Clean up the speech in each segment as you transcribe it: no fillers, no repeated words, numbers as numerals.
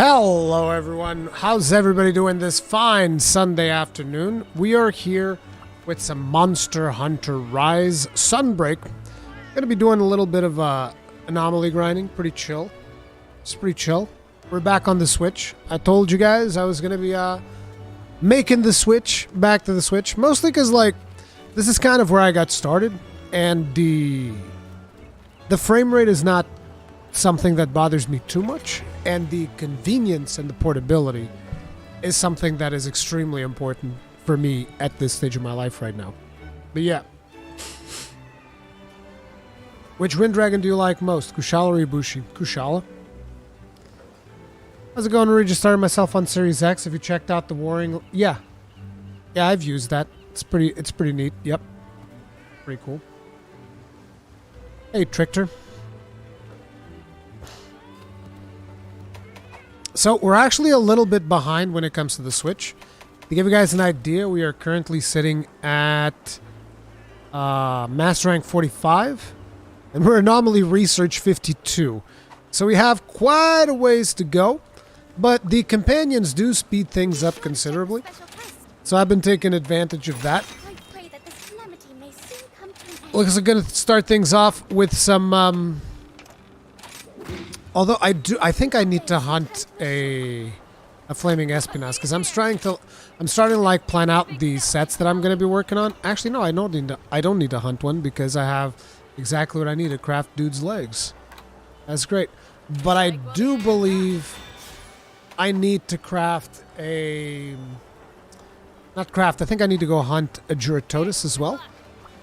Hello everyone, how's everybody doing this fine Sunday afternoon? We are here with some Monster Hunter Rise Sunbreak. Gonna be doing a little bit of anomaly grinding, pretty chill. It's pretty chill. We're back on the Switch. I told you guys I was gonna be making the switch, back to the Switch. Mostly because like, this is kind of where I got started. And the frame rate is not something that bothers me too much, and the convenience and the portability is something that is extremely important for me at this stage of my life right now. But yeah. Which wind dragon do you like most, Kushala or Ibushi? Kushala. How's it going? I just started myself on Series X. Have you checked out the Warring? Yeah, I've used that. It's pretty neat. Yep, pretty cool. Hey, Trickter. So we're actually a little bit behind when it comes to the Switch. To give you guys an idea, we are currently sitting at Master Rank 45, and we're Anomaly Research 52. So we have quite a ways to go, but the companions do speed things up considerably. So I've been taking advantage of that. Looks like I'm going to start things off with some... Although I think I need to hunt a flaming Espinas because I'm starting to like plan out the sets that I'm going to be working on. Actually, no, I don't need to hunt one because I have exactly what I need to craft dude's legs. That's great. But I do believe I need to craft I think I need to go hunt a Jyuratodus as well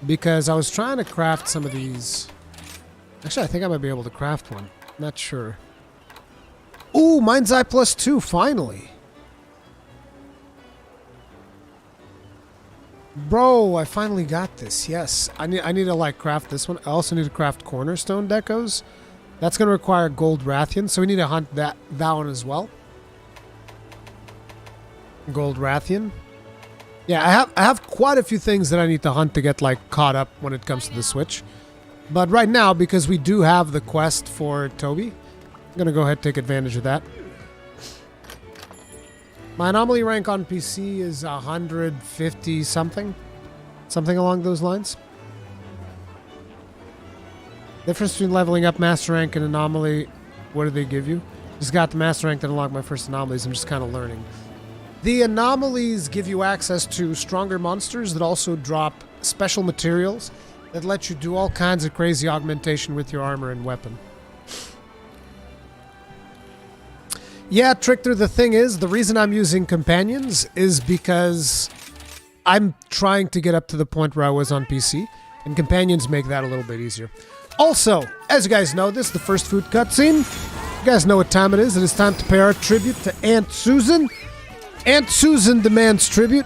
because I was trying to craft some of these. Actually, I think I might be able to craft one. Not sure. Ooh, Mind's Eye +2, finally. Bro, I finally got this. Yes. I need to like craft this one. I also need to craft cornerstone decos. That's going to require gold Rathian, so we need to hunt that one as well. Gold Rathian. Yeah, I have quite a few things that I need to hunt to get like caught up when it comes to the Switch. But right now, because we do have the quest for Toby, I'm going to go ahead and take advantage of that. My anomaly rank on PC is 150 something. Something along those lines. Difference between leveling up Master Rank and Anomaly, what do they give you? Just got the Master Rank to unlock my first Anomalies. I'm just kind of learning. The Anomalies give you access to stronger monsters that also drop special materials that let you do all kinds of crazy augmentation with your armor and weapon. Yeah, Trickter, the thing is, the reason I'm using companions is because I'm trying to get up to the point where I was on PC, and companions make that a little bit easier. Also, as you guys know, this is the first food cutscene. You guys know what time it is. It is time to pay our tribute to Aunt Susan. Aunt Susan demands tribute,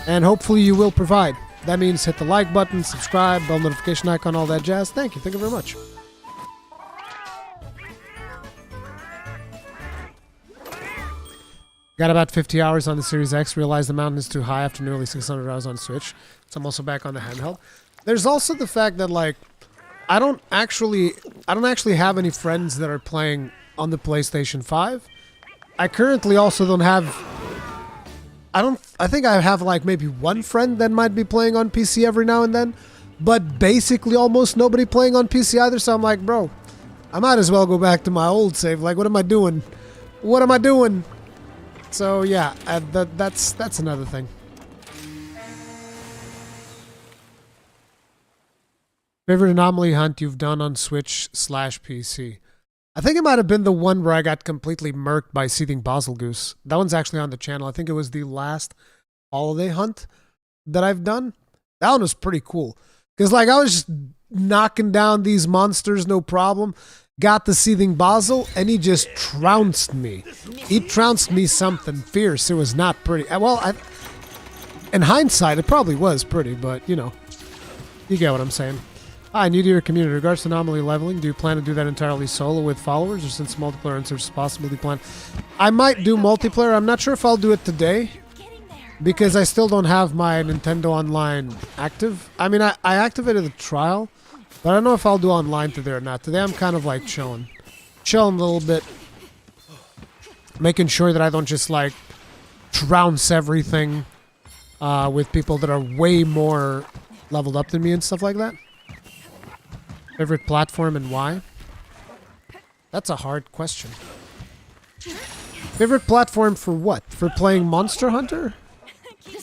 and hopefully you will provide. That means hit the like button, subscribe, bell notification icon, all that jazz. Thank you. Thank you very much. Got about 50 hours on the Series X. Realized the mountain is too high after nearly 600 hours on Switch. So I'm also back on the handheld. There's also the fact that like I don't actually have any friends that are playing on the PlayStation 5. I currently also don't have I think I have like maybe one friend that might be playing on PC every now and then, but basically almost nobody playing on PC either, so I'm like, bro, I might as well go back to my old save. Like, what am I doing? What am I doing? So yeah, that's another thing. Favorite anomaly hunt you've done on Switch/PC? I think it might have been the one where I got completely murked by seething Basel Goose. That one's actually on the channel. I think it was the last holiday hunt that I've done. That one was pretty cool. Because like I was just knocking down these monsters, no problem. Got the seething Basel, and he just trounced me. He trounced me something fierce. It was not pretty. Well, in hindsight, it probably was pretty, but you know, you get what I'm saying. Hi, new to your community. Regards to anomaly leveling, do you plan to do that entirely solo with followers, or since multiplayer and search possibility plan? I might do multiplayer. I'm not sure if I'll do it today because I still don't have my Nintendo Online active. I mean, I activated the trial, but I don't know if I'll do online today or not. Today I'm kind of like chilling a little bit. Making sure that I don't just like trounce everything with people that are way more leveled up than me and stuff like that. Favorite platform and why? That's a hard question. Favorite platform for what? For playing Monster Hunter?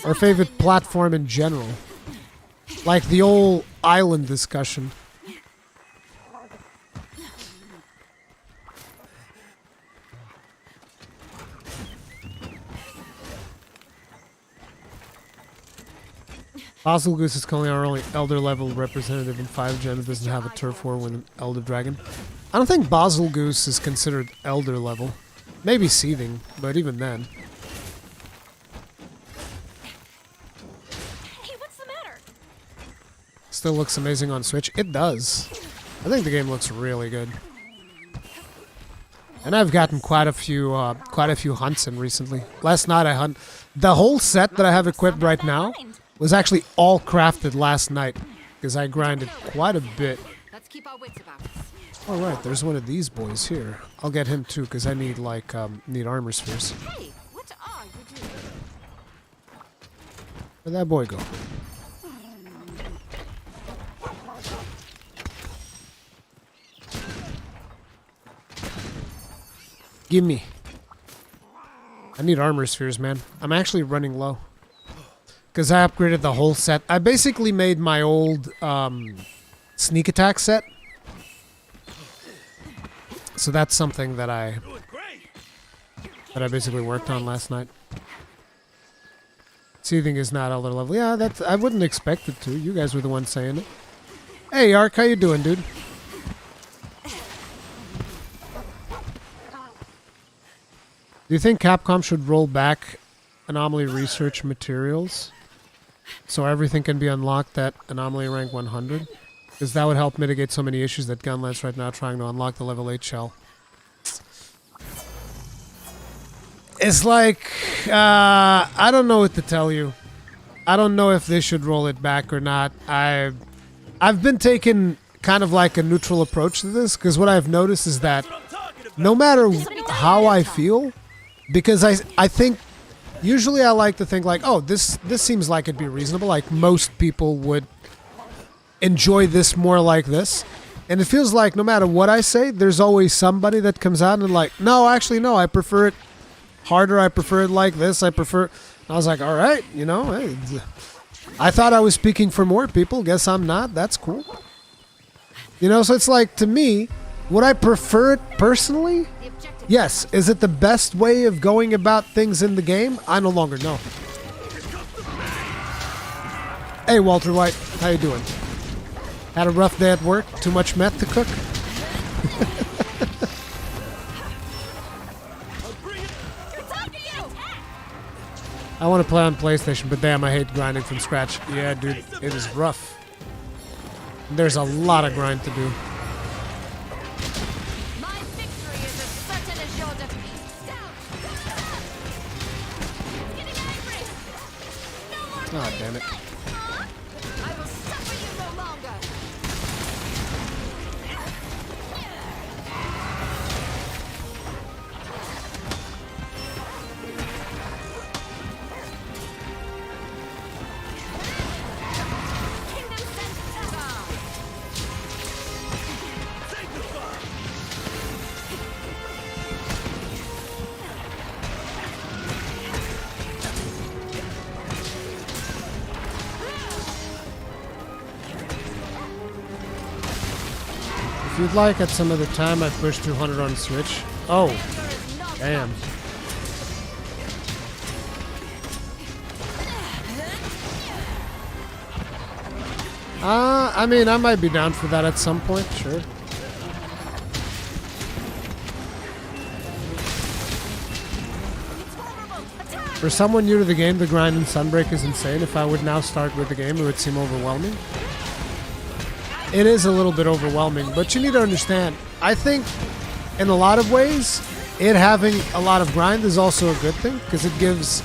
Or favorite platform in general? Like the old island discussion. Fossil Goose is currently our only Elder level representative in 5 gens. Doesn't have a turf war with an Elder Dragon. I don't think Basil Goose is considered Elder level. Maybe Seething, but even then. Hey, what's the matter? Still looks amazing on Switch. It does. I think the game looks really good. And I've gotten quite a few hunts in recently. Last night I hunt the whole set that I have equipped right now was actually all crafted last night because I grinded quite a bit. Let's keep our wits about us. All right, there's one of these boys here. I'll get him too because I need like need armor spheres. Hey, what are you doing? Where'd that boy go? Gimme. I need armor spheres, man. I'm actually running low. Because I upgraded the whole set. I basically made my old sneak attack set. So that's something that I basically worked on last night. Seething is not Elder level. Yeah, that's I wouldn't expect it to. You guys were the ones saying it. Hey, Ark, how you doing, dude? Do you think Capcom should roll back Anomaly research materials so everything can be unlocked at Anomaly rank 100? Because that would help mitigate so many issues that Gunlance right now trying to unlock the level 8 shell. It's like, I don't know what to tell you. I don't know if they should roll it back or not. I've been taking kind of like a neutral approach to this, because what I've noticed is that no matter how I feel, because I think, usually I like to think like, oh, this seems like it'd be reasonable, like most people would enjoy this more like this. And it feels like no matter what I say, there's always somebody that comes out and like, no, actually, no, I prefer it harder, I prefer it like this, I prefer... I was like, all right, you know, hey, I thought I was speaking for more people, guess I'm not, that's cool. You know, so it's like, to me, would I prefer it personally? Yes. Is it the best way of going about things in the game? I no longer know. Hey, Walter White, how you doing? Had a rough day at work? Too much meth to cook? I want to play on PlayStation, but damn, I hate grinding from scratch. Yeah, dude, it is rough. There's a lot of grind to do. My victory is as certain as your defeat. Getting angry. No more Oh, damn it. I will suffer you no longer. Kingdom sent Saga. If you'd like, at some other time, I pushed 200 on Switch. Oh, damn. I mean, I might be down for that at some point, sure. For someone new to the game, the grind in Sunbreak is insane. If I would now start with the game, it would seem overwhelming. It is a little bit overwhelming, but you need to understand, I think in a lot of ways, it having a lot of grind is also a good thing, because it gives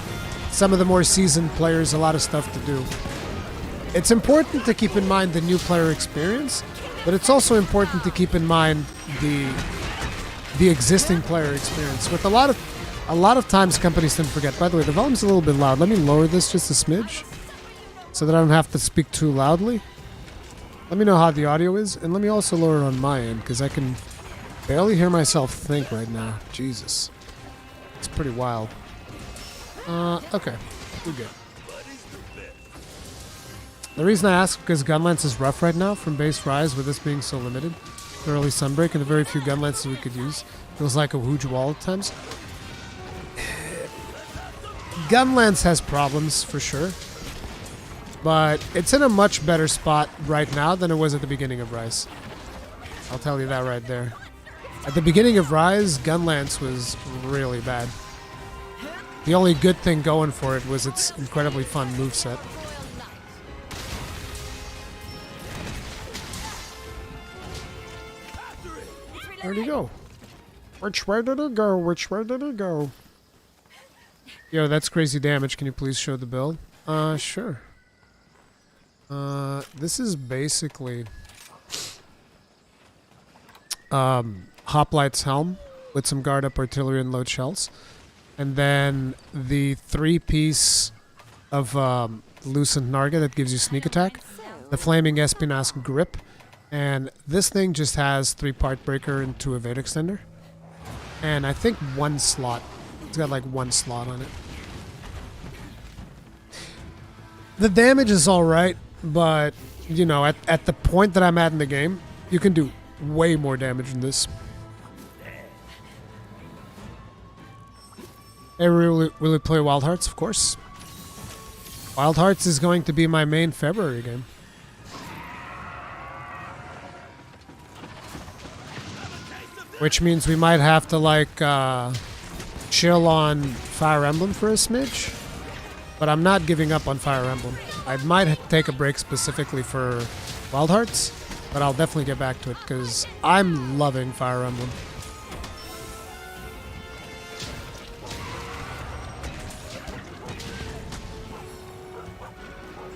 some of the more seasoned players a lot of stuff to do. It's important to keep in mind the new player experience, but it's also important to keep in mind the existing player experience. With a lot of A lot of times companies tend to forget. By the way, the volume's a little bit loud. Let me lower this just a smidge so that I don't have to speak too loudly. Let me know how the audio is, and let me also lower it on my end because I can barely hear myself think right now. Jesus. It's pretty wild. Okay. We're good. The reason I ask because Gunlance is rough right now from base Rise with this being so limited. The early Sunbreak and the very few Gunlances we could use. Feels like a huge wall at times. Gunlance has problems for sure. But it's in a much better spot right now than it was at the beginning of Rise. I'll tell you that right there. At the beginning of Rise, Gunlance was really bad. The only good thing going for it was its incredibly fun moveset. Where'd he go? Which way did he go? Which way did he go? Yo, that's crazy damage. Can you please show the build? Sure. This is basically Hoplite's Helm with some guard up artillery and load shells. And then the 3-piece of Lucent Narga that gives you sneak attack. The Flaming Espinasse grip. And this thing just has 3-part breaker and 2 evade extender. And I think 1 slot. It's got like 1 slot on it. The damage is alright, but, you know, at the point that I'm at in the game, you can do way more damage than this. Hey, will we play Wild Hearts? Of course. Wild Hearts is going to be my main February game. Which means we might have to, like, chill on Fire Emblem for a smidge. But I'm not giving up on Fire Emblem. I might take a break specifically for Wild Hearts, but I'll definitely get back to it, because I'm loving Fire Emblem.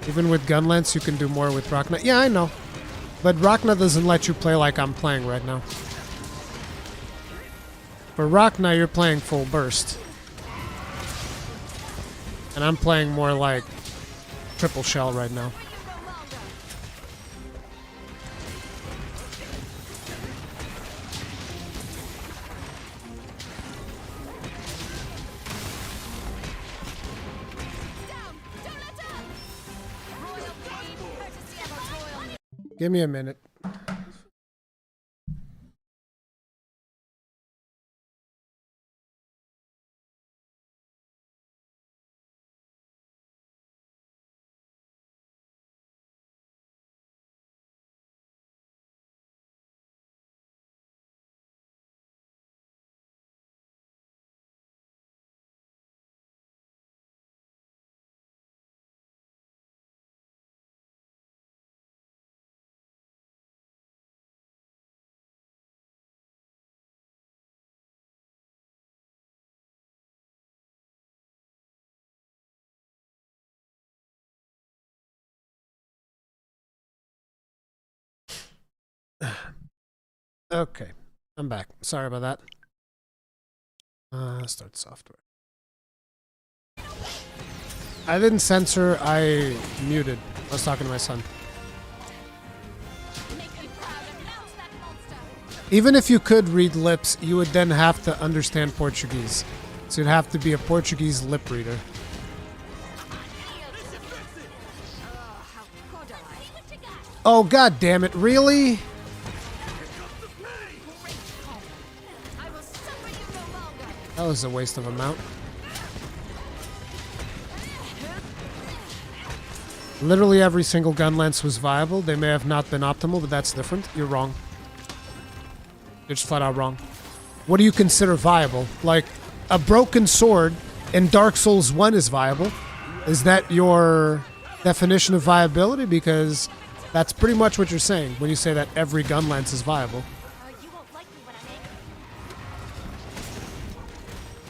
Even with Gunlance, you can do more with Rachna. Yeah, I know. But Rachna doesn't let you play like I'm playing right now. For Rachna, you're playing full burst. And I'm playing more like triple shell right now. Give me a minute. Okay, I'm back. Sorry about that. Start software. I didn't censor, I muted. I was talking to my son. Even if you could read lips, you would then have to understand Portuguese. So you'd have to be a Portuguese lip reader. Oh, god damn it, really? That was a waste of a mount. Literally every single Gunlance was viable. They may have not been optimal, but that's different. You're wrong. You're just flat out wrong. What do you consider viable? Like, a broken sword in Dark Souls 1 is viable. Is that your definition of viability? Because that's pretty much what you're saying when you say that every Gunlance is viable.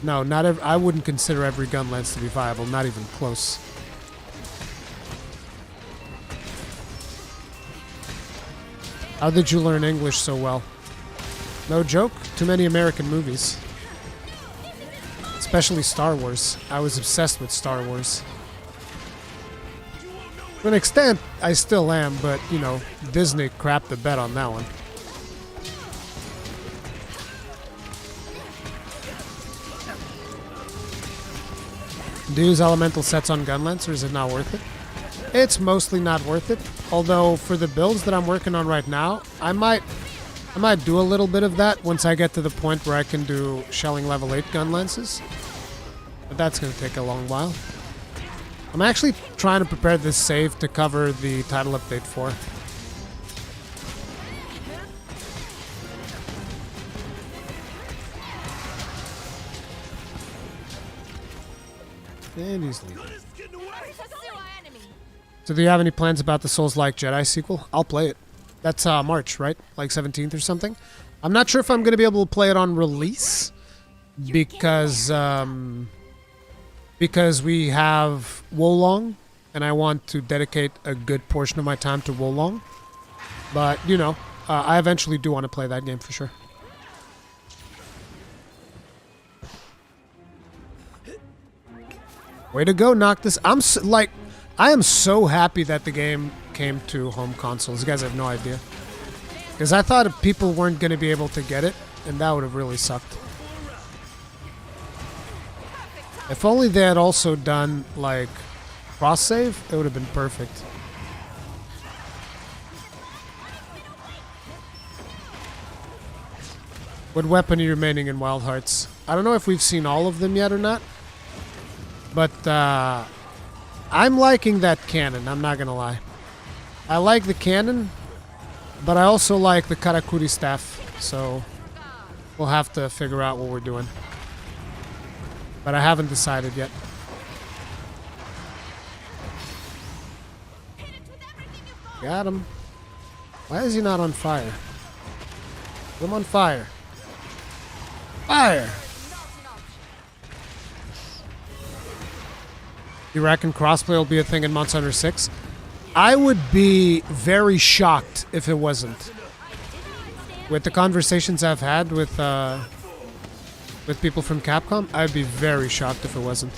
No, not every, I wouldn't consider every Gunlance to be viable, not even close. How did you learn English so well? No joke, too many American movies. Especially Star Wars. I was obsessed with Star Wars. To an extent, I still am, but, you know, Disney crapped the bed on that one. Do you use elemental sets on Gunlance, or is it not worth it? It's mostly not worth it. Although, for the builds that I'm working on right now, I might do a little bit of that once I get to the point where I can do shelling level 8 Gunlances. But that's going to take a long while. I'm actually trying to prepare this save to cover the title update 4. And he's leaving. So do you have any plans about the Souls-like Jedi sequel? I'll play it. That's March, right? Like 17th or something? I'm not sure if I'm going to be able to play it on release. Because we have Wolong, and I want to dedicate a good portion of my time to Wolong. But, you know, I eventually do want to play that game for sure. Way to go, Noctis. I am so happy that the game came to home consoles. You guys have no idea. Because I thought people weren't going to be able to get it, and that would have really sucked. If only they had also done, like, cross-save, it would have been perfect. What weapon are you remaining in Wild Hearts? I don't know if we've seen all of them yet or not. But, I'm liking that cannon, I'm not gonna lie. I like the cannon, but I also like the Karakuri staff, so we'll have to figure out what we're doing. But I haven't decided yet. Got him. Why is he not on fire? Put him on fire. Fire! You reckon crossplay will be a thing in Monster Hunter 6? I would be very shocked if it wasn't. With the conversations I've had with people from Capcom, I'd be very shocked if it wasn't.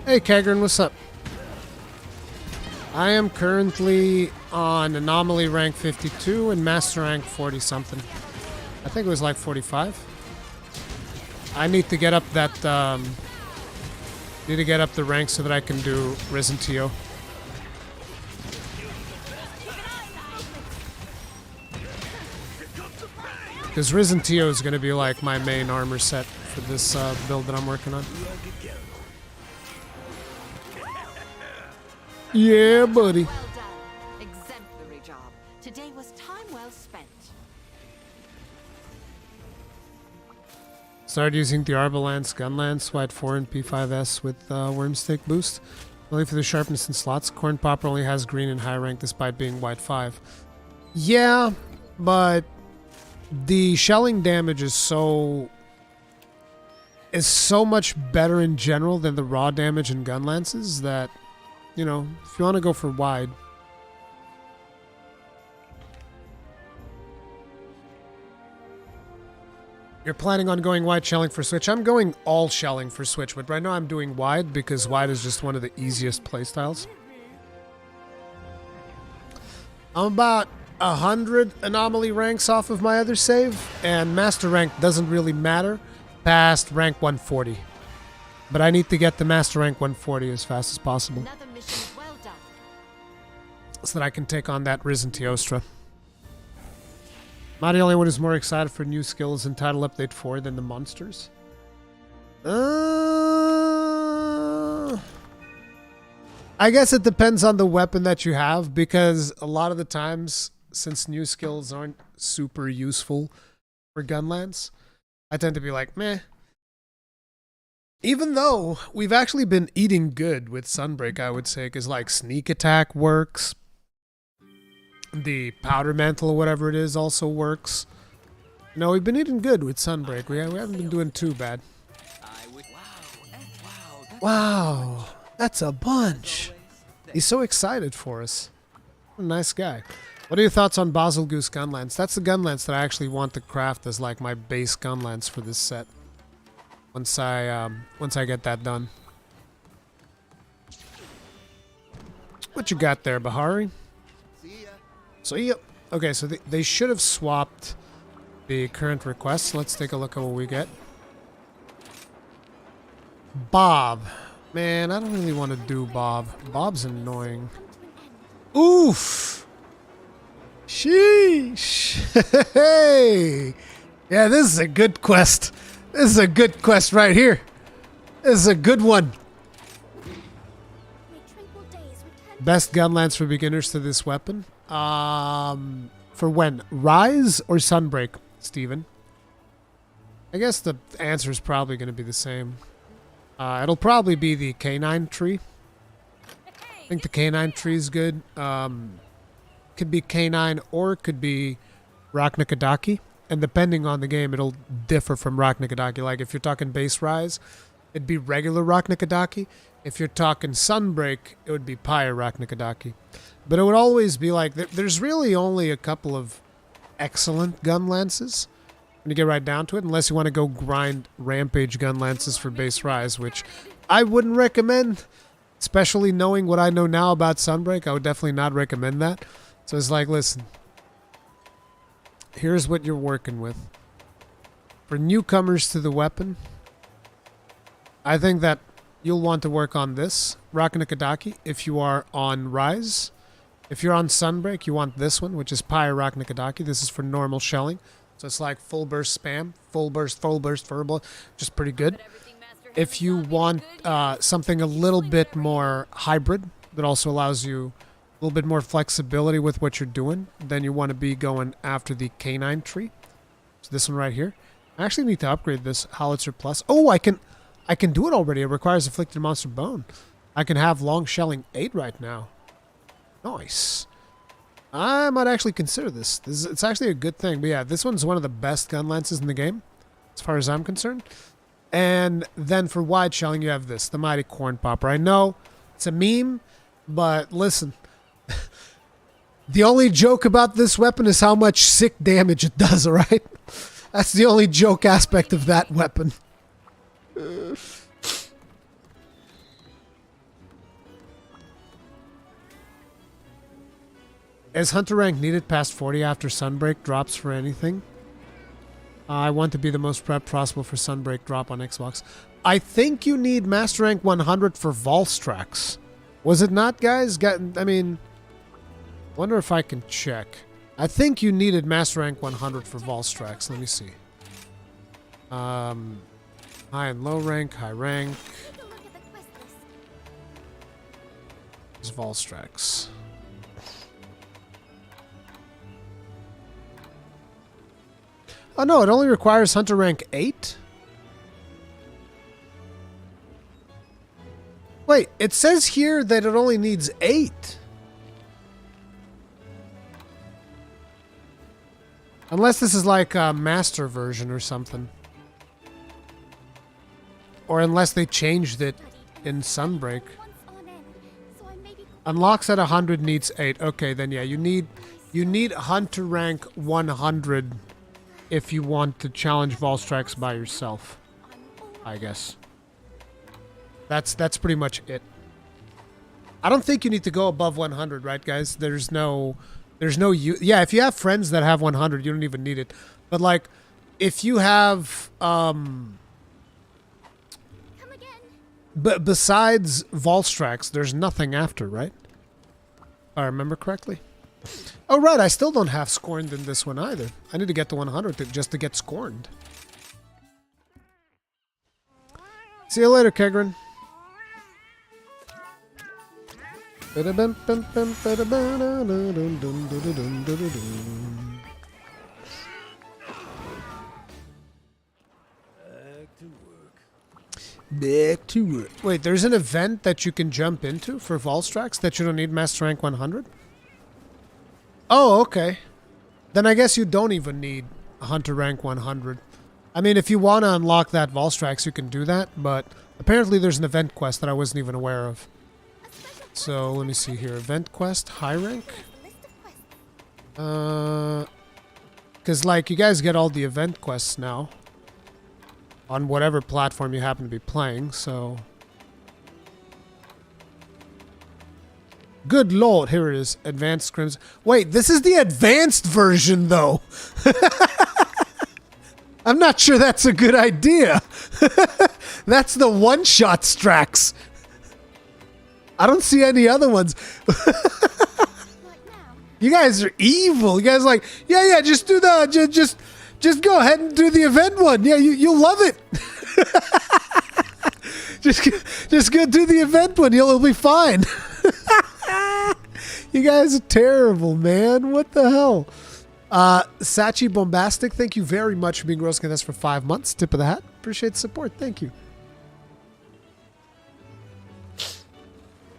Hey Kagrin, what's up? I am currently on Anomaly rank 52 and Master rank 40 something. I think it was like 45. I need to get up that need to get up the rank so that I can do Risen TO. Because Risen TO is going to be like my main armor set for this build that I'm working on. Yeah, buddy. Well done. Exemplary job. Today was time well spent. Started using the Arbalance Gunlance, White 4 and P5S with Wormstick boost. Only for the sharpness and slots. Corn Popper only has green in high rank despite being White 5. Yeah, but the shelling damage is so much better in general than the raw damage in Gunlances that, you know, if you want to go for wide. You're planning on going wide shelling for Switch? I'm going all shelling for Switch, but right now I'm doing wide because wide is just one of the easiest playstyles. I'm about 100 Anomaly ranks off of my other save, and Master rank doesn't really matter past rank 140. But I need to get the Master rank 140 as fast as possible. Another mission well done. So that I can take on that Risen Teostra. Am I the only one who's more excited for new skills in Title Update 4 than the monsters? I guess it depends on the weapon that you have, because a lot of the times, since new skills aren't super useful for Gunlance, I tend to be like, meh. Even though we've actually been eating good with Sunbreak, I would say, because like sneak attack works. The powder mantle or whatever it is also works. No, we've been eating good with Sunbreak. We haven't been doing too bad. Wow, that's a bunch. He's so excited for us. What a nice guy. What are your thoughts on Basilgoose Gunlance? That's the Gunlance that I actually want to craft as like my base Gunlance for this set. Once I get that done. What you got there, Bahari? So yeah. Okay, so they should have swapped the current requests. Let's take a look at what we get. Bob. Man, I don't really want to do Bob. Bob's annoying. Oof. Sheesh. Hey. Yeah, this is a good quest. This is a good quest right here. This is a good one. Best Gunlance for beginners to this weapon. For when? Rise or Sunbreak, Steven? I guess the answer is probably going to be the same. It'll probably be the K9 tree. I think the K9 tree is good. Could be K9 or it could be Raknikadaki. And depending on the game, it'll differ from Raknikadaki. Like if you're talking base Rise, it'd be regular Raknikadaki. If you're talking Sunbreak, it would be Pyre Raknikadaki. But it would always be like, there's really only a couple of excellent Gunlances when you get right down to it, unless you want to go grind Rampage Gunlances for base Rise, which I wouldn't recommend, especially knowing what I know now about Sunbreak. I would definitely not recommend that. So it's like, listen, here's what you're working with. For newcomers to the weapon, I think that you'll want to work on this, Raknikadaki, if you are on Rise. If you're on Sunbreak, you want this one, which is Pyre Raknikadaki. This is for normal shelling. So it's like full burst spam, full burst, furball, just pretty good. If you want something a little bit more hybrid, that also allows you a little bit more flexibility with what you're doing, then you want to be going after the K9 tree. So this one right here. I actually need to upgrade this Howitzer Plus. Oh, I can do it already. It requires Afflicted Monster Bone. I can have long shelling 8 right now. Nice. I might actually consider this. It's actually a good thing. But yeah, this one's one of the best Gunlances in the game, as far as I'm concerned. And then for wide shelling, you have this, the Mighty Corn Popper. I know it's a meme, but listen. The only joke about this weapon is how much sick damage it does, alright? That's the only joke aspect of that weapon. Is Hunter rank needed past 40 after Sunbreak drops for anything? I want to be the most prepped possible for Sunbreak drop on Xbox. I think you need Master Rank 100 for Valstrax. Was it not, guys? I mean, wonder if I can check. I think you needed Master Rank 100 for Valstrax. Let me see. High and low rank, high rank. It's Valstrax. Oh no, it only requires Hunter rank 8? Wait, it says here that it only needs 8. Unless this is like a master version or something. Or unless they changed it in Sunbreak. Unlocks at 100 needs 8. Okay, then yeah, you need Hunter rank 100 if you want to challenge Valstrax by yourself, I guess. That's pretty much it. I don't think you need to go above 100, right, guys? There's no yeah, if you have friends that have 100, you don't even need it. But like, if you have but besides Valstrax, there's nothing after, right? If I remember correctly. Oh, right, I still don't have Scorned in this one either. I need to get to 100 just to get Scorned. See you later, Kegrin. Back to work. Wait, there's an event that you can jump into for Valstrax that you don't need Master Rank 100? Oh, okay. Then I guess you don't even need Hunter rank 100. I mean, if you want to unlock that Valstrax, you can do that, but apparently there's an event quest that I wasn't even aware of. So, let me see here. Event quest, high rank? Because, like, you guys get all the event quests now on whatever platform you happen to be playing, so... Good lord, here it is. Advanced Crimson. Wait, this is the advanced version, though. I'm not sure that's a good idea. That's the one-shot Strax. I don't see any other ones. You guys are evil. You guys are like, yeah, just do the, just go ahead and do the event one. Yeah, you'll love it. just go do the event one. You'll be fine. You guys are terrible, man. What the hell? Sachi Bombastic, thank you very much for being Rose Contest for 5 months. Tip of the hat. Appreciate the support. Thank you.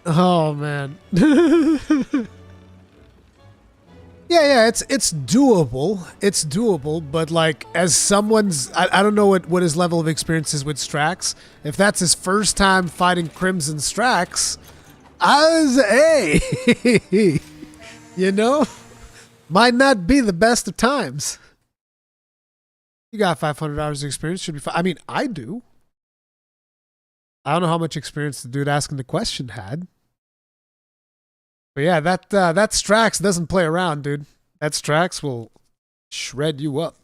Oh, man. Yeah, it's doable. It's doable, but like, as someone's... I don't know what his level of experience is with Strax. If that's his first time fighting Crimson Strax... hey, you know, might not be the best of times. You got 500 hours of experience, should be fine. I mean, I do. I don't know how much experience the dude asking the question had. But yeah, that Strax doesn't play around, dude. That Strax will shred you up.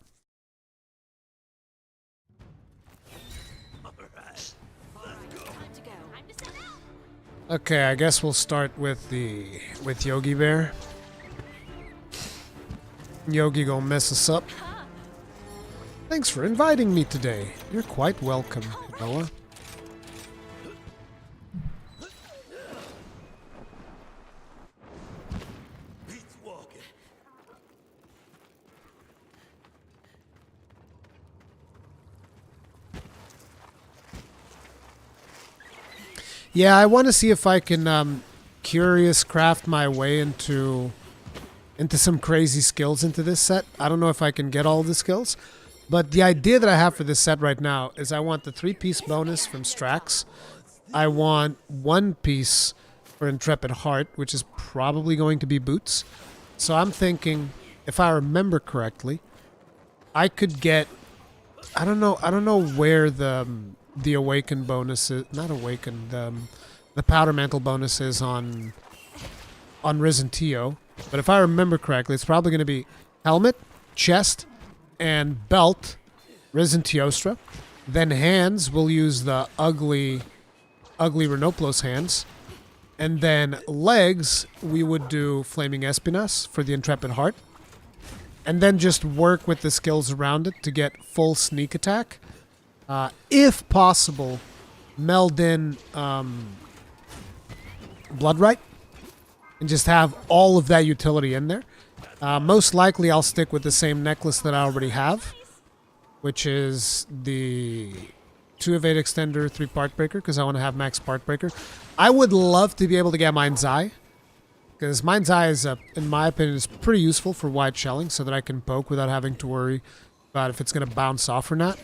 Okay, I guess we'll start with Yogi Bear. Yogi gonna mess us up. Thanks for inviting me today. You're quite welcome, Noah. Yeah, I want to see if I can curious craft my way into some crazy skills into this set. I don't know if I can get all the skills, but the idea that I have for this set right now is I want the 3-piece bonus from Strax. I want 1 piece for Intrepid Heart, which is probably going to be Boots. So I'm thinking, if I remember correctly, I could get... I don't know where the Awaken bonus is... Not Awaken, the Powder Mantle bonus is on Risen Tio. But if I remember correctly, it's probably going to be Helmet, Chest, and Belt, Risen Teostra. Then hands, we'll use the ugly Renoplos hands. And then legs, we would do Flaming Espinas for the Intrepid Heart. And then just work with the skills around it to get full sneak attack. If possible, meld in Bloodright. And just have all of that utility in there. Most likely I'll stick with the same necklace that I already have. Which is the 2 Evade Extender, 3 Part Breaker. Because I want to have max Part Breaker. I would love to be able to get Mind's Eye. Because Mind's Eye is, in my opinion, is pretty useful for wide shelling. So that I can poke without having to worry about if it's going to bounce off or not.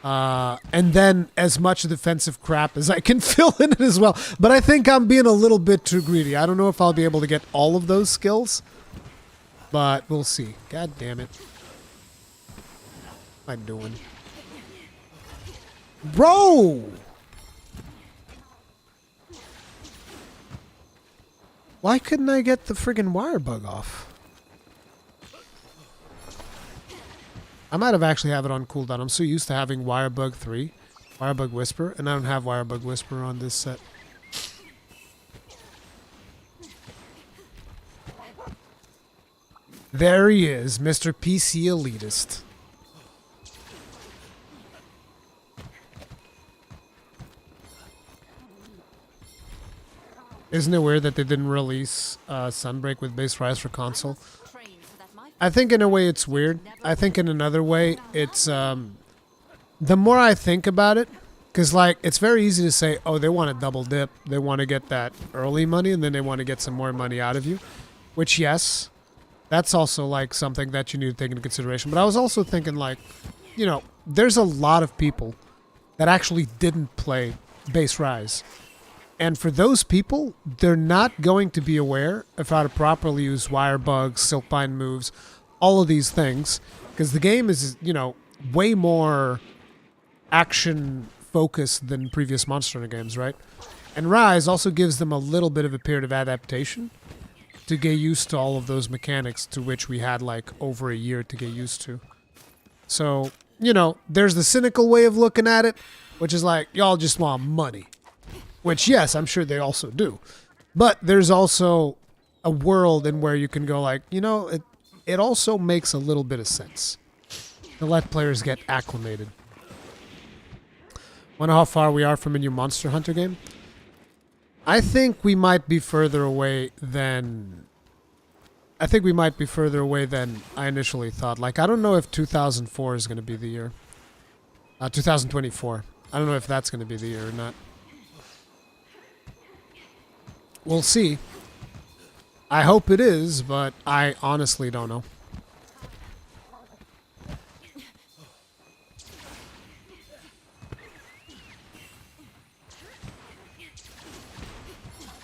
And then as much defensive crap as I can fill in it as well. But I think I'm being a little bit too greedy. I don't know if I'll be able to get all of those skills. But we'll see. God damn it. What am I doing? Bro! Why couldn't I get the friggin' wire bug off? I might have actually have it on cooldown. I'm so used to having Wirebug 3, Wirebug Whisper, and I don't have Wirebug Whisper on this set. There he is, Mr. PC Elitist. Isn't it weird that they didn't release Sunbreak with base rise for console? I think in a way it's weird. I think in another way it's the more I think about it, because like it's very easy to say, oh, they want to double dip, they want to get that early money and then they want to get some more money out of you, which yes, That's also like something that you need to take into consideration. But I was also thinking like, you know, there's a lot of people that actually didn't play base Rise. And for those people, they're not going to be aware of how to properly use wire bugs, silkbind moves, all of these things. Because the game is, you know, way more action focused than previous Monster Hunter games, right? And Rise also gives them a little bit of a period of adaptation to get used to all of those mechanics, to which we had like over a year to get used to. So, you know, there's the cynical way of looking at it, which is like, y'all just want money. Which, yes, I'm sure they also do. But there's also a world in where you can go like, you know, it also makes a little bit of sense to let players get acclimated. Wonder how far we are from a new Monster Hunter game? I think we might be further away than... I initially thought. Like, I don't know if 2004 is going to be the year. 2024. I don't know if that's going to be the year or not. We'll see. I hope it is, but I honestly don't know.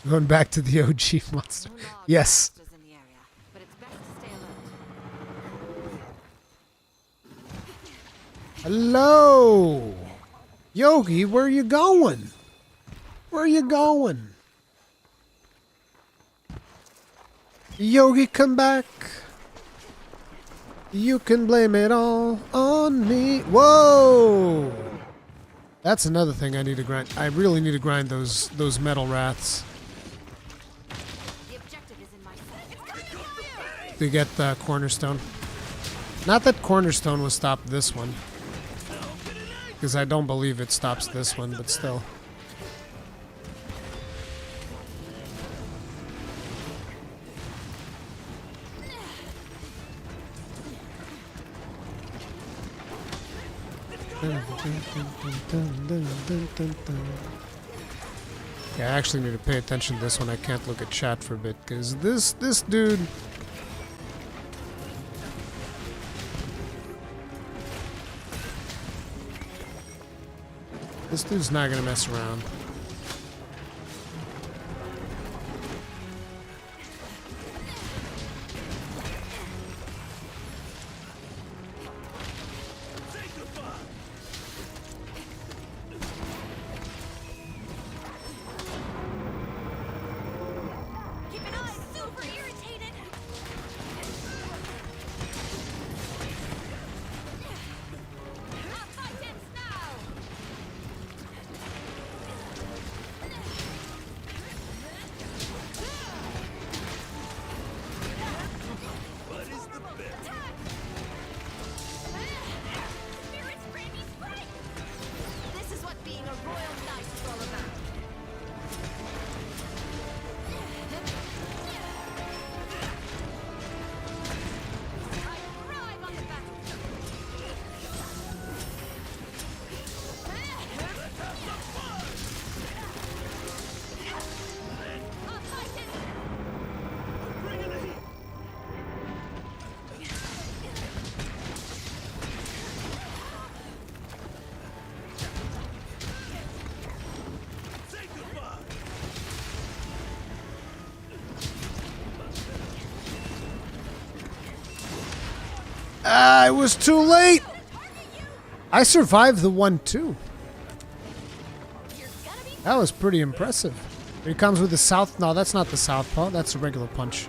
Going back to the OG monster. Yes. In the area, but it's best to stay alert. Hello! Yogi, where you going? Where you going? Yogi, come back. You can blame it all on me. Whoa! That's another thing I need to grind. I really need to grind those metal wraths. The objective is in my sight. To get the cornerstone. Not that cornerstone will stop this one. Because I don't believe it stops this one, but still. Yeah, I actually need to pay attention to this one. I can't look at chat for a bit, because this dude... This dude's not gonna mess around. Keep an eye, super irritated. I'll fight it now. Spirits grant me strength. This is what being a royal knight is all about. I thrive on the battlefield. I'll fight it. Ah, it was too late! I survived the 1-2. That was pretty impressive. It comes with the south... No, that's not the southpaw. That's a regular punch.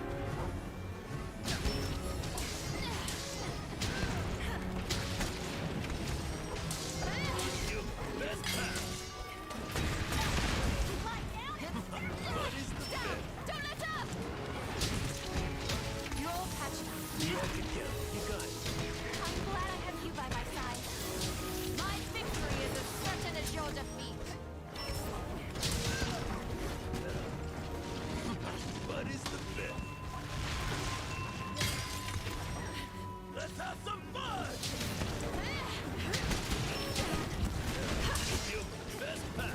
Don't let up! You're all catching up. I'm glad I have you by my side. My victory is as certain as your defeat. What is the bet? Let's have some fun! You best pass.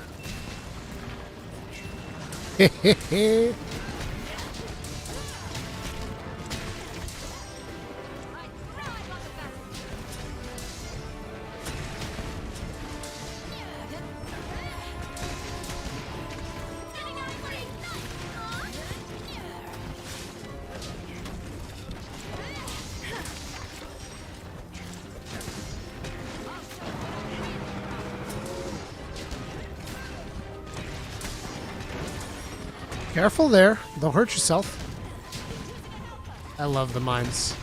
Careful there. Don't hurt yourself. I love the mines.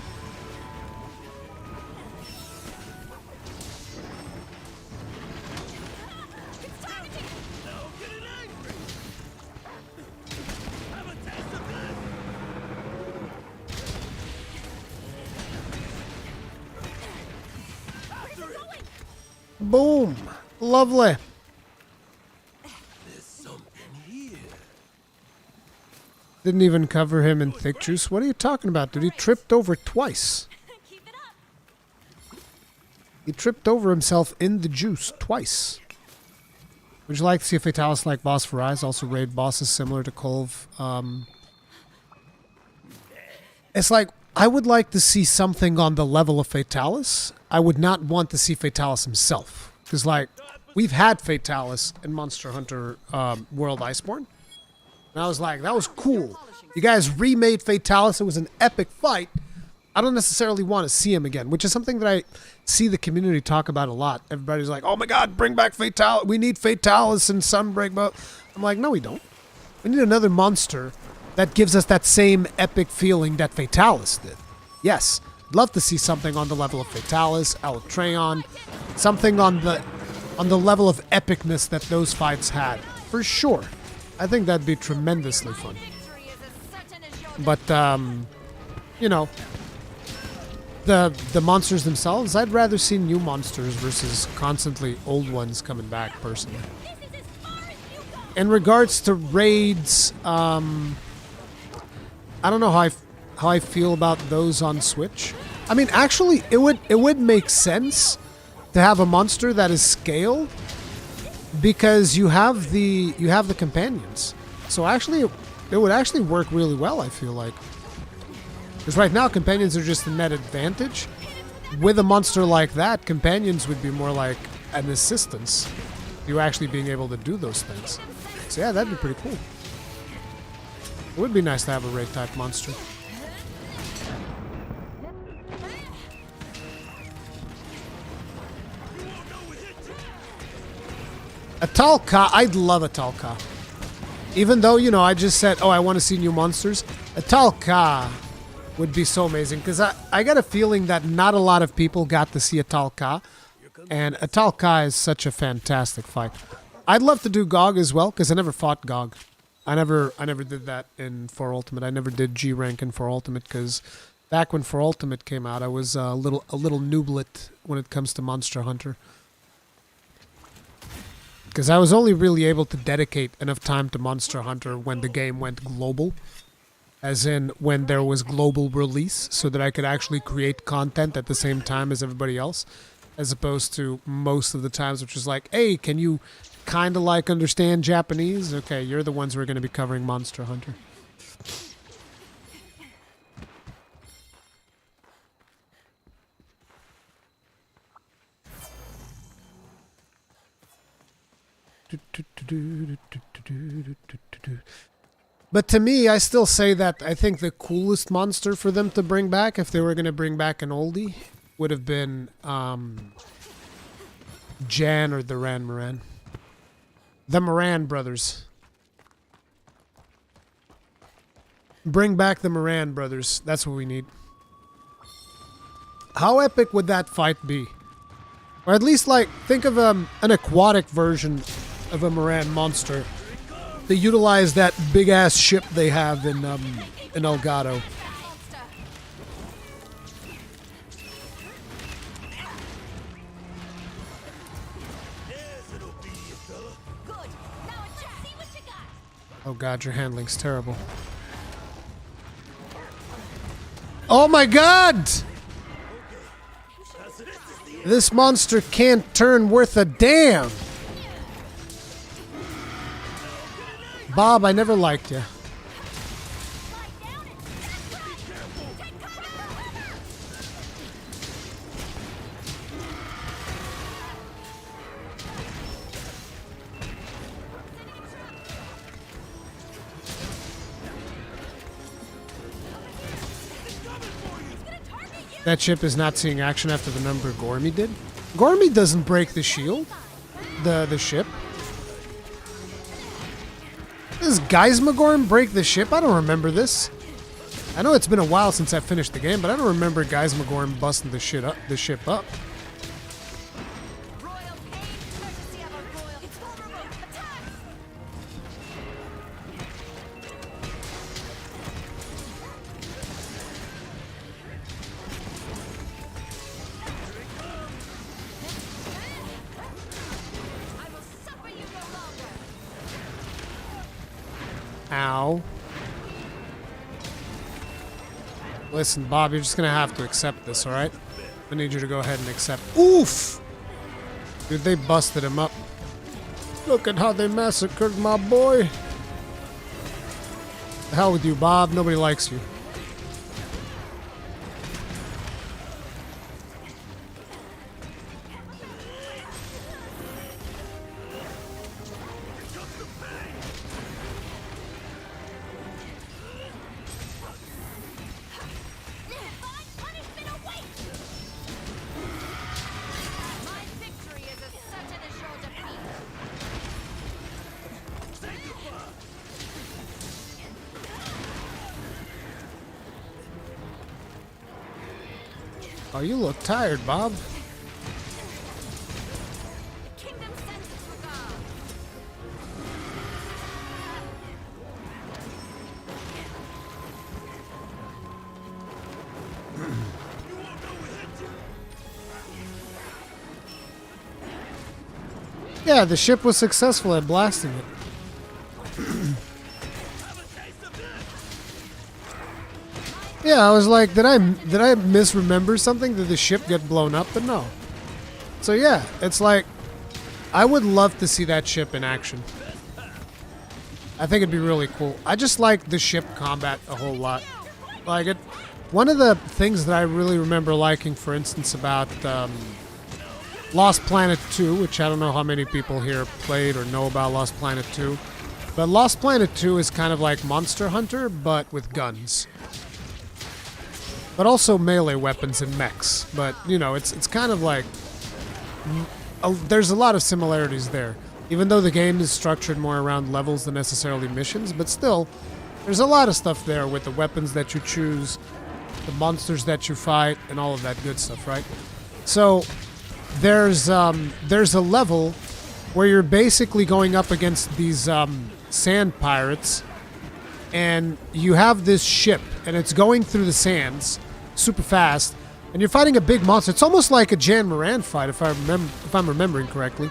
Boom. Lovely. There's something here. Didn't even cover him in thick juice. What are you talking about, dude? He tripped over twice. Keep it up. He tripped over himself in the juice twice. Would you like to see a Fatalis-like boss for Eyes? Also raid bosses similar to Kolv. It's like, I would like to see something on the level of Fatalis. I would not want to see Fatalis himself. Because, like, we've had Fatalis in Monster Hunter World Iceborne. And I was like, that was cool. You guys remade Fatalis. It was an epic fight. I don't necessarily want to see him again, which is something that I see the community talk about a lot. Everybody's like, oh my god, bring back Fatalis. We need Fatalis and Sunbreak. But I'm like, no, we don't. We need another monster that gives us that same epic feeling that Fatalis did. Yes, I'd love to see something on the level of Fatalis, Alatreon, something on the level of epicness that those fights had. For sure. I think that'd be tremendously fun. Victory is as certain as your But, you know, the monsters themselves, I'd rather see new monsters versus constantly old ones coming back, personally. This is as far as you go. In regards to raids, I don't know how I feel about those on Switch. I mean, actually, it would make sense to have a monster that is scaled because you have the companions. So actually, it would actually work really well, I feel like. Because right now, companions are just a net advantage. With a monster like that, companions would be more like an assistance. You actually being able to do those things. So yeah, that'd be pretty cool. It would be nice to have a raid type monster. A Talca, I'd love a Talca. Even though, you know, I just said, oh, I want to see new monsters. A Talca would be so amazing. Because I got a feeling that not a lot of people got to see a Talca. And a Talca is such a fantastic fight. I'd love to do GOG as well, because I never fought GOG. I never did that in 4 Ultimate. I never did G rank in 4 Ultimate, because back when 4 Ultimate came out, I was a little nooblet when it comes to Monster Hunter. Because I was only really able to dedicate enough time to Monster Hunter when the game went global. As in, when there was global release, so that I could actually create content at the same time as everybody else. As opposed to most of the times, which is like, hey, can you kind of like understand Japanese? Okay, you're the ones who are going to be covering Monster Hunter. But to me, I still say that I think the coolest monster for them to bring back, if they were going to bring back an oldie, would have been Jan or the Moran. The Moran brothers. Bring back the Moran brothers. That's what we need. How epic would that fight be? Or at least, like, think of an aquatic version of a Moran monster. They utilize that big-ass ship they have in Elgato. Good. Now let's see what you got. Oh god, your handling's terrible. Oh my god! This monster can't turn worth a damn! Bob, I never liked you. That ship is not seeing action after the number Gormy did. Gormy doesn't break the shield. The ship. This does Geismagorn break the ship? I don't remember this. I know it's been a while since I finished the game, but I don't remember Geismagorn busting the ship up. Royal pain, courtesy of a royal. It's vulnerable. Attack! I will suffer you no longer. Ow. Listen, Bob, you're just gonna have to accept this, alright? I need you to go ahead and accept. Oof! Dude, they busted him up. Look at how they massacred my boy. The hell with you, Bob. Nobody likes you. Divine punishment awaits! My victory is as certain as your defeat. Oh, you look tired, Bob. Kingdom sends its regard. Yeah, the ship was successful at blasting it. Yeah, I was like, did I misremember something? Did the ship get blown up? But no. So yeah, it's like, I would love to see that ship in action. I think it'd be really cool. I just like the ship combat a whole lot. Like it. One of the things that I really remember liking, for instance, about Lost Planet 2, which I don't know how many people here played or know about Lost Planet 2, but Lost Planet 2 is kind of like Monster Hunter, but with guns. But also melee weapons and mechs. But, you know, it's kind of like... there's a lot of similarities there. Even though the game is structured more around levels than necessarily missions, but still, there's a lot of stuff there with the weapons that you choose, the monsters that you fight, and all of that good stuff, right? So, there's a level where you're basically going up against these sand pirates, and you have this ship, and it's going through the sands super fast, and you're fighting a big monster. It's almost like a Jan Moran fight, if I'm remembering correctly.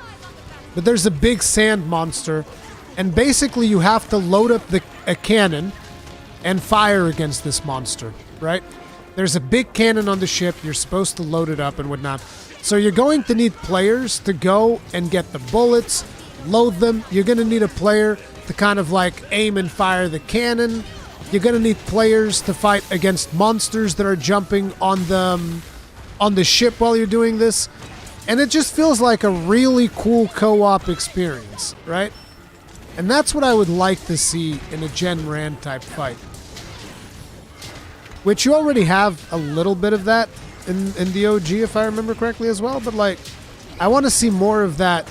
But there's a big sand monster, and basically you have to load up a cannon and fire against this monster, right? There's a big cannon on the ship. You're supposed to load it up and whatnot. So you're going to need players to go and get the bullets, load them. You're going to need a player to kind of like aim and fire the cannon. You're going to need players to fight against monsters that are jumping on the ship while you're doing this. And it just feels like a really cool co-op experience, right? And that's what I would like to see in a Gen Ran type fight. Which you already have a little bit of that in the OG, if I remember correctly as well. But like, I want to see more of that,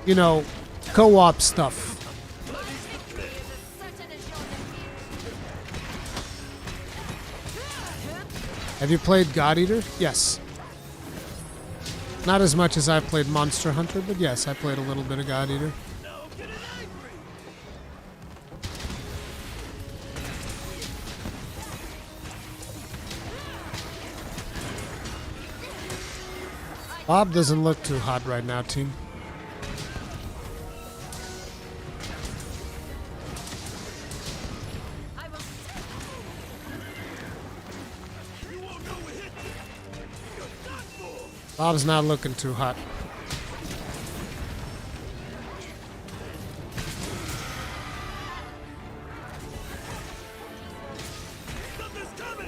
you know, co-op stuff. Have you played God Eater? Yes. Not as much as I played Monster Hunter, but yes, I played a little bit of God Eater. Bob doesn't look too hot right now, team. Bob's not looking too hot.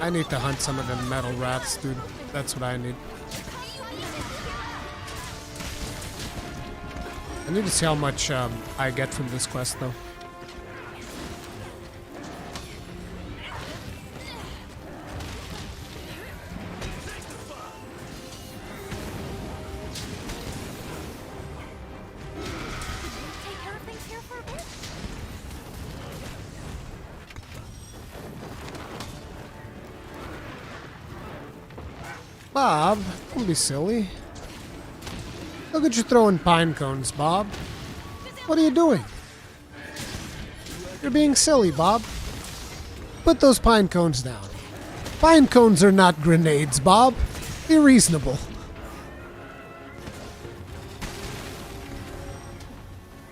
I need to hunt some of them metal rats, dude. That's what I need. I need to see how much I get from this quest, though. Bob, don't be silly. Look at you throwing pine cones, Bob. What are you doing? You're being silly, Bob. Put those pine cones down. Pine cones are not grenades, Bob. Be reasonable.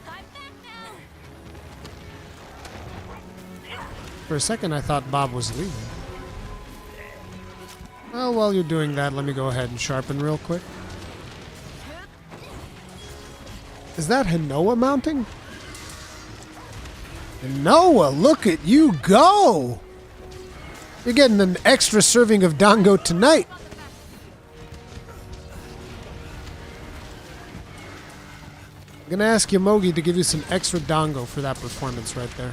I'm back now. For a second, I thought Bob was leaving. Well, while you're doing that, let me go ahead and sharpen real quick. Is that Hinoa mounting? Hinoa, look at you go! You're getting an extra serving of dango tonight. I'm gonna ask Yomogi to give you some extra dango for that performance right there.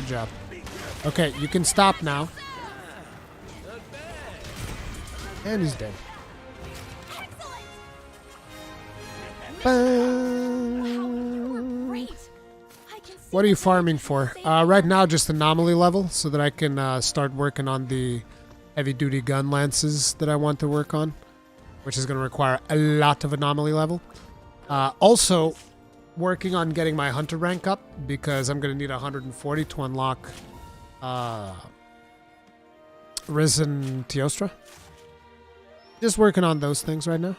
Good job. Okay, you can stop now. And he's dead. Great. I can see What are you farming for? Right now, just anomaly level, so that I can start working on the heavy-duty Gunlances that I want to work on, which is going to require a lot of anomaly level. Also, working on getting my hunter rank up, because I'm going to need 140 to unlock Risen Teostra. Just working on those things right now.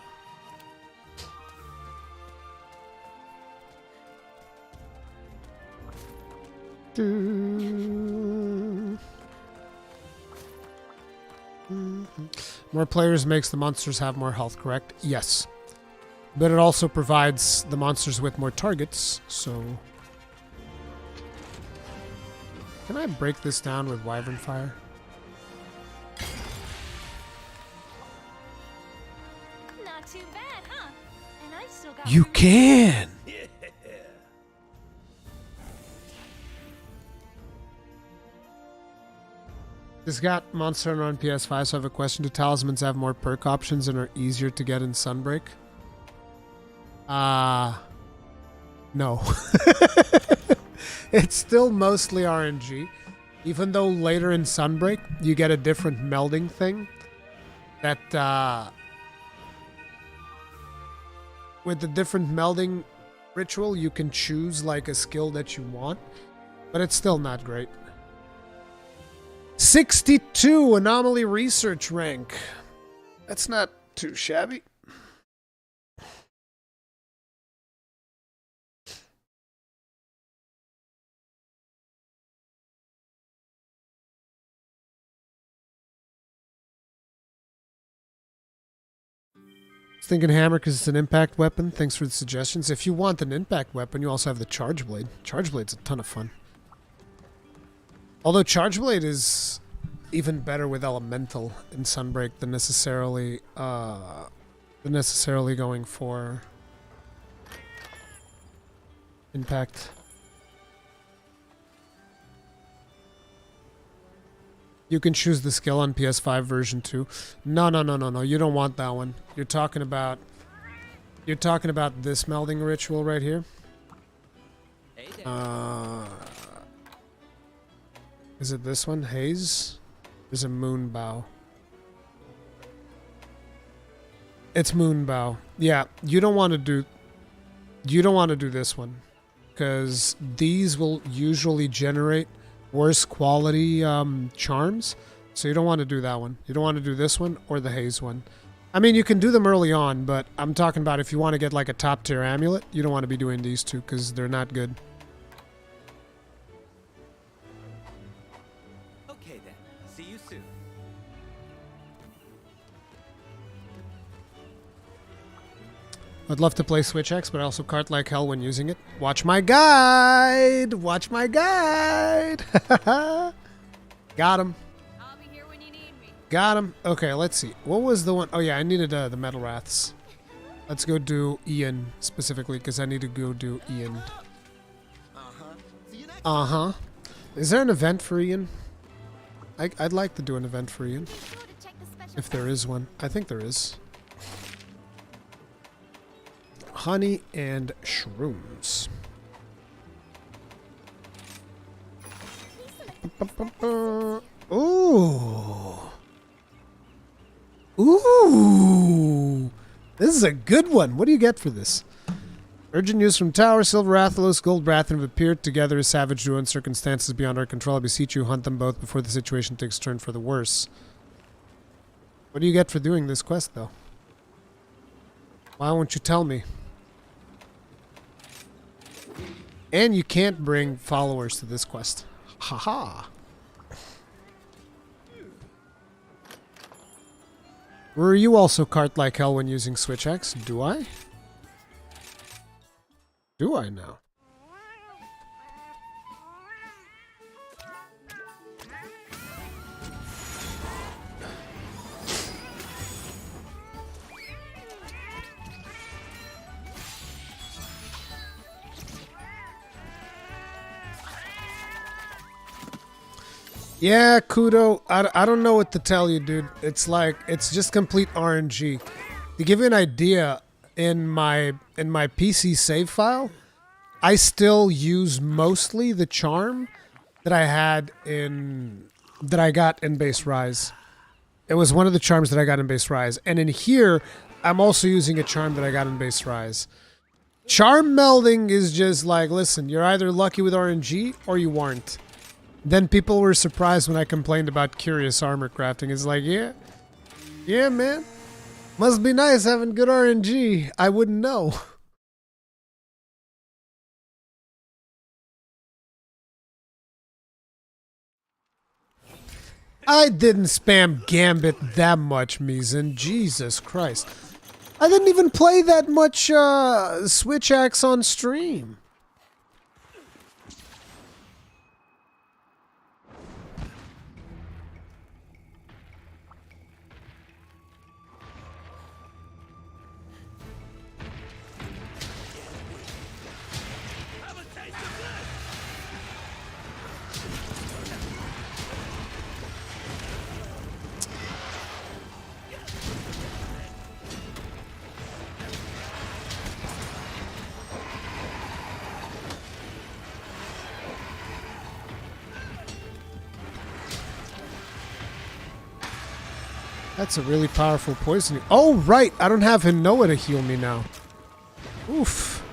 More players makes the monsters have more health, correct? Yes. But it also provides the monsters with more targets, so... Can I break this down with Wyvern Fire? not too bad, huh? And I've still got You room- can! This got Monster Hunter on PS5, so I have a question. Do talismans have more perk options and are easier to get in Sunbreak? No. It's still mostly RNG. Even though later in Sunbreak, you get a different melding thing. That, with the different melding ritual, you can choose, like, a skill that you want. But it's still not great. 62 Anomaly Research rank. That's not too shabby. Thinking hammer because it's an impact weapon. Thanks for the suggestions. If you want an impact weapon, you also have the Charge Blade. Charge Blade's a ton of fun. Although Charge Blade is even better with Elemental in Sunbreak than necessarily going for impact. You can choose the skill on PS5 version 2. No. You don't want that one. You're talking about this melding ritual right here. Is it this one? Haze? There's a Moonbow. It's Moonbow. Yeah, you don't want to do this one, because these will usually generate worse quality charms, so you don't want to do that one. You don't want to do this one or the Haze one. I mean, you can do them early on, but I'm talking about if you want to get like a top tier amulet, you don't want to be doing these two because they're not good. Okay then. See you soon. I'd love to play Switch X, but I also cart like hell when using it. Watch my guide! Watch my guide! Got him. I'll be here when you need me. Got him. Okay, let's see. What was the one? Oh yeah, I needed the Metal Wraths. Let's go do Ian specifically, because I need to go do Ian. Uh-huh. Is there an event for Ian? I'd like to do an event for Ian. Be sure to check the special If there is one. I think there is. Honey and shrooms. Ooh. Ooh. This is a good one. What do you get for this? Urgent news from Tower. Silver Rathalos, Gold Rathian have appeared together as savage duo in circumstances beyond our control. I beseech you, hunt them both before the situation takes a turn for the worse. What do you get for doing this quest, though? Why won't you tell me? And you can't bring followers to this quest. Haha. Were you also cart like hell when using Switch X? Do I? Do I now? Yeah, Kudo, I don't know what to tell you, dude. It's like, it's just complete RNG. To give you an idea, in my PC save file, I still use mostly the charm that I got in Base Rise. It was one of the charms that I got in Base Rise. And in here, I'm also using a charm that I got in Base Rise. Charm melding is just like, listen, you're either lucky with RNG or you aren't. Then people were surprised when I complained about curious armor crafting. It's like, yeah, man. Must be nice having good RNG. I wouldn't know. I didn't spam Gambit that much, Mizan. Jesus Christ. I didn't even play that much Switch Axe on stream. That's a really powerful poison. Oh, right. I don't have Hinoa to heal me now. Oof.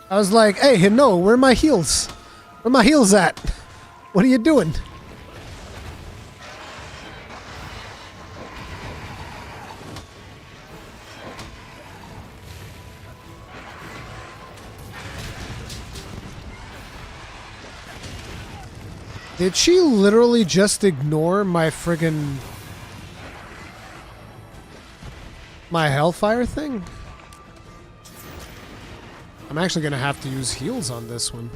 I was like, hey, Hinoa, where are my heals? Where are my heals at? What are you doing? Did she literally just ignore my friggin' my Hellfire thing? I'm actually gonna have to use heals on this one.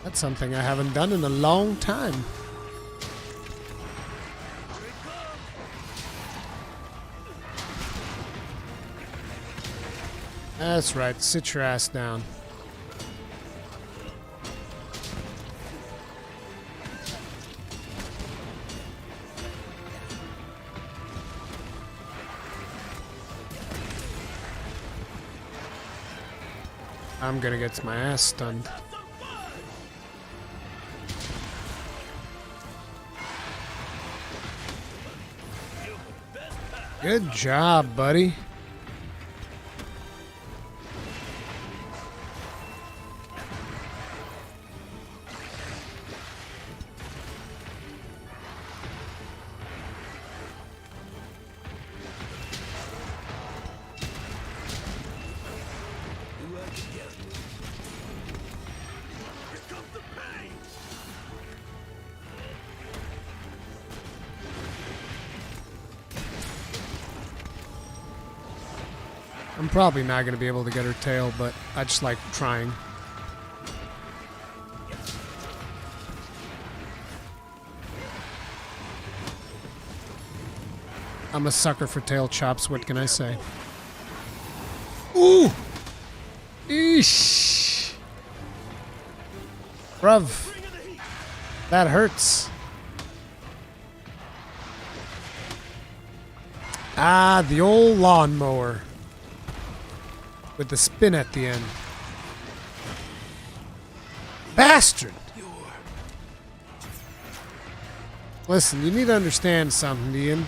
That's something I haven't done in a long time. That's right, sit your ass down. I'm gonna get my ass stunned. Good job, buddy. I'm probably not going to be able to get her tail, but I just like trying. I'm a sucker for tail chops, what can I say? Ooh! Eesh! Bruv. That hurts. Ah, the old lawnmower. With the spin at the end. Bastard! Listen, you need to understand something, Ian.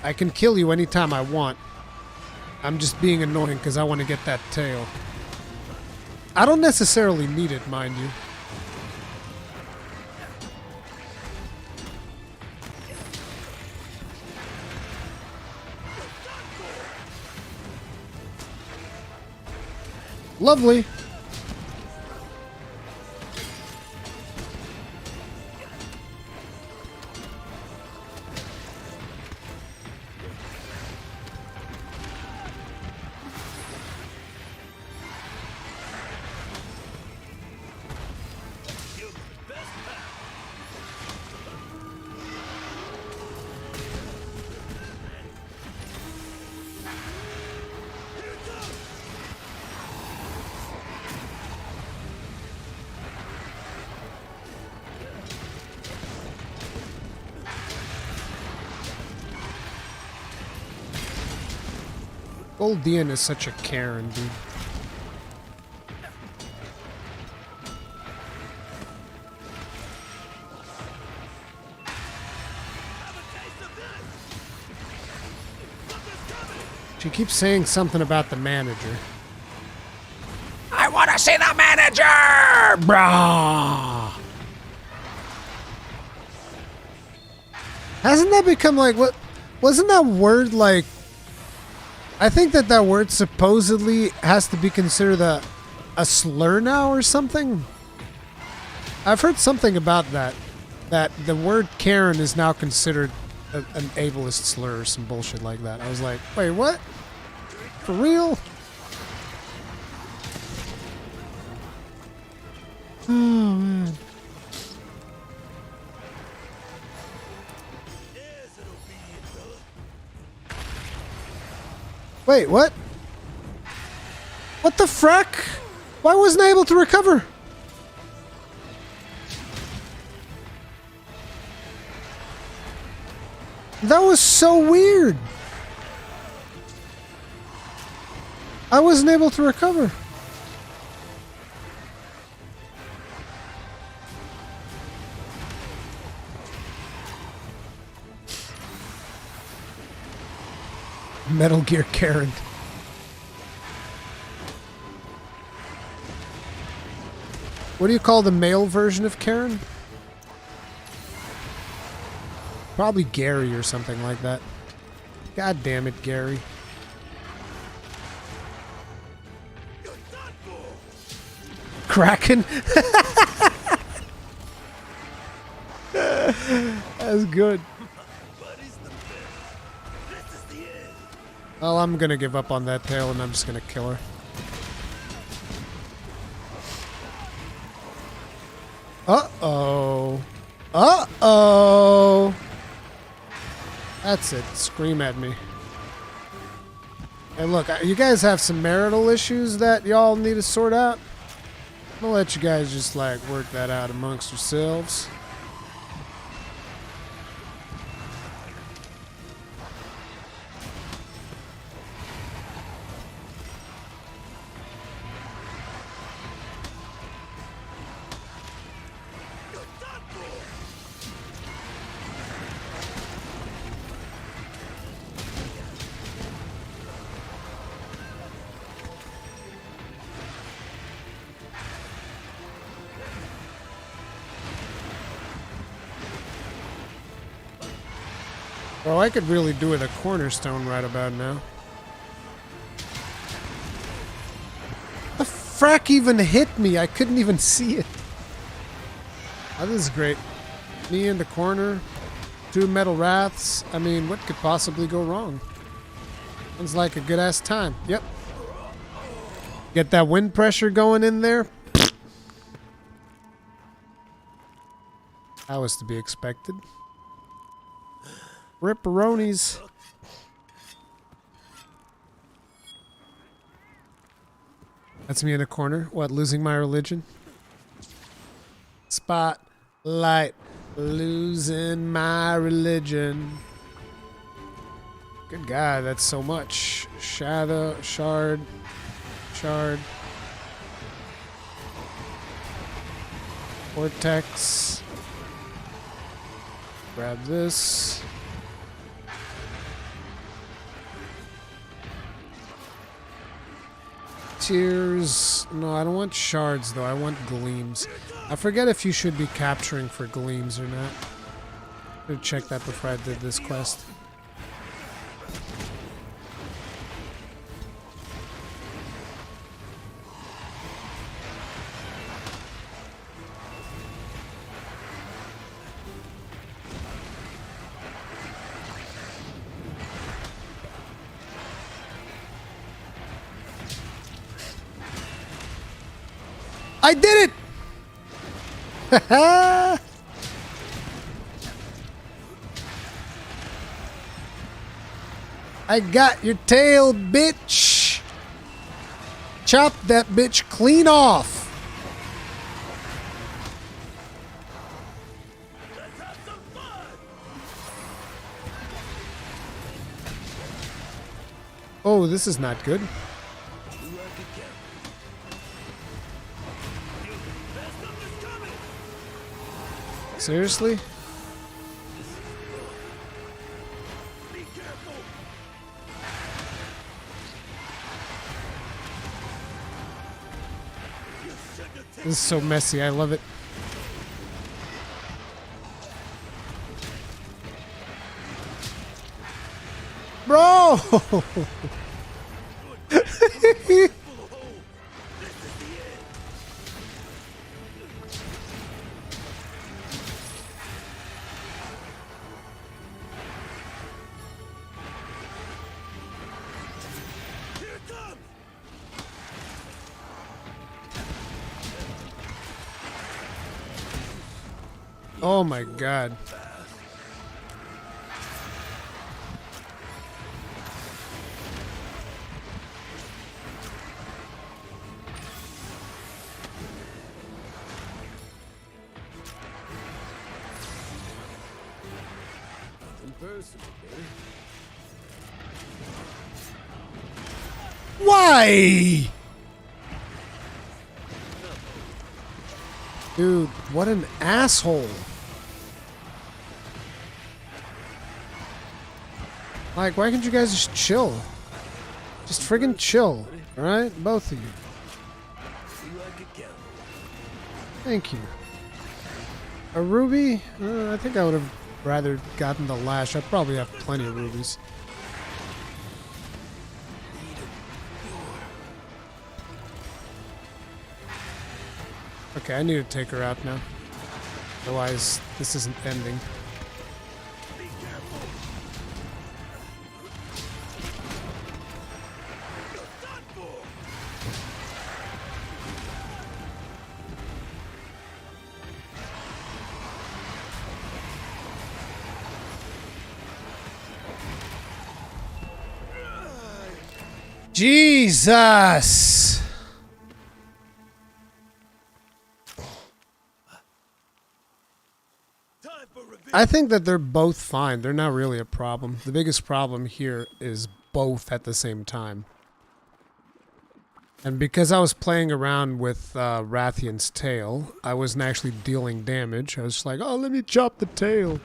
I can kill you anytime I want. I'm just being annoying because I want to get that tail. I don't necessarily need it, mind you. Lovely. Old Dian is such a Karen, dude. She keeps saying something about the manager. I want to see the manager! Brah! Hasn't that become like what? Wasn't that word like? I think that word supposedly has to be considered a slur now or something. I've heard something about that. That the word Karen is now considered an ableist slur or some bullshit like that. I was like, wait, what? For real? Oh, man. Wait, what? What the frack? Why wasn't I able to recover? That was so weird. I wasn't able to recover. Metal Gear Karen. What do you call the male version of Karen? Probably Gary or something like that. God damn it, Gary. Kraken? That's good. Well, I'm gonna give up on that tail and I'm just gonna kill her. Uh-oh. Uh-oh. That's it. Scream at me. Hey, look, you guys have some marital issues that y'all need to sort out. I'm gonna let you guys just, like, work that out amongst yourselves. Well, I could really do with a cornerstone right about now. The frack even hit me? I couldn't even see it. Oh, this is great. Me in the corner, 2 metal wraths. I mean, what could possibly go wrong? Sounds like a good ass time. Yep. Get that wind pressure going in there. That was to be expected. Ripperonis. That's me in a corner. What, losing my religion? Spotlight. Losing my religion. Good God, that's so much. Shadow, shard. Vortex. Grab this. Tears. No, I don't want shards though. I want gleams. I forget if you should be capturing for gleams or not. I should check that before I did this quest. I did it! I got your tail, bitch! Chop that bitch clean off! Oh, this is not good. Seriously? This is so messy. I love it. Bro! Oh my god. Why? Dude, what an asshole. Like, why can't you guys just chill? Just friggin' chill, alright? Both of you. Thank you. A ruby? I think I would have rather gotten the lash. I probably have plenty of rubies. Okay, I need to take her out now. Otherwise, this isn't ending. Jesus! I think that they're both fine. They're not really a problem. The biggest problem here is both at the same time. And because I was playing around with Rathian's tail, I wasn't actually dealing damage. I was just like, oh, let me chop the tail.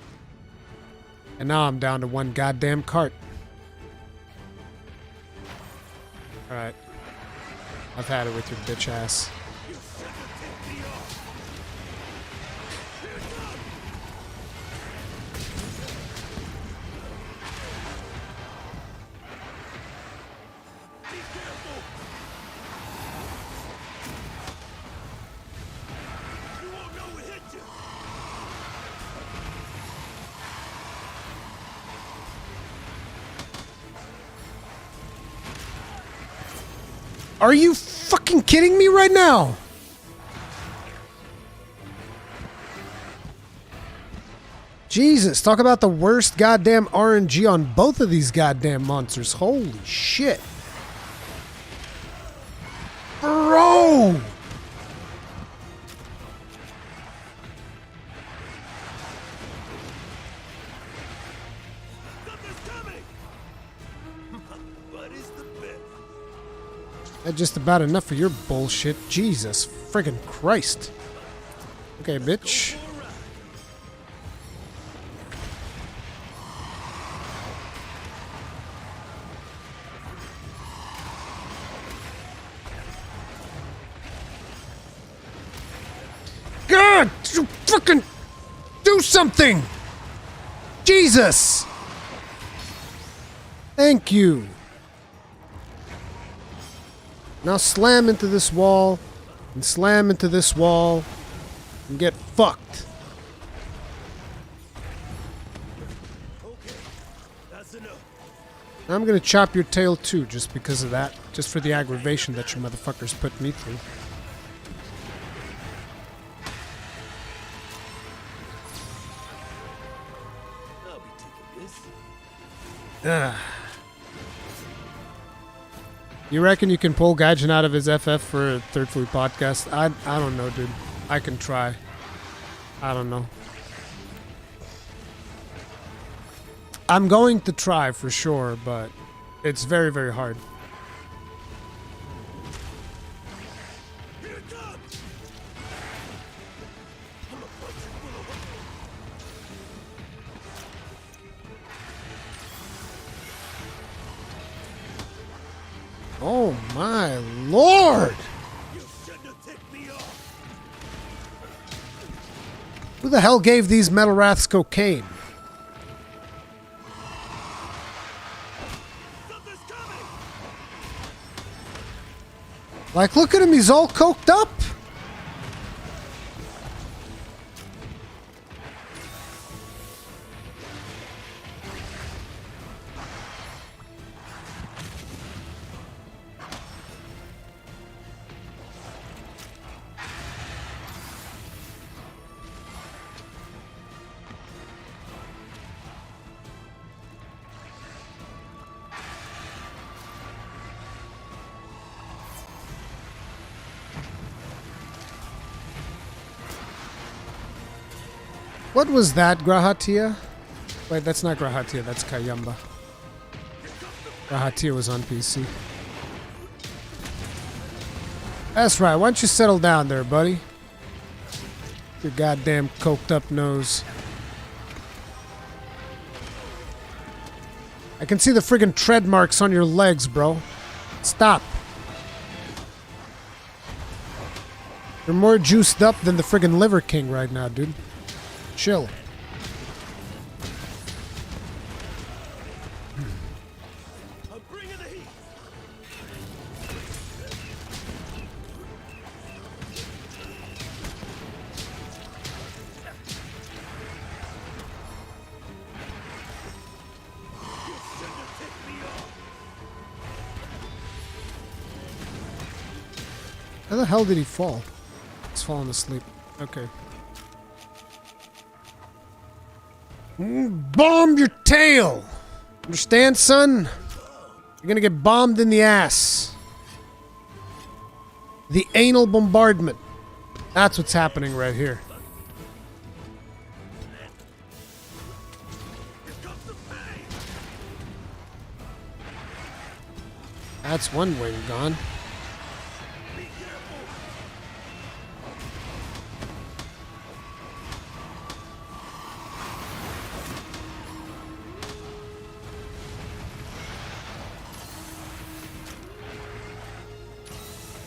And now I'm down to one goddamn cart. Alright. I've had it with your bitch ass. Are you fucking kidding me right now? Jesus, talk about the worst goddamn RNG on both of these goddamn monsters. Holy shit. Bro! That's just about enough for your bullshit. Jesus friggin' Christ. Okay, bitch. Frickin' do something! Jesus! Thank you. Now slam into this wall, and slam into this wall, and get fucked. I'm gonna chop your tail too, just because of that. Just for the aggravation that you motherfuckers put me through. I'll be taking this. You reckon you can pull Gaijin out of his FF for a Third Fleet podcast? I don't know, dude. I can try. I don't know. I'm going to try for sure, but it's very, very hard. Oh my lord! Who the hell gave these Metal Wraths cocaine? Like, look at him, he's all coked up. What was that, Grahatia? Wait, that's not Grahatia, that's Kayamba. Grahatia was on PC. That's right, why don't you settle down there, buddy? Your goddamn coked up nose. I can see the friggin' tread marks on your legs, bro. Stop. You're more juiced up than the friggin' Liver King right now, dude. Chill. I'm bringing the heat. How the hell did he fall? He's falling asleep. Okay. Bomb your tail! Understand, son? You're gonna get bombed in the ass. The anal bombardment. That's what's happening right here. That's one wing gone.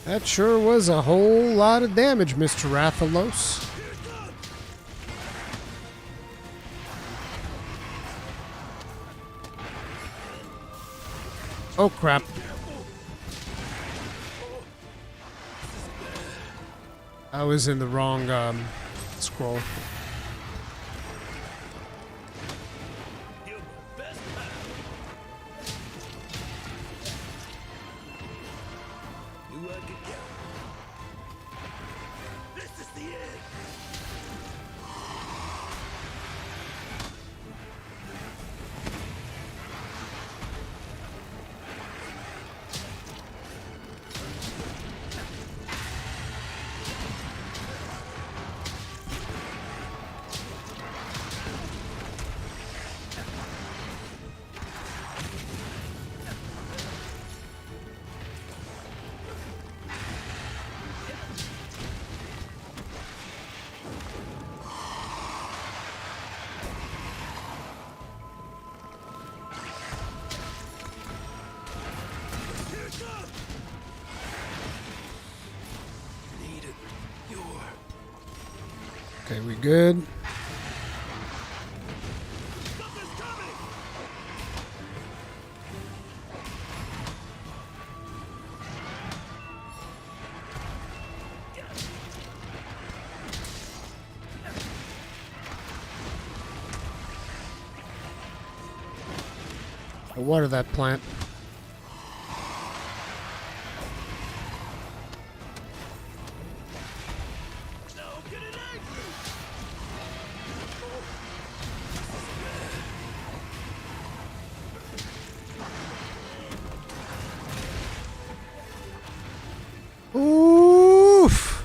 That sure was a whole lot of damage, Mr. Rathalos. Oh crap. I was in the wrong scroll. Okay, we good? Something's coming! I water that plant. Now I'm getting angry! Oof!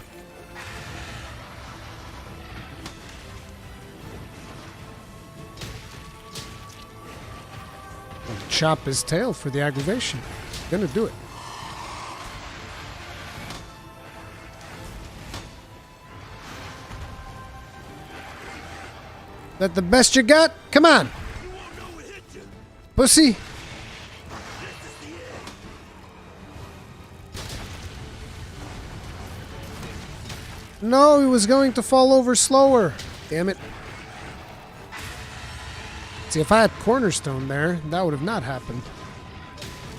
I'll chop his tail for the aggravation. Gonna do it. That the best you got? Come on, You won't know it hit you! pussy. This is the end! No, he was going to fall over slower. Damn it. See, if I had Cornerstone there, that would have not happened.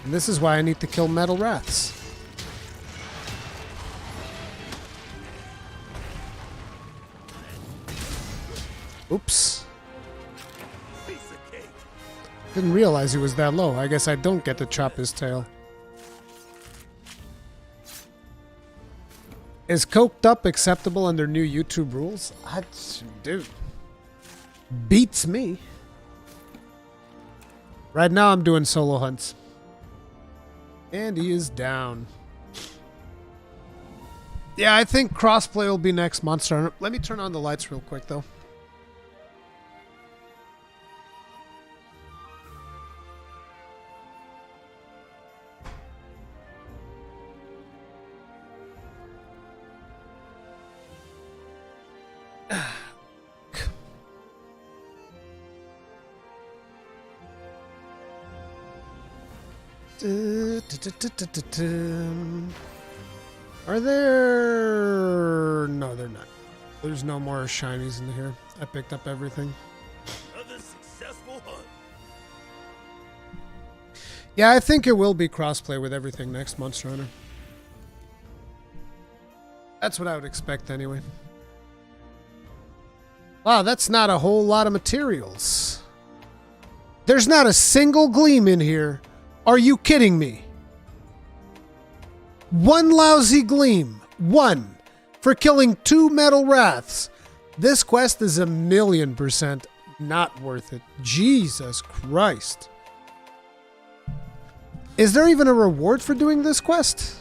And this is why I need to kill Metal Wraths. Oops. Piece of cake! Didn't realize he was that low. I guess I don't get to chop his tail. Is coked up acceptable under new YouTube rules? Dude. Beats me. Right now I'm doing solo hunts. And he is down. Yeah, I think crossplay will be next Monster Hunter. Let me turn on the lights real quick though. Are there... No, they're not. There's no more shinies in here. I picked up everything. Another successful hunt! Yeah, I think it will be crossplay with everything next Monster Hunter. That's what I would expect anyway. Wow, that's not a whole lot of materials. There's not a single gleam in here. Are you kidding me? One lousy gleam. One. For killing 2 Metal Wraths. This quest is 1,000,000% not worth it. Jesus Christ. Is there even a reward for doing this quest?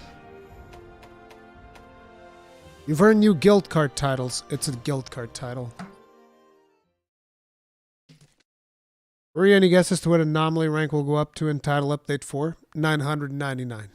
You've earned new guild card titles. It's a guild card title. Were you any guesses to what Anomaly rank will go up to in Title Update 4? 999.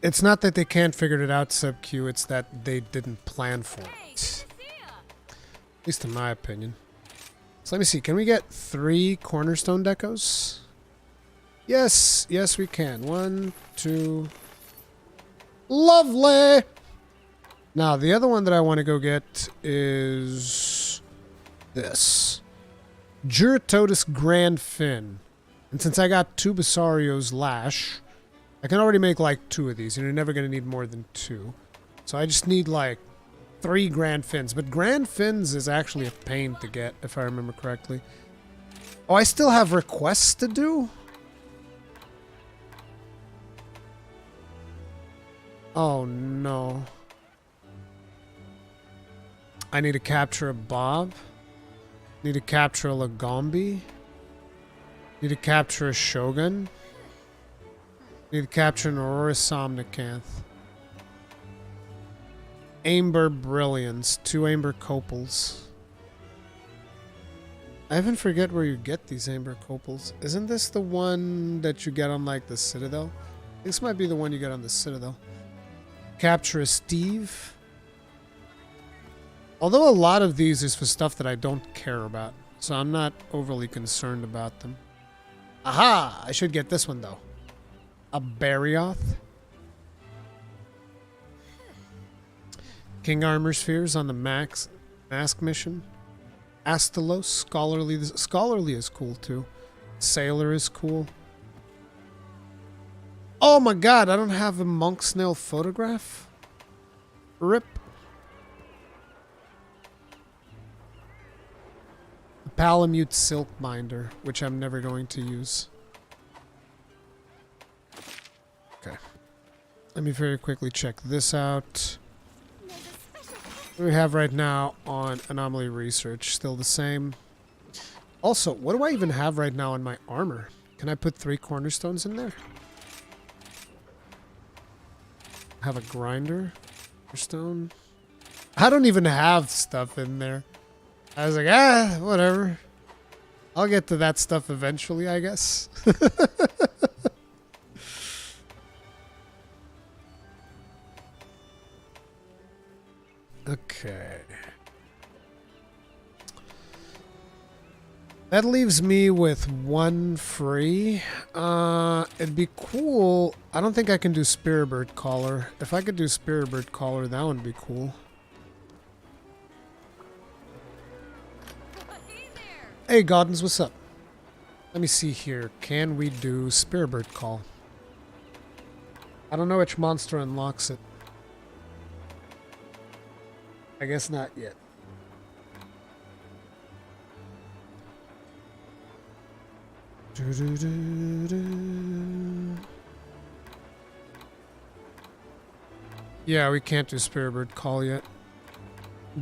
It's not that they can't figure it out, Sub-Q, it's that they didn't plan for it. At least in my opinion. So let me see, can we get 3 cornerstone decos? Yes, yes we can. 1, 2. Lovely! Now, the other one that I want to go get is this. Jyuratodus Grand Fin. And since I got 2 Basario's Lash, I can already make like 2 of these, and you're never going to need more than 2. So I just need like 3 Grand Fins. But Grand Fins is actually a pain to get, if I remember correctly. Oh, I still have requests to do? Oh, no. I need to capture a Bob. Need to capture a Lagombi. Need to capture a Shogun. Need to capture an Aurora Somnacanth. Amber Brilliance. 2 Amber Copals. I even forget where you get these Amber Copals. Isn't this the one that you get on like the Citadel? This might be the one you get on the Citadel. Capture a Steve. Although a lot of these is for stuff that I don't care about, so I'm not overly concerned about them. Aha! I should get this one though. A Barroth. King Armor Spheres on the Mask mission. Astalos, Scholarly is cool too. Sailor is cool. Oh my god, I don't have a Monk Snail photograph? Rip. A Palamute Silk Binder, which I'm never going to use. Okay. Let me very quickly check this out. What do we have right now on Anomaly Research? Still the same. Also, what do I even have right now in my armor? Can I put 3 cornerstones in there? Have a grinder? Stone? I don't even have stuff in there. I was like, whatever. I'll get to that stuff eventually, I guess. Okay. That leaves me with 1 free. It'd be cool. I don't think I can do Spiritbird Caller. If I could do Spiritbird Caller, that would be cool. Hey, Goddens, what's up? Let me see here. Can we do Spiritbird Call? I don't know which monster unlocks it. I guess not yet. Yeah, we can't do Spiritbird Call yet.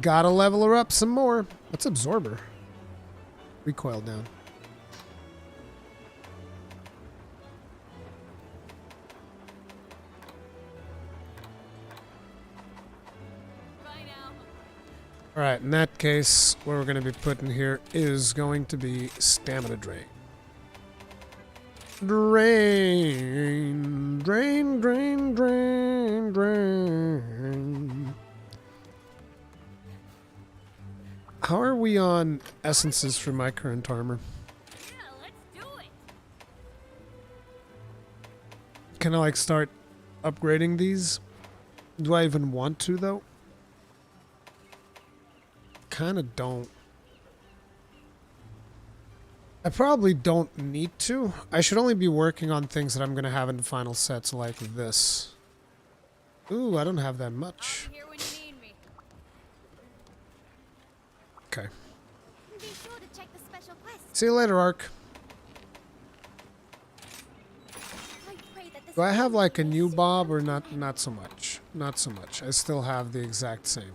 Gotta level her up some more. What's Absorber? Recoil down. Alright, in that case, what we're going to be putting here is going to be Stamina Drain. Drain, drain, drain, drain, drain. How are we on essences for my current armor? Yeah, let's do it. Can I like start upgrading these? Do I even want to though? Kinda don't. I probably don't need to. I should only be working on things that I'm gonna have in final sets like this. Ooh, I don't have that much. I'm here when you need me. Okay. Be sure to check the special quest. See you later, Ark. I pray that this Do I have like a will new soon Bob or come to not? an end. Not so much. Not so much. I still have the exact same.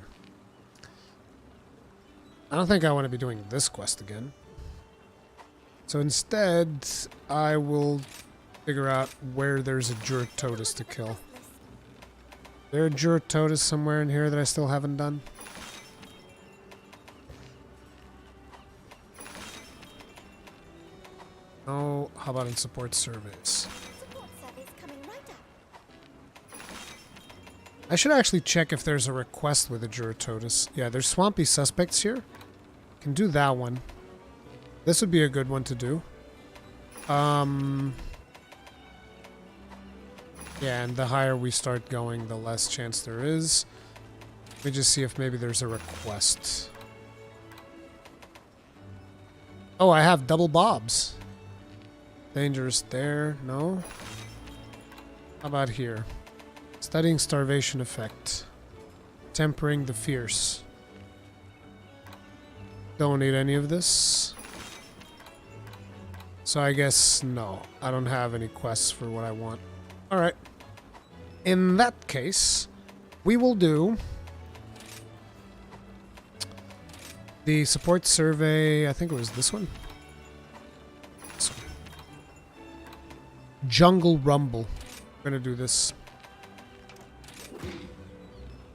I don't think I want to be doing this quest again. So instead, I will figure out where there's a Jyuratodus to kill. There a Jyuratodus somewhere in here that I still haven't done? Oh, how about in support surveys? Support surveys coming right up. I should actually check if there's a request with a Jyuratodus. Yeah, there's Swampy Suspects here. Can do that one. This would be a good one to do. Yeah, and the higher we start going, the less chance there is. Let me just see if maybe there's a request. Oh, I have double bobs. Dangerous there. No. How about here? Studying starvation effect. Tempering the fierce. Don't need any of this. So I guess no. I don't have any quests for what I want. Alright. In that case, we will do the support survey. I think it was this one. This one. Jungle Rumble. We're gonna do this.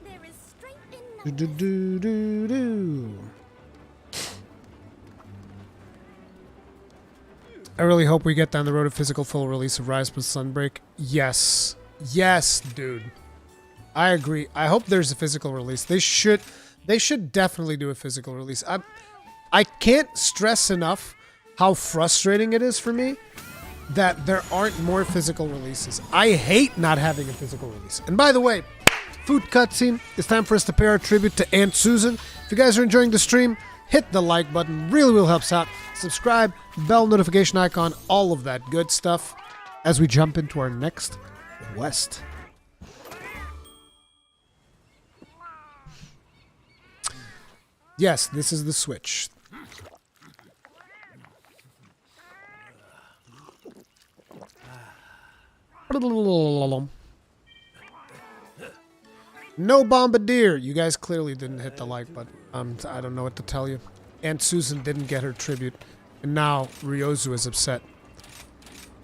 There is strength Do in do numbers. do do do. I really hope we get down the road of physical full release of Rise with Sunbreak. Yes. Yes, dude. I agree. I hope there's a physical release. They should. They should definitely do a physical release. I can't stress enough how frustrating it is for me that there aren't more physical releases. I hate not having a physical release. And by the way, food cutscene. It's time for us to pay our tribute to Aunt Susan. If you guys are enjoying the stream, hit the like button. Really will helps out. Subscribe, bell notification icon, all of that good stuff as we jump into our next quest. Yes, this is the switch. No bombardier. You guys clearly didn't hit the like button. I don't know what to tell you. Aunt Susan didn't get her tribute, and now Ryozu is upset.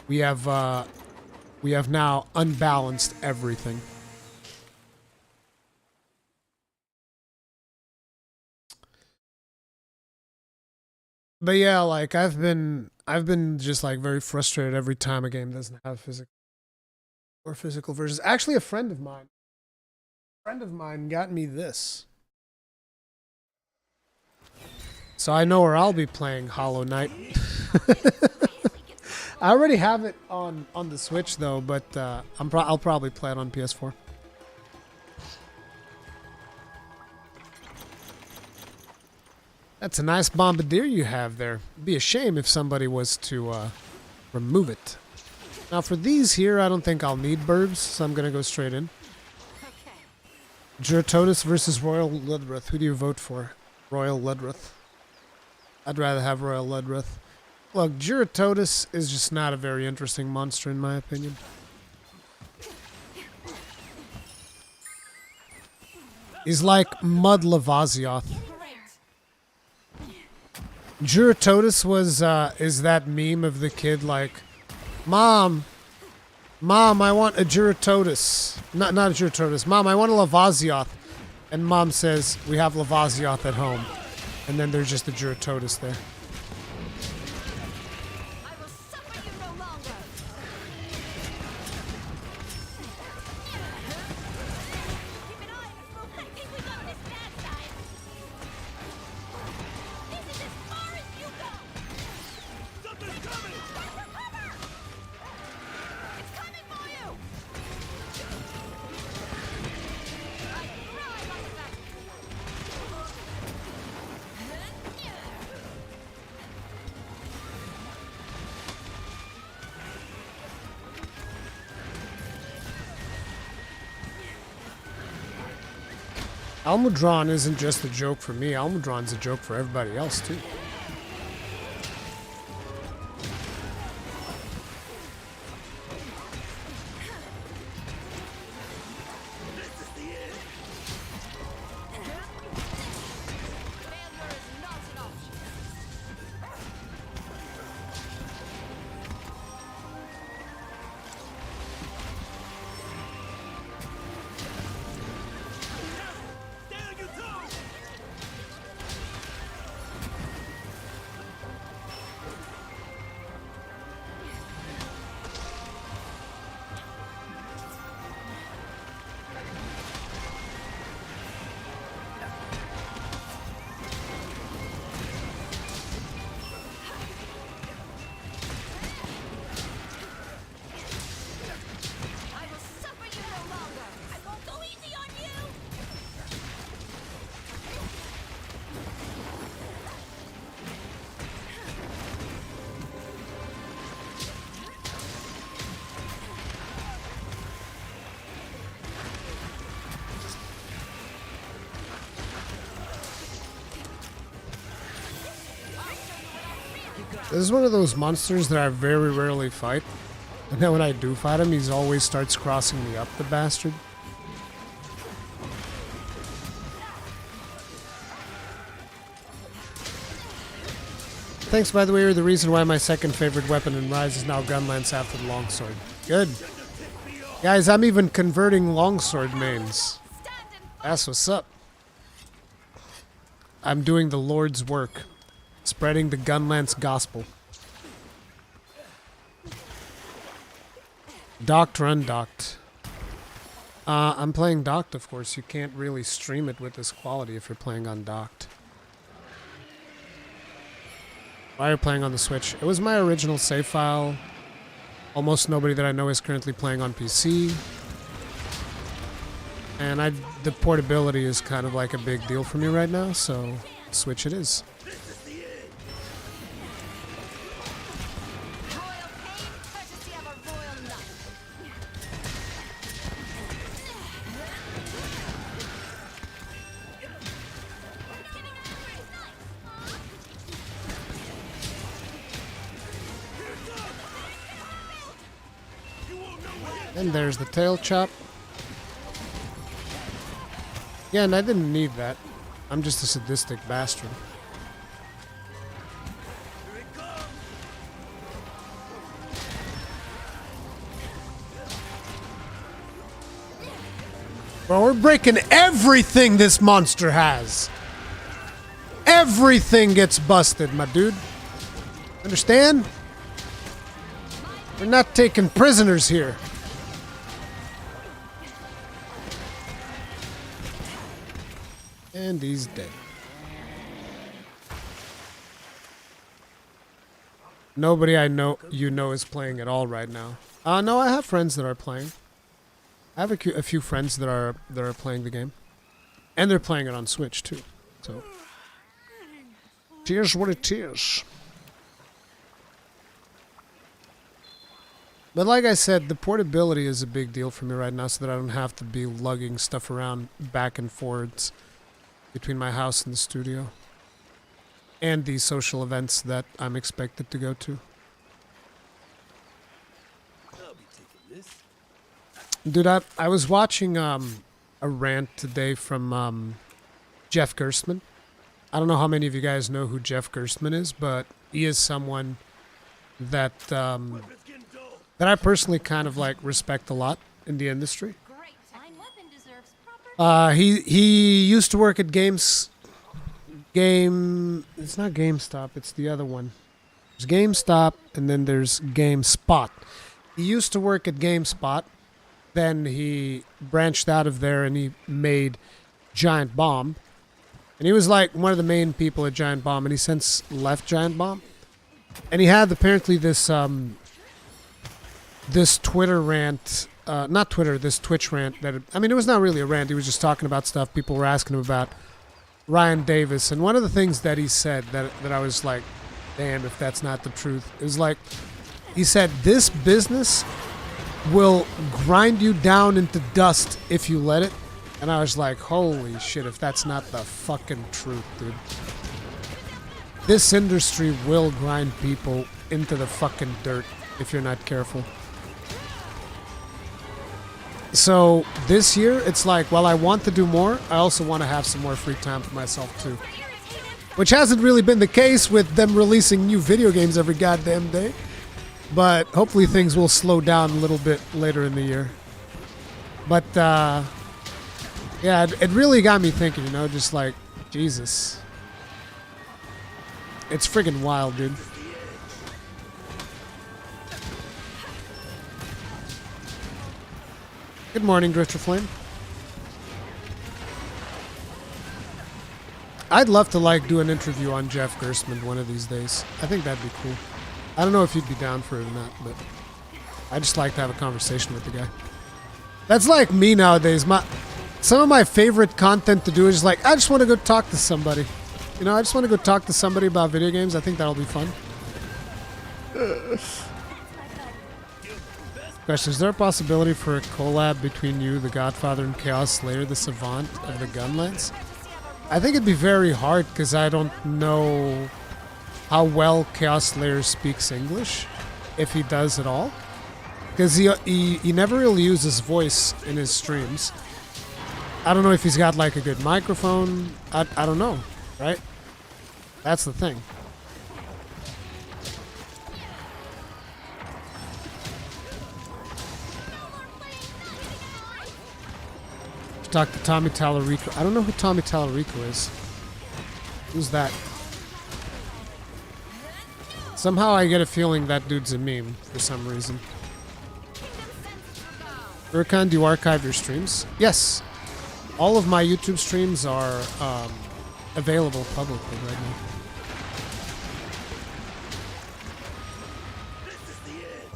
We have now unbalanced everything. But yeah, like I've been just like very frustrated every time a game doesn't have physical versions. Actually, a friend of mine got me this. So I know where I'll be playing Hollow Knight. I already have it on the Switch though, but I'll probably play it on PS4. That's a nice bombardier you have there. It'd be a shame if somebody was to remove it. Now for these here, I don't think I'll need burbs, so I'm gonna go straight in. Jyuratodus versus Royal Ludroth. Who do you vote for? Royal Ludroth. I'd rather have Royal Ludroth. Look, Jyuratodus is just not a very interesting monster in my opinion. He's like Mud Lavazioth. Jyuratodus is that meme of the kid like, Mom, I want a Jyuratodus. Not a Jyuratodus. Mom, I want a Lavazioth. And Mom says, we have Lavazioth at home. And then there's just a Jyuratodus there. I will suffer you no longer. Keep an eye on us, folks. I think we got this bad side. This is as far as you go. Something's coming! For cover! It's coming for you! I thrive on the back. Almudron isn't just a joke for me. Almudron's a joke for everybody else too. Failure is not an option. Stay on your toes! I will suffer you no longer. I won't go easy on you. This is one of those monsters that I very rarely fight. And then when I do fight him, he always starts crossing me up, the bastard. Thanks, by the way, are the reason why my second favorite weapon in Rise is now Gunlance after the longsword. Good. Guys, I'm even converting longsword mains. That's what's up. I'm doing the Lord's work. Spreading the Gunlance gospel. Docked or undocked. I'm playing docked, of course. You can't really stream it with this quality if you're playing on docked. Why are you playing on the Switch? It was my original save file. Almost nobody that I know is currently playing on PC. And the portability is kind of like a big deal for me right now, so Switch it is. Royal pain, courtesy of a royal knight. And there's the tail chop. Yeah, and I didn't need that. I'm just a sadistic bastard. Bro, we're breaking everything this monster has. Everything gets busted, my dude. Understand? We're not taking prisoners here. And he's dead. Nobody I know is playing at all right now. No, I have friends that are playing. I have a few friends that are playing the game, and they're playing it on Switch too. So, here's what it is. But like I said, the portability is a big deal for me right now, so that I don't have to be lugging stuff around back and forwards between my house and the studio, and the social events that I'm expected to go to. Dude, I was watching a rant today from Jeff Gerstmann. I don't know how many of you guys know who Jeff Gerstmann is, but he is someone that that I personally kind of like respect a lot in the industry. Great. Fine weapon deserves proper. He used to work at It's not GameStop, it's the other one. There's GameStop and then there's GameSpot. He used to work at GameSpot. Then he branched out of there and he made Giant Bomb. And he was like one of the main people at Giant Bomb, and he since left Giant Bomb. And he had apparently this this Twitter rant, not Twitter, this Twitch rant that, it was not really a rant. He was just talking about stuff. People were asking him about Ryan Davis. And one of the things that he said that I was like, damn, if that's not the truth. It was like, he said, this business will grind you down into dust if you let it. And I was like, holy shit, if that's not the fucking truth, dude. This industry will grind people into the fucking dirt if you're not careful. So this year, it's like, while I want to do more, I also want to have some more free time for myself too. Which hasn't really been the case with them releasing new video games every goddamn day. But hopefully things will slow down a little bit later in the year. But, yeah, it really got me thinking, just like, Jesus. It's friggin' wild, dude. Good morning, Drifter Flame. I'd love to, do an interview on Jeff Gerstmann one of these days. I think that'd be cool. I don't know if you'd be down for it or not, but I just like to have a conversation with the guy. That's like me nowadays. Some of my favorite content to do is I just want to go talk to somebody. I just want to go talk to somebody about video games. I think that'll be fun. Question, is there a possibility for a collab between you, the Godfather, and Chaos Slayer, the Savant of the Gunlance? I think it'd be very hard because I don't know how well Chaos Slayer speaks English, if he does at all. Because he never really uses voice in his streams. I don't know if he's got a good microphone. I don't know, right? That's the thing. Talk to Tommy Tallarico. I don't know who Tommy Tallarico is. Who's that? Somehow I get a feeling that dude's a meme for some reason. Rurikhan, do you archive your streams? Yes. All of my YouTube streams are available publicly right now. This is the end.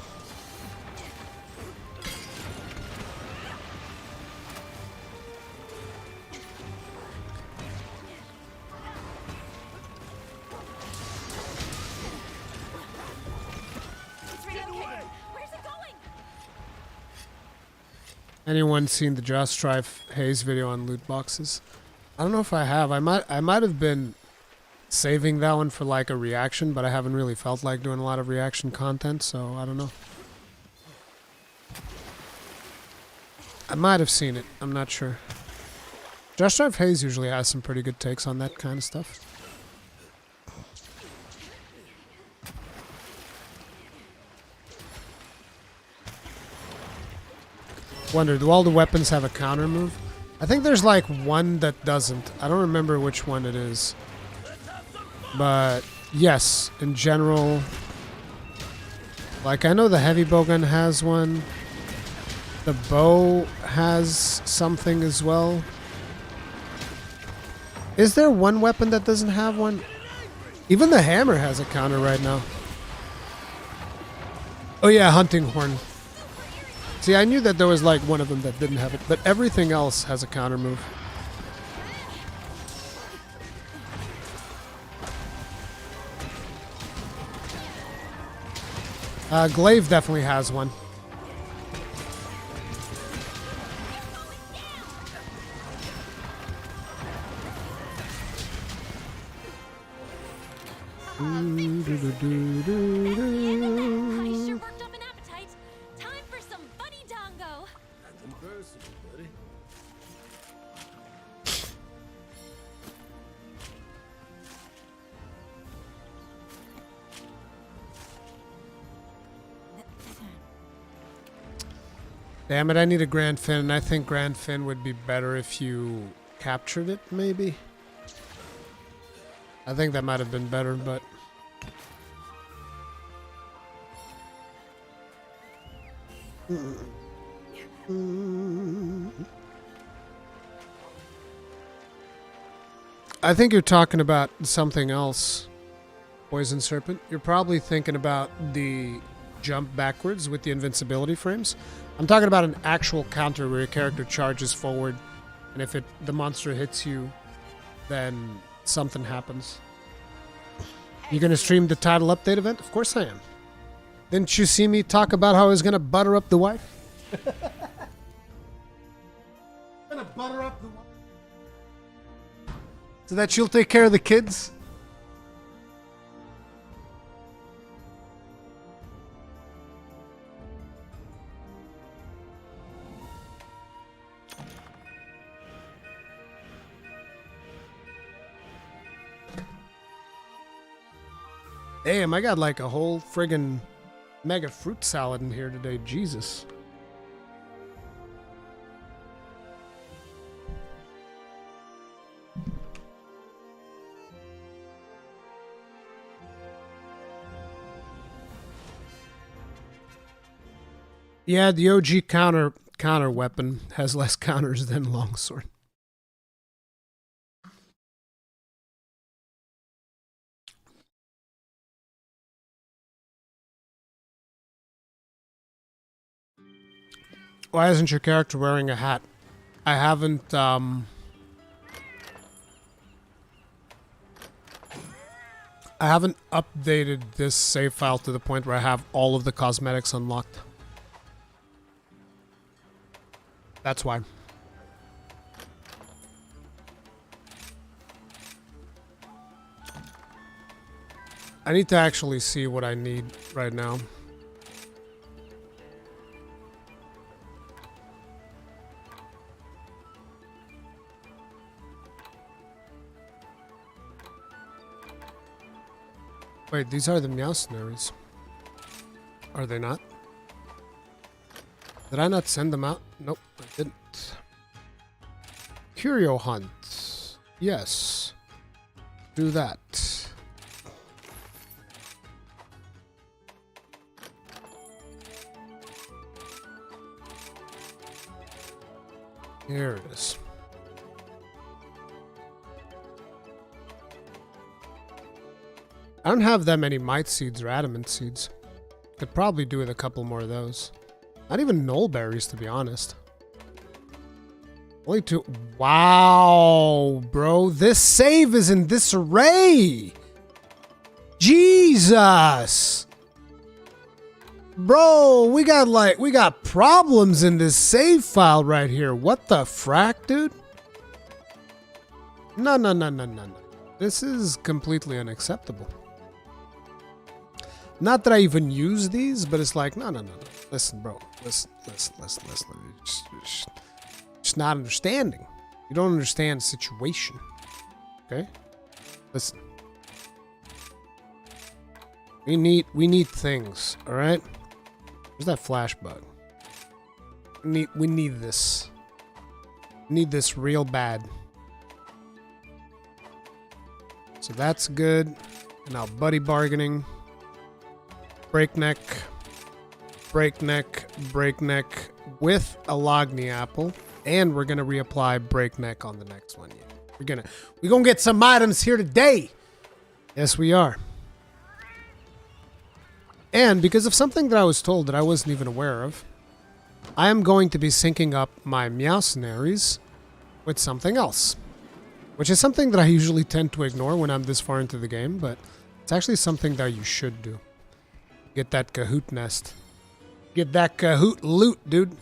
It's relocated. Where's it going? Anyone seen the Just Strife Haze video on loot boxes? I don't know if I have. I might have been saving that one for like a reaction, but I haven't really felt like doing a lot of reaction content, so I don't know. I might have seen it. I'm not sure. Just Strife Haze usually has some pretty good takes on that kind of stuff. Wonder, do all the weapons have a counter move? I think there's like one that doesn't. I don't remember which one it is. But yes, in general, like I know the heavy bowgun has one. The bow has something as well. Is there one weapon that doesn't have one? Even the hammer has a counter right now. Oh yeah, hunting horn. See, I knew that there was like one of them that didn't have it, but everything else has a counter move. Glaive definitely has one. I sure worked up an appetite. Time for some bunny dongo. Nothing personal, buddy. Damn it, I need a Grand Fin, and I think Grand Fin would be better if you captured it, maybe? I think that might have been better, but... I think you're talking about something else, Poison Serpent. You're probably thinking about the jump backwards with the invincibility frames. I'm talking about an actual counter where your character charges forward, and if the monster hits you, then something happens. You gonna stream the title update event? Of course I am. Didn't you see me talk about how I was gonna butter up the wife? Gonna butter up the wife so that she'll take care of the kids. Damn, I got like a whole friggin' mega fruit salad in here today. Jesus. Yeah, the OG counter weapon has less counters than longsword. Why isn't your character wearing a hat? I haven't updated this save file to the point where I have all of the cosmetics unlocked. That's why. I need to actually see what I need right now. Wait, these are the Meowsnaries. Are they not? Did I not send them out? Nope, I didn't. Curio Hunt. Yes. Do that. Here it is. I don't have that many Might Seeds or Adamant Seeds. Could probably do with a couple more of those. Not even Knoll Berries, to be honest. Only 2. Wow, bro. This save is in disarray. Jesus. Bro, we got problems in this save file right here. What the frack, dude? No. This is completely unacceptable. Not that I even use these, but it's like, no. Listen, bro. Listen. Just not understanding. You don't understand the situation. Okay? Listen. We need things, alright? Where's that flash bug? We need this. We need this real bad. So that's good. And now buddy bargaining. Breakneck with a Logni apple, and we're gonna reapply breakneck on the next one. Yeah. We're gonna get some items here today. Yes, we are. And because of something that I was told that I wasn't even aware of, I am going to be syncing up my Meowcenaries with something else, which is something that I usually tend to ignore when I'm this far into the game, but it's actually something that you should do. Get that Kahoot nest. Get that Kahoot loot, dude.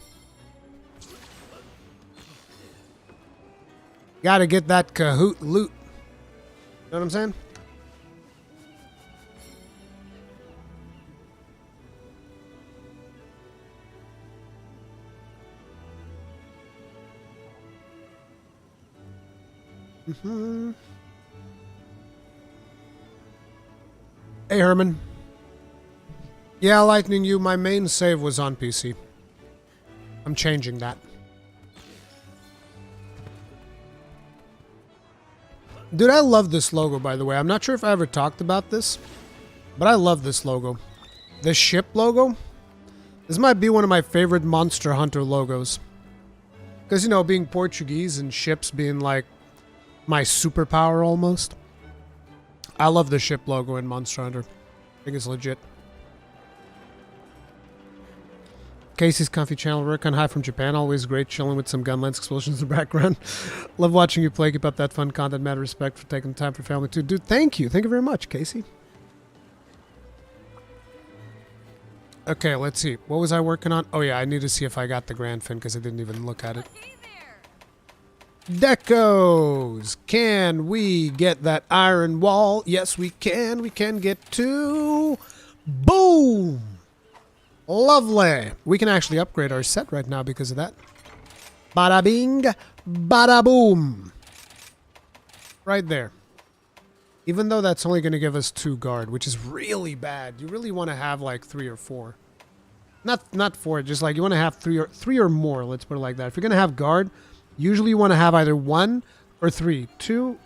Gotta get that Kahoot loot. Know what I'm saying? Hey, Herman. Yeah, Lightning you, my main save was on PC. I'm changing that. Dude, I love this logo, by the way. I'm not sure if I ever talked about this, but I love this logo. The ship logo. This might be one of my favorite Monster Hunter logos. Because, you know, being Portuguese and ships being like my superpower almost. I love the ship logo in Monster Hunter. I think it's legit. Casey's Comfy Channel, Rurikhan, hi from Japan. Always great chilling with some Gunlance explosions in the background. Love watching you play. Keep up that fun content. Mad respect for taking the time for family too. Dude, thank you. Thank you very much, Casey. Okay, let's see. What was I working on? Oh yeah, I need to see if I got the Grand Fin because I didn't even look at it. Decos! Can we get that iron wall? Yes, we can. We can get 2. Boom! Lovely. We can actually upgrade our set right now because of that. Bada bing, bada boom. Right there. Even though that's only going to give us 2 guard, which is really bad. You really want to have like 3 or 4. Not 4, just like you want to have 3 or more, let's put it like that. If you're going to have guard, usually you want to have either 1 or 3. 2,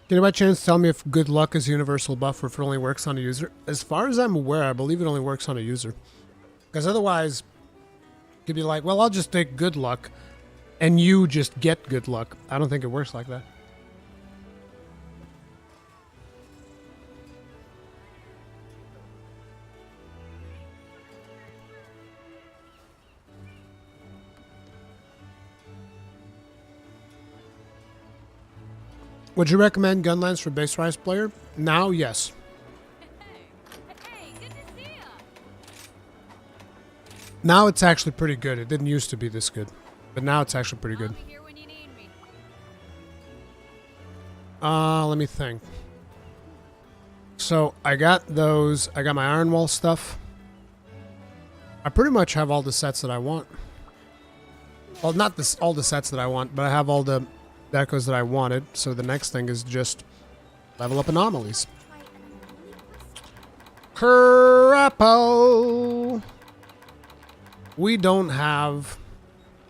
Can you by chance tell me if good luck is a universal buff or if it only works on a user? As far as I'm aware, I believe it only works on a user. Because otherwise, you'd be like, well, I'll just take good luck and you just get good luck. I don't think it works like that. Would you recommend Gunlance for base rise player? Now, yes. Hey, good to see ya. Now it's actually pretty good. It didn't used to be this good. But now it's actually pretty good. I'll be here when you need me. Let me think. So, I got those. I got my Iron Wall stuff. I pretty much have all the sets that I want. Well, not this, all the sets that I want, but I have all the decos that I wanted. So the next thing is just level up Anomalies. Crapo. We don't have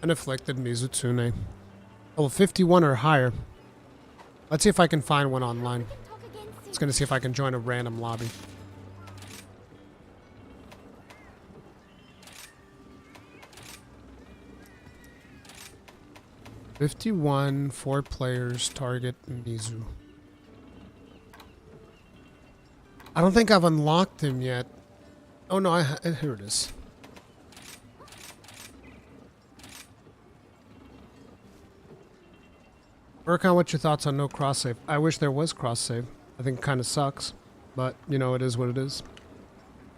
an afflicted Mizutsune. Oh, 51 or higher. Let's see if I can find one online. Talk again soon. It's gonna see if I can join a random lobby. $51, 4 players, target Mizu. I don't think I've unlocked him yet. Oh no, here it is. Rurikhan, what's your thoughts on no cross save? I wish there was cross save. I think it kind of sucks, but you know, it is what it is.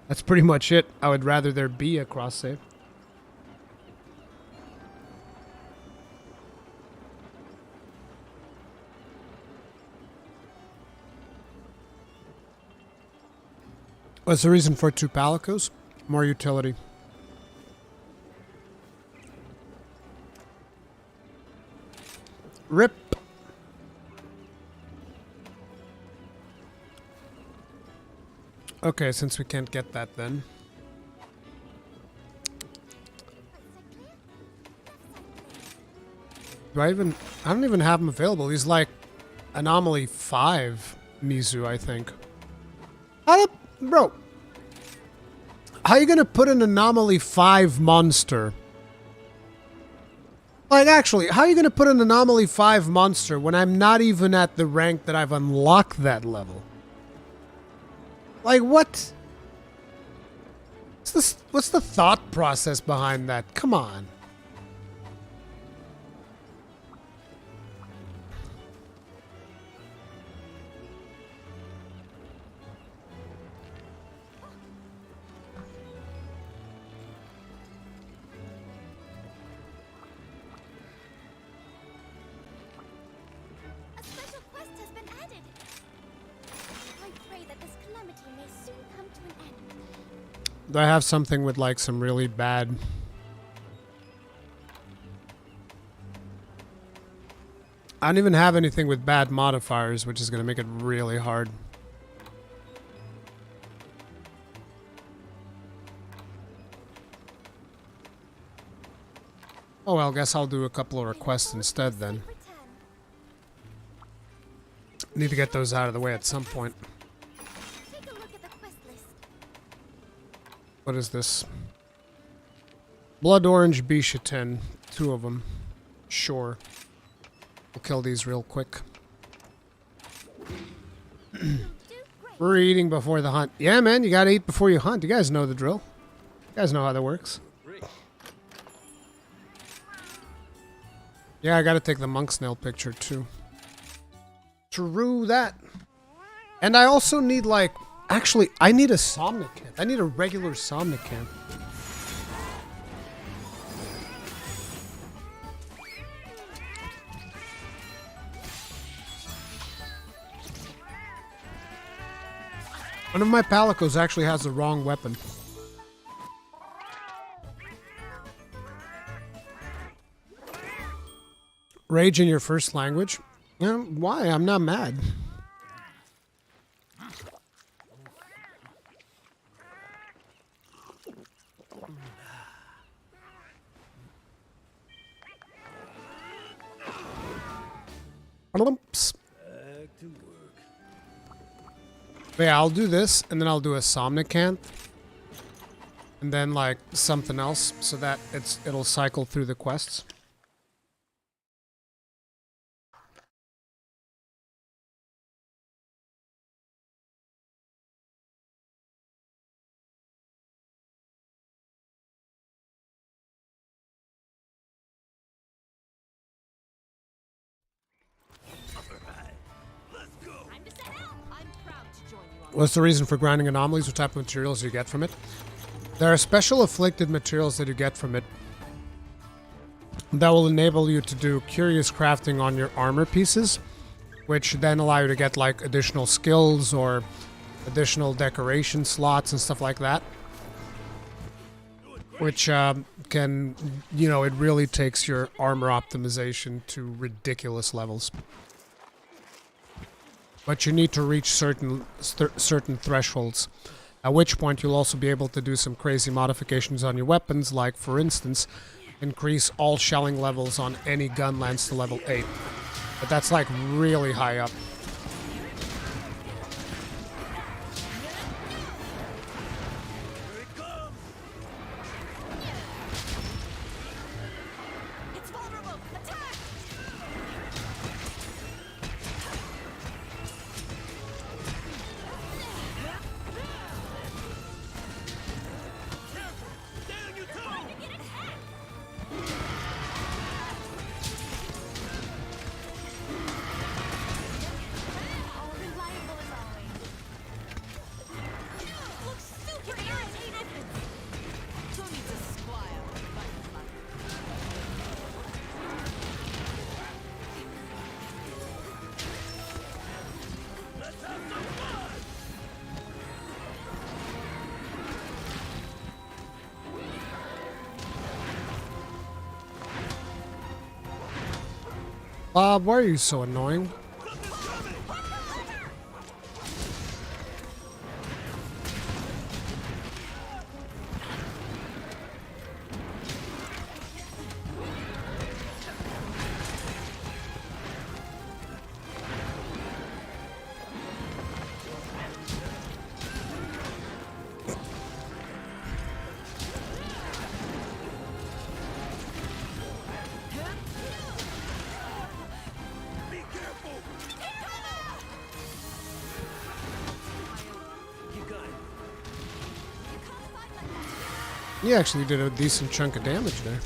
That's pretty much it. I would rather there be a cross save. What's the reason for 2 Palicos? More utility. Rip. Okay, since we can't get that then. I don't even have him available. He's like Anomaly 5 Mizu, I think. Bro, how you gonna put an Anomaly 5 monster? Like, actually, how are you gonna put an Anomaly 5 monster when I'm not even at the rank that I've unlocked that level? Like, what? What's the thought process behind that? Come on. A special quest has been added. I pray that this calamity may soon come to an end. Do I have something with like some really bad... I don't even have anything with bad modifiers, which is going to make it really hard. Oh well, guess I'll do a couple of requests instead then. Need to get those out of the way at some point. Take a look at the quest list. What is this? Blood Orange Bishaten. 2 of them. Sure. We'll kill these real quick. We're eating before the hunt. Yeah, man, you gotta eat before you hunt. You guys know the drill. You guys know how that works. Yeah, I gotta take the monk snail picture too. True that. And I also need like... Actually, I need a Somnacanth. I need a regular Somnacanth. One of my Palicos actually has the wrong weapon. Rage in your first language? Yeah, why? I'm not mad. Psst. Back to work. But yeah, I'll do this, and then I'll do a Somnacanth. And then, like, something else, so that it'll cycle through the quests. Time to set out. I'm proud to join you on What's the reason for grinding anomalies? What type of materials do you get from it? There are special afflicted materials that you get from it that will enable you to do curious crafting on your armor pieces, which then allow you to get like additional skills or additional decoration slots and stuff like that. Which can, you know, it really takes your armor optimization to ridiculous levels. But you need to reach certain thresholds At which point you'll also be able to do some crazy modifications on your weapons, like, for instance, increase all shelling levels on any Gunlance to level 8. But that's like really high up. It's vulnerable. Attack! Reliable as always. Looks super irritated. Who needs a squire? Bob, why are you so annoying? He actually did a decent chunk of damage there.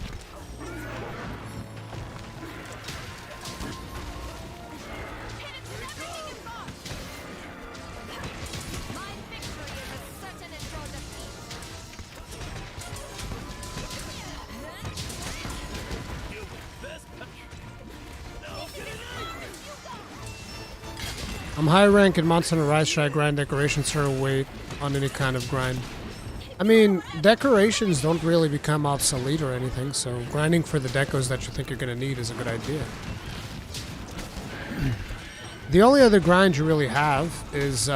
I'm high rank in Monster and Rise. Should I grind decorations or wait on any kind of grind? I mean, decorations don't really become obsolete or anything, so grinding for the decos that you think you're going to need is a good idea. The only other grind you really have is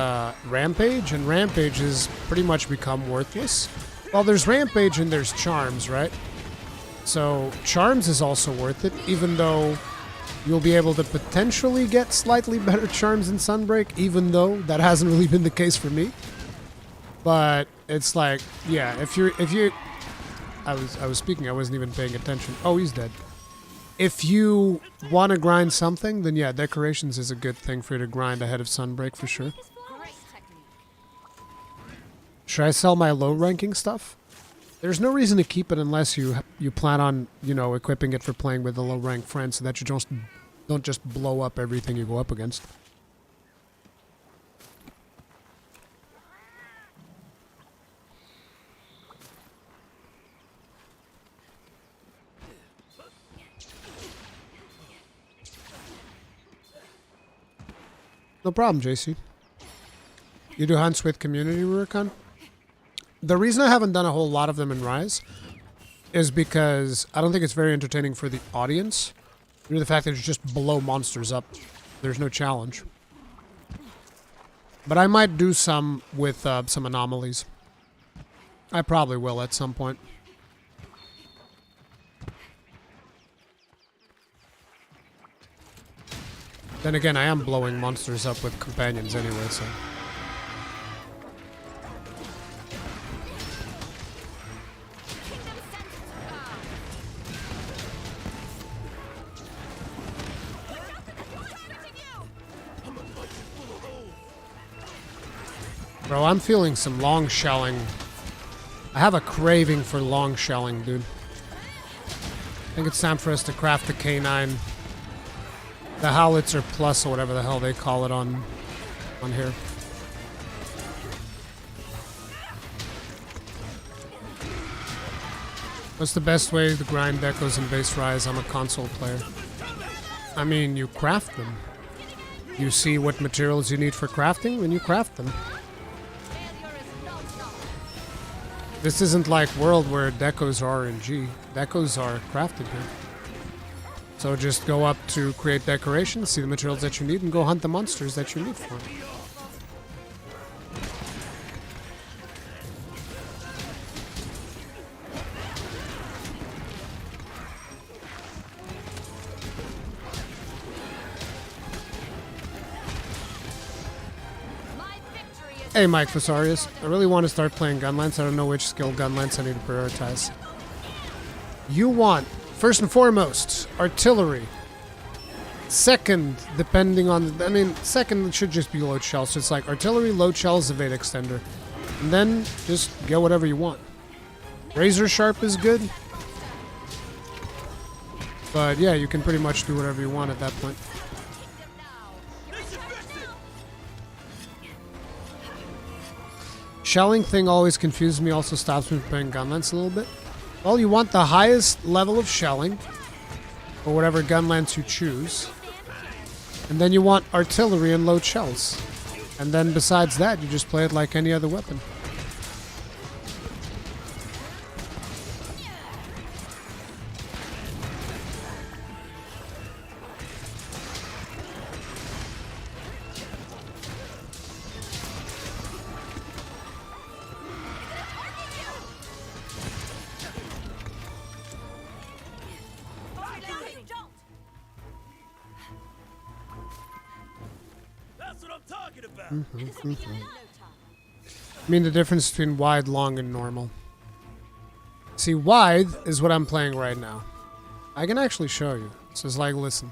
Rampage, and Rampage has pretty much become worthless. Well, there's Rampage and there's Charms, right? So Charms is also worth it, even though you'll be able to potentially get slightly better Charms in Sunbreak, even though that hasn't really been the case for me. But it's like, yeah, if you I was speaking, I wasn't even paying attention. Oh, he's dead. If you want to grind something, then yeah, decorations is a good thing for you to grind ahead of Sunbreak for sure. Should I sell my low ranking stuff? There's no reason to keep it unless you plan on, you know, equipping it for playing with a low rank friend so that you don't just blow up everything you go up against. No problem, JC. You do hunts with community, Rurikhan? The reason I haven't done a whole lot of them in Rise is because I don't think it's very entertaining for the audience due to the fact that you just blow monsters up. There's no challenge. But I might do some with some anomalies. I probably will at some point. Then again, I am blowing monsters up with companions anyway, so... Bro, I'm feeling some long shelling. I have a craving for long shelling, dude. I think it's time for us to craft the K9. The Howitzer Plus, or whatever the hell they call it on here. What's the best way to grind decos in base Rise? I'm a console player. I mean, you craft them. You see what materials you need for crafting, and you craft them. This isn't like World where decos are RNG. Decos are crafted here. So just go up to create decorations, see the materials that you need, and go hunt the monsters that you need for it. Hey, Mike Fasarius. I really want to start playing Gunlance. I don't know which skill Gunlance I need to prioritize. You want, first and foremost, artillery. Second, depending on... I mean, second should just be load shells. So it's like artillery, load shells, evade extender. And then just get whatever you want. Razor Sharp is good. But yeah, you can pretty much do whatever you want at that point. Shelling thing always confuses me, also stops me from playing Gunlance a little bit. Well, you want the highest level of shelling, or whatever Gunlance you choose. And then you want artillery and load shells. And then besides that, you just play it like any other weapon. I mean the difference between wide, long, and normal. See, wide is what I'm playing right now. I can actually show you. So it's like, listen.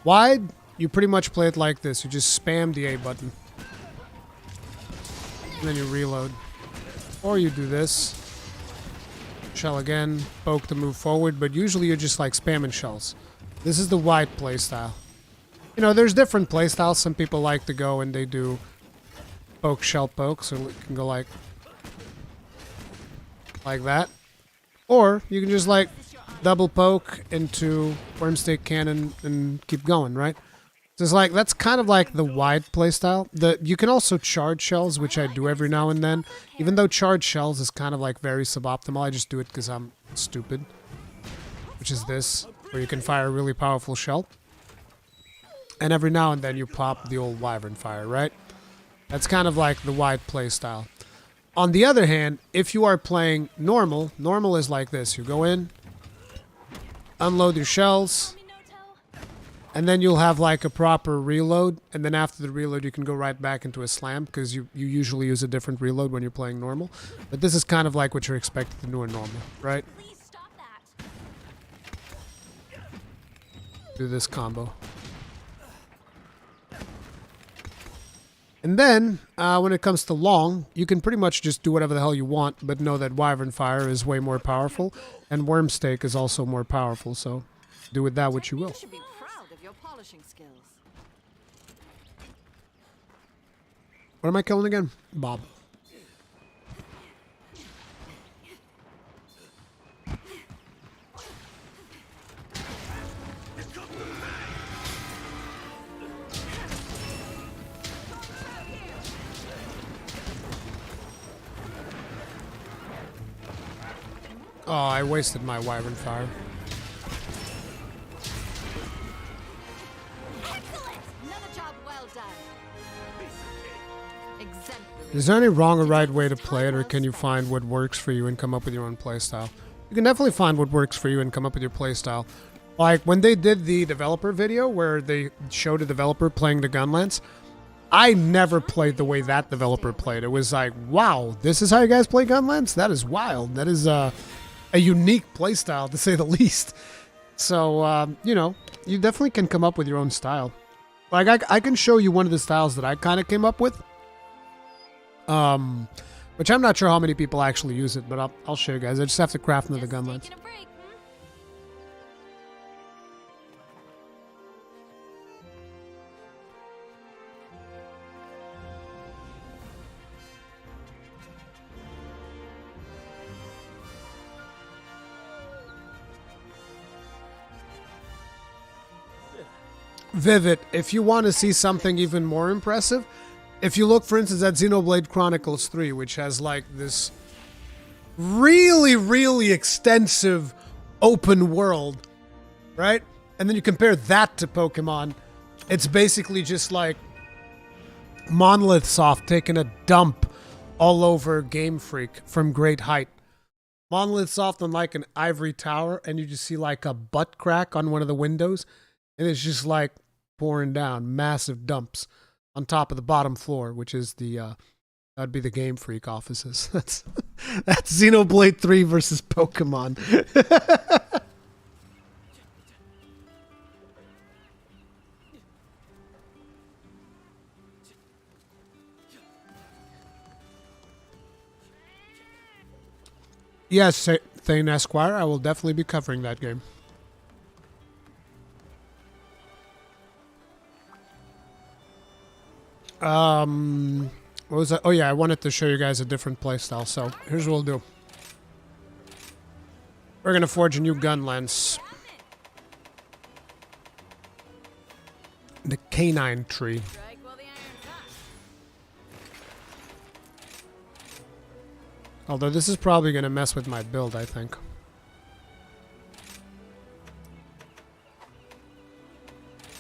Wide, you pretty much play it like this. You just spam the A button. And then you reload. Or you do this. Shell again, poke to move forward, but usually you're just like spamming shells. This is the wide playstyle. You know, there's different playstyles. Some people like to go and they do poke, shell, poke, so it can go like that. Or you can just like double poke into Wormstake Cannon and keep going, right? So it's like, that's kind of like the wide playstyle. You can also charge shells, which I do every now and then. Even though charge shells is kind of like very suboptimal, I just do it because I'm stupid. Which is this, where you can fire a really powerful shell. And every now and then you pop the old Wyvern Fire, right? That's kind of like the wide play style. On the other hand, if you are playing normal, normal is like this. You go in, unload your shells, and then you'll have like a proper reload. And then after the reload, you can go right back into a slam because you usually use a different reload when you're playing normal. But this is kind of like what you're expected to do in normal, right? Do this combo. And then, when it comes to long, you can pretty much just do whatever the hell you want, but know that Wyvern Fire is way more powerful, and Wormstake is also more powerful, so do with that what you will. You should be proud of your polishing skills. What am I killing again? Bob. Oh, I wasted my Wyvern Fire. Excellent! Another job well done. Exemplary. Is there any wrong or right way to play it, or can you find what works for you and come up with your own playstyle? You can definitely find what works for you and come up with your playstyle. Like, when they did the developer video where they showed a developer playing the Gunlance, I never played the way that developer played. It was like, wow, this is how you guys play Gunlance? That is wild. That is, a unique playstyle, to say the least. So, you know, you definitely can come up with your own style. Like, I can show you one of the styles that I kind of came up with. Which I'm not sure how many people actually use it, but I'll show you guys. I just have to craft another Gunlance. Taking a break, Vivid, if you want to see something even more impressive, if you look, for instance, at Xenoblade Chronicles 3, which has like this really, really extensive open world, right? And then you compare that to Pokemon, it's basically just like Monolith Soft taking a dump all over Game Freak from great height. Monolith Soft on like an ivory tower, and you just see like a butt crack on one of the windows, and it's just like pouring down massive dumps on top of the bottom floor, which is the That'd be the Game Freak offices. That's Xenoblade 3 versus Pokemon. Yes, Thane Esquire, I will definitely be covering that game. What was that? Oh yeah, I wanted to show you guys a different playstyle, so here's what we'll do. We're gonna forge a new Gunlance. The canine tree. Strike while the iron's hot. Although this is probably gonna mess with my build, I think.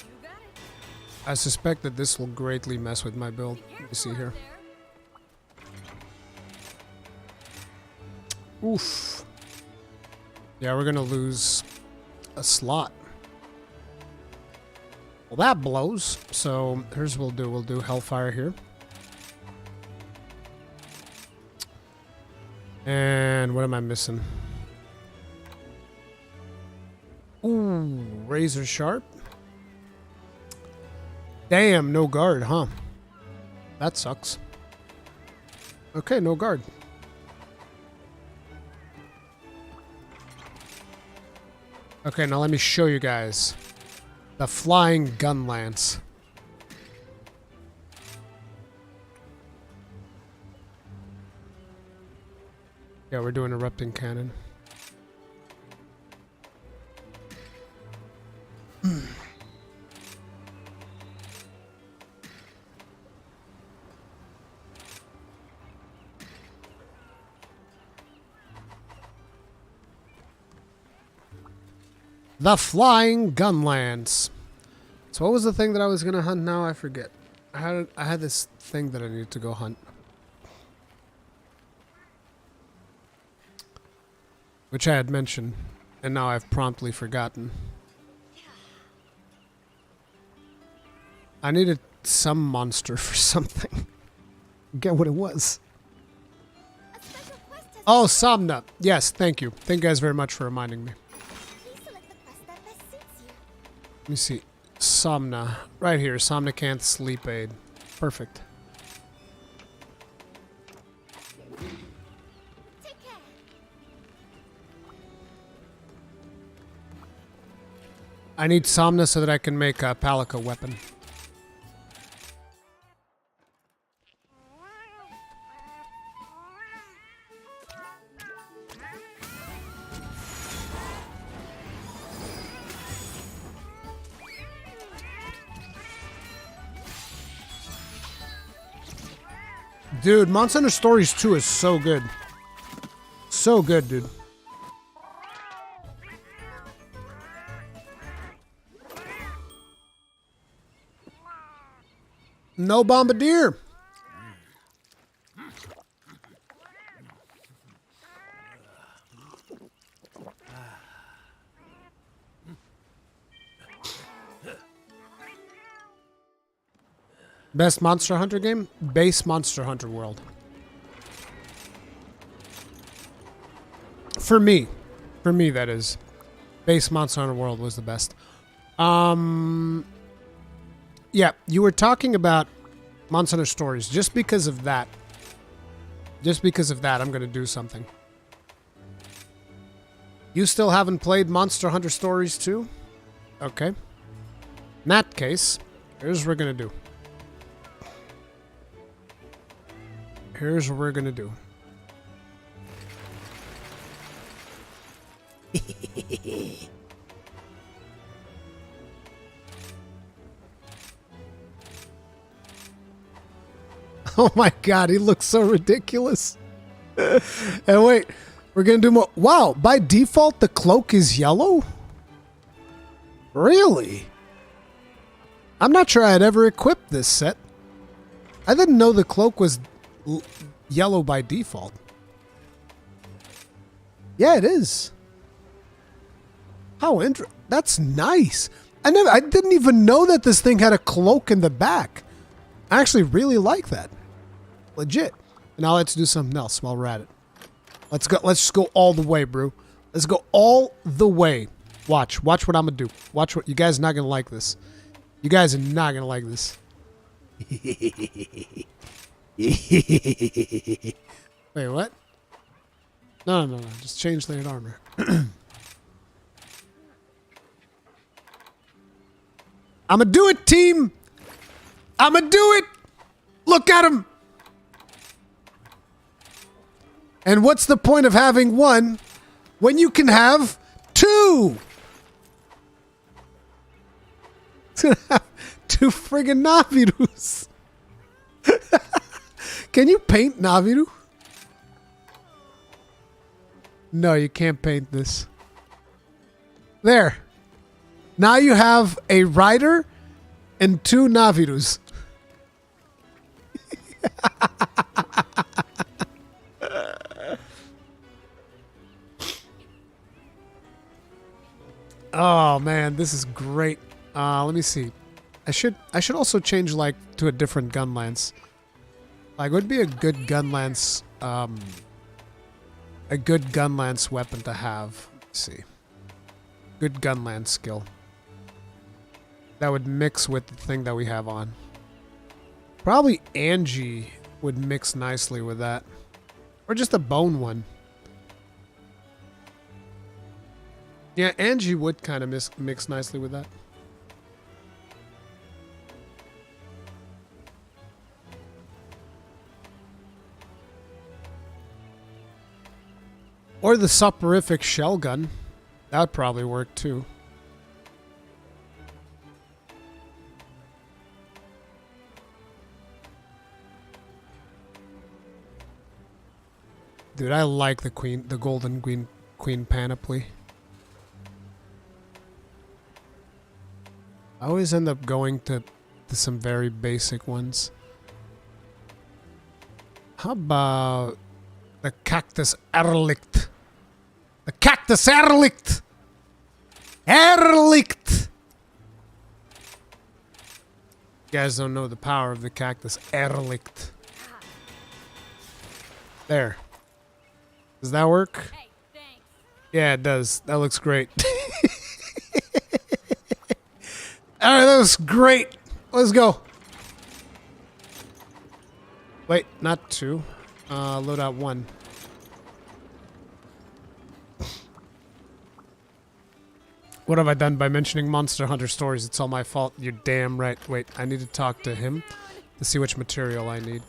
You got it. I suspect that this will greatly mess with my build. Let me see here. Oof. Yeah, we're gonna lose a slot. Well, that blows. So here's what we'll do. We'll do Hellfire here. And what am I missing? Ooh, Razor Sharp. Damn, no guard, huh? That sucks. Okay, no guard. Okay, now let me show you guys the flying Gunlance. Yeah, we're doing erupting cannon. The flying Gunlance. So what was the thing that I was gonna hunt now? I forget. I had this thing that I needed to go hunt. Which I had mentioned, and now I've promptly forgotten. I needed some monster for something. Get what it was. A special quest has Oh, Somna. Yes, thank you. Thank you guys very much for reminding me. Please select the quest that best suits you. Let me see. Somna. Right here. Somnacanth Sleep Aid. Perfect. Take care. I need Somna so that I can make a Palico weapon. Dude, Monster Hunter Stories 2 is so good. So good, dude. No Bombardier. Best Monster Hunter game? Base Monster Hunter World. For me, that is. Base Monster Hunter World was the best. Yeah, you were talking about Monster Hunter Stories. Just because of that, I'm going to do something. You still haven't played Monster Hunter Stories 2? Okay. In that case, here's what we're going to do. Here's what we're going to do. Oh my god, he looks so ridiculous. And wait, we're going to do more. Wow, by default, the cloak is yellow? Really? I'm not sure I had ever equipped this set. I didn't know the cloak was yellow by default. Yeah, it is. How that's nice. I didn't even know that this thing had a cloak in the back. I actually really like that. Legit. Now let's do something else while we're at it. Let's go. Let's just go all the way, bro. Let's go all the way. Watch. Watch what I'm gonna do. Watch what you guys are not gonna like this. You guys are not gonna like this. Wait, what? No. Just change layered armor. I'ma do it, team. I'ma do it. Look at him. And what's the point of having one when you can have two? Two friggin' Navirus. Can you paint Naviru? No, you can't paint this. There. Now you have a rider and two Navirus. Oh man, this is great. Let me see. I should also change like to a different Gunlance. Like, would be a good Gunlance weapon to have. Let's see. Good Gunlance skill. That would mix with the thing that we have on. Probably Angie would mix nicely with that. Or just a bone one. Yeah, Angie would kind of mix nicely with that. Or the soporific shell gun. That would probably work too. Dude, I like the golden queen panoply. I always end up going to some very basic ones. How about the cactus erlicht? The cactus erlicht! Erlicht! You guys don't know the power of the cactus erlicht. There. Does that work? Hey, thanks. Yeah, it does. That looks great. Alright, that was great. Let's go. Wait, not two. Load out one. What have I done by mentioning Monster Hunter stories? It's all my fault. You're damn right. Wait, I need to talk to him to see which material I need.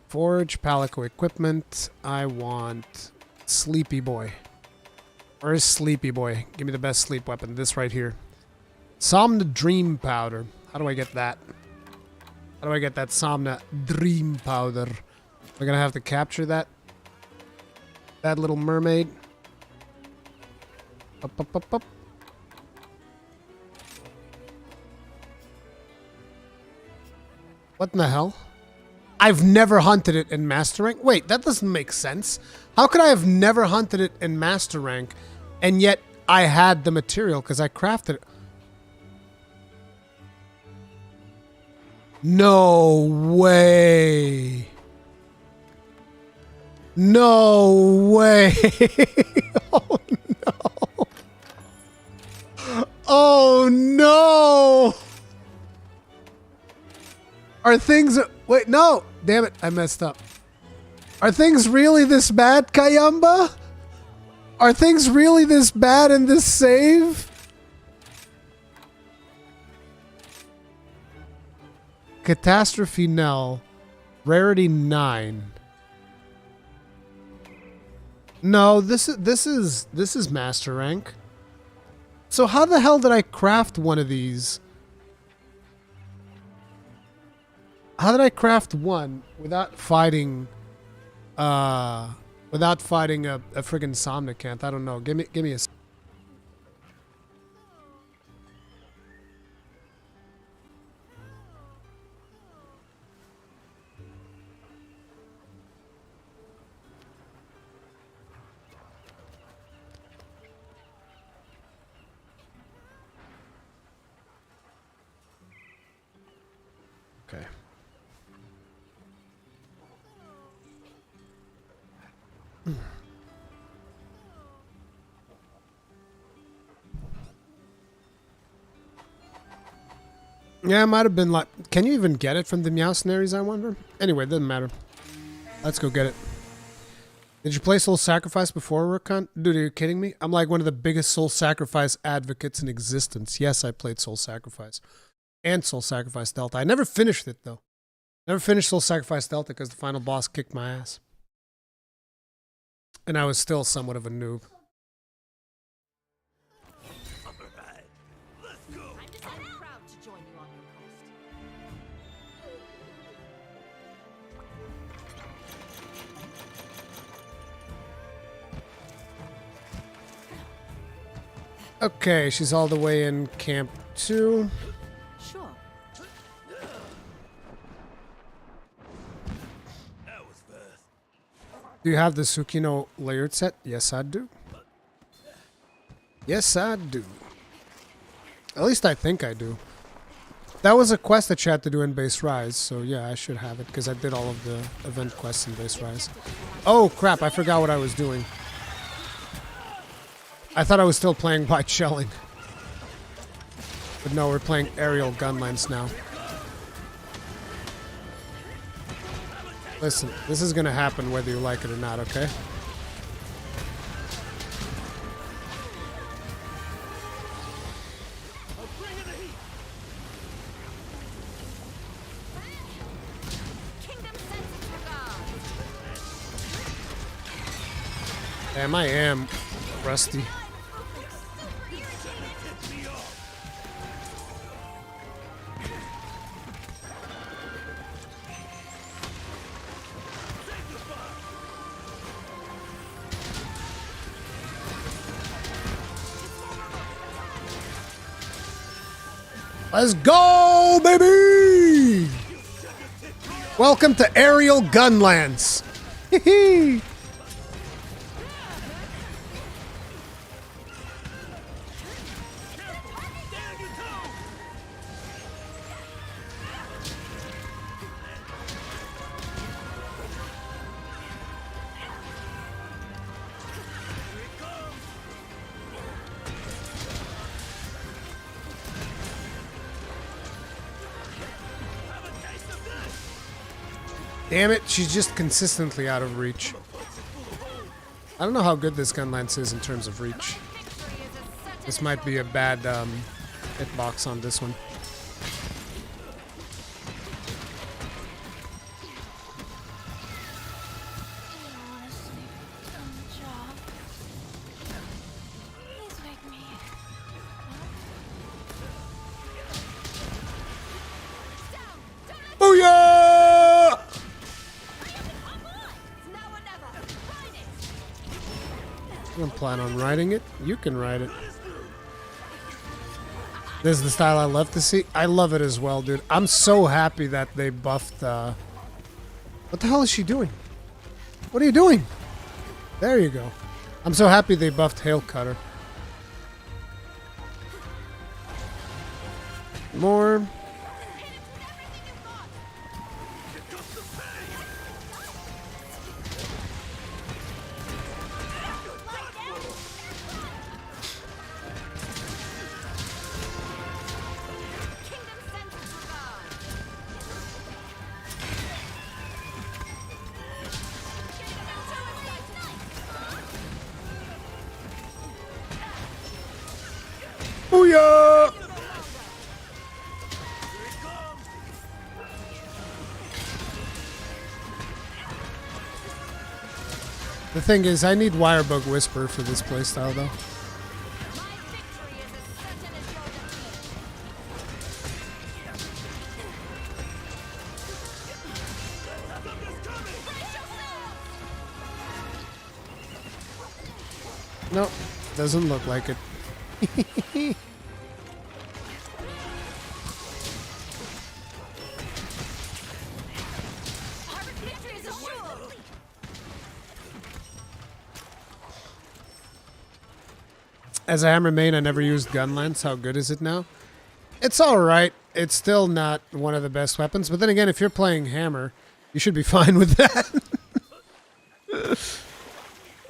Forge, Palico equipment. I want Sleepy Boy. Where's Sleepy Boy? Give me the best sleep weapon. This right here. Somna Dream Powder. How do I get that? How do I get that Somna Dream Powder? We're gonna have to capture that. That little mermaid. Up, up, up, up. What in the hell? I've never hunted it in Master Rank? Wait, that doesn't make sense. How could I have never hunted it in Master Rank, and yet I had the material because I crafted it? No way. No way. Oh no. Oh no. Are things... Wait, no. Damn it, I messed up. Are things really this bad, Kayamba? Are things really this bad in this save? Catastrophe Nell. Rarity 9. No, this is Master Rank. So how the hell did I craft one of these? How did I craft one without fighting a friggin' Somnacanth? I don't know. Give me a Okay. Yeah, it might have been like... Can you even get it from the Meowsnaries, I wonder? Anyway, it doesn't matter. Let's go get it. Did you play Soul Sacrifice before, Rurikhan? Dude, are you kidding me? I'm like one of the biggest Soul Sacrifice advocates in existence. Yes, I played Soul Sacrifice. And Soul Sacrifice Delta. I never finished it, though. Never finished Soul Sacrifice Delta because the final boss kicked my ass. And I was still somewhat of a noob. Alright, let's go. I'm proud to join you on your quest. Okay, she's all the way in Camp 2. Sure. That was fast. Do you have the Tsukino layered set? Yes, I do. Yes, I do. At least I think I do. That was a quest that you had to do in Base Rise, so yeah, I should have it, because I did all of the event quests in Base Rise. Oh, crap, I forgot what I was doing. I thought I was still playing White Shelling. But no, we're playing Aerial Gunlance now. Listen, this is gonna happen whether you like it or not, okay? Damn, I am rusty. Let's go, baby! Welcome to Aerial Gunlance. Hee Damn it, she's just consistently out of reach. I don't know how good this Gunlance is in terms of reach. This might be a bad hitbox on this one. Booyah! You don't plan on riding it? You can ride it. This is the style I love to see. I love it as well, dude. I'm so happy that they buffed... What the hell is she doing? What are you doing? There you go. I'm so happy they buffed Hail Cutter. More... Booyah! The thing is, I need Wirebug Whisper for this playstyle, though. Nope, doesn't look like it. As a hammer main, I never used Gunlance. How good is it now? It's alright. It's still not one of the best weapons. But then again, if you're playing hammer, you should be fine with that.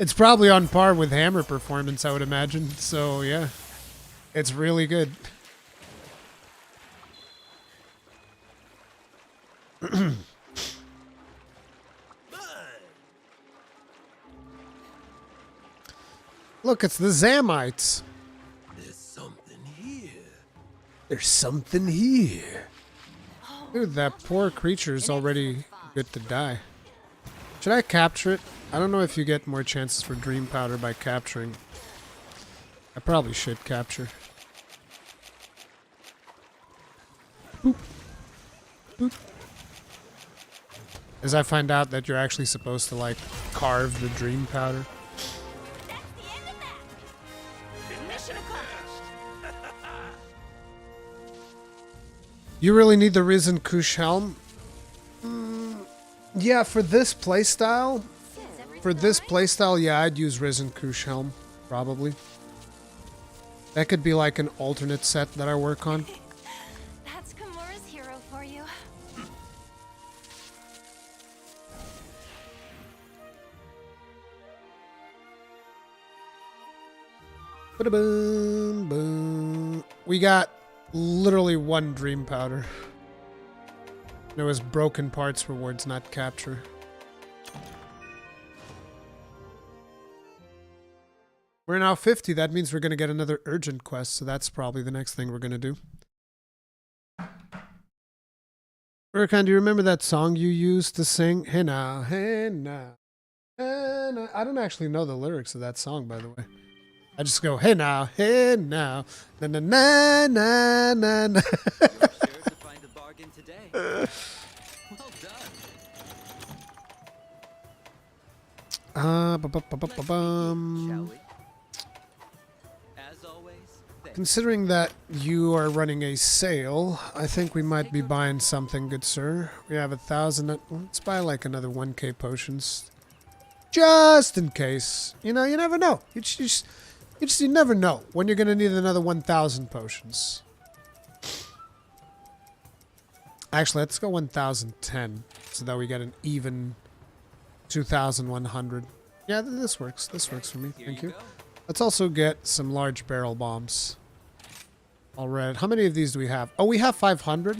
It's probably on par with hammer performance, I would imagine. So yeah, it's really good. Look, it's the Zamites. There's something here. There's something here. Dude, that poor creature's already good to die. Should I capture it? I don't know if you get more chances for dream powder by capturing. I probably should capture. Boop. Boop. As I find out that you're actually supposed to, like, carve the dream powder. That's the end of that. Mission accomplished. You really need the Risen Kush helm? Yeah, for this playstyle. For this playstyle, yeah, I'd use Risen Kush helm, probably. That could be like an alternate set that I work on. That's Kimura's hero for you. Ba-da-boom, boom. We got literally one dream powder. There was broken parts rewards, not capture. We're now 50. That means we're going to get another urgent quest, so that's probably the next thing we're going to do. Rurikhan, do you remember that song you used to sing? Hey now, hey now, hey now. I don't actually know the lyrics of that song, by the way. I just go, hey now, na na na na na na. You're sure to find a bargain today. Well done. Shall we? As always, thanks. Considering that you are running a sale, I think we might be buying something, good sir. We have 1,000. Let's buy like another 1k potions. Just in case. You know, you never know. You never know when you're going to need another 1,000 potions. Actually, let's go 1,010 so that we get an even 2,100. Yeah, this works. This works for me. Here Thank you. go. Let's also get some large barrel bombs. All right. How many of these do we have? Oh, we have 500.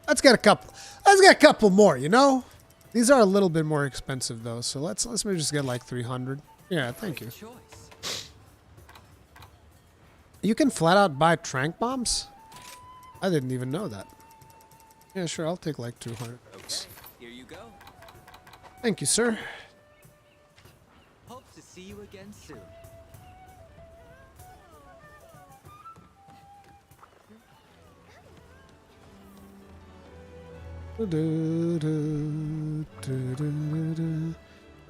Let's get a couple. Let's get a couple more, you know? These are a little bit more expensive though, so let's maybe just get like 300. Yeah, thank you. Choice. You can flat out buy trank bombs? I didn't even know that. Yeah, sure, I'll take like 200. Okay, here you go. Thank you, sir. Hope to see you again soon.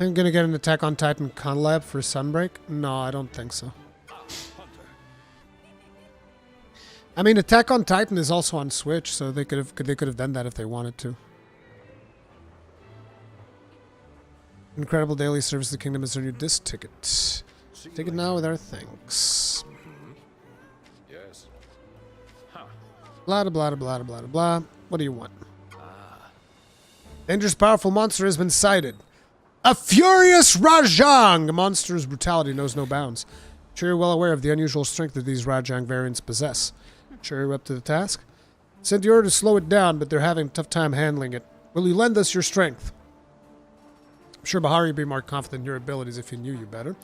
I'm gonna get an Attack on Titan collab for Sunbreak? No, I don't think so. I mean, Attack on Titan is also on Switch, so they could have done that if they wanted to. Incredible daily service. The kingdom has earned you this ticket. Take it now with our thanks. Yes. Blah blah blah blah blah blah. What do you want? Dangerous, powerful monster has been sighted. A furious Rajang! A monster's brutality knows no bounds. Sure, you're well aware of the unusual strength that these Rajang variants possess. Sure, you're up to the task. Sent the order to slow it down, but they're having a tough time handling it. Will you lend us your strength? I'm sure Bahari would be more confident in your abilities if he knew you better.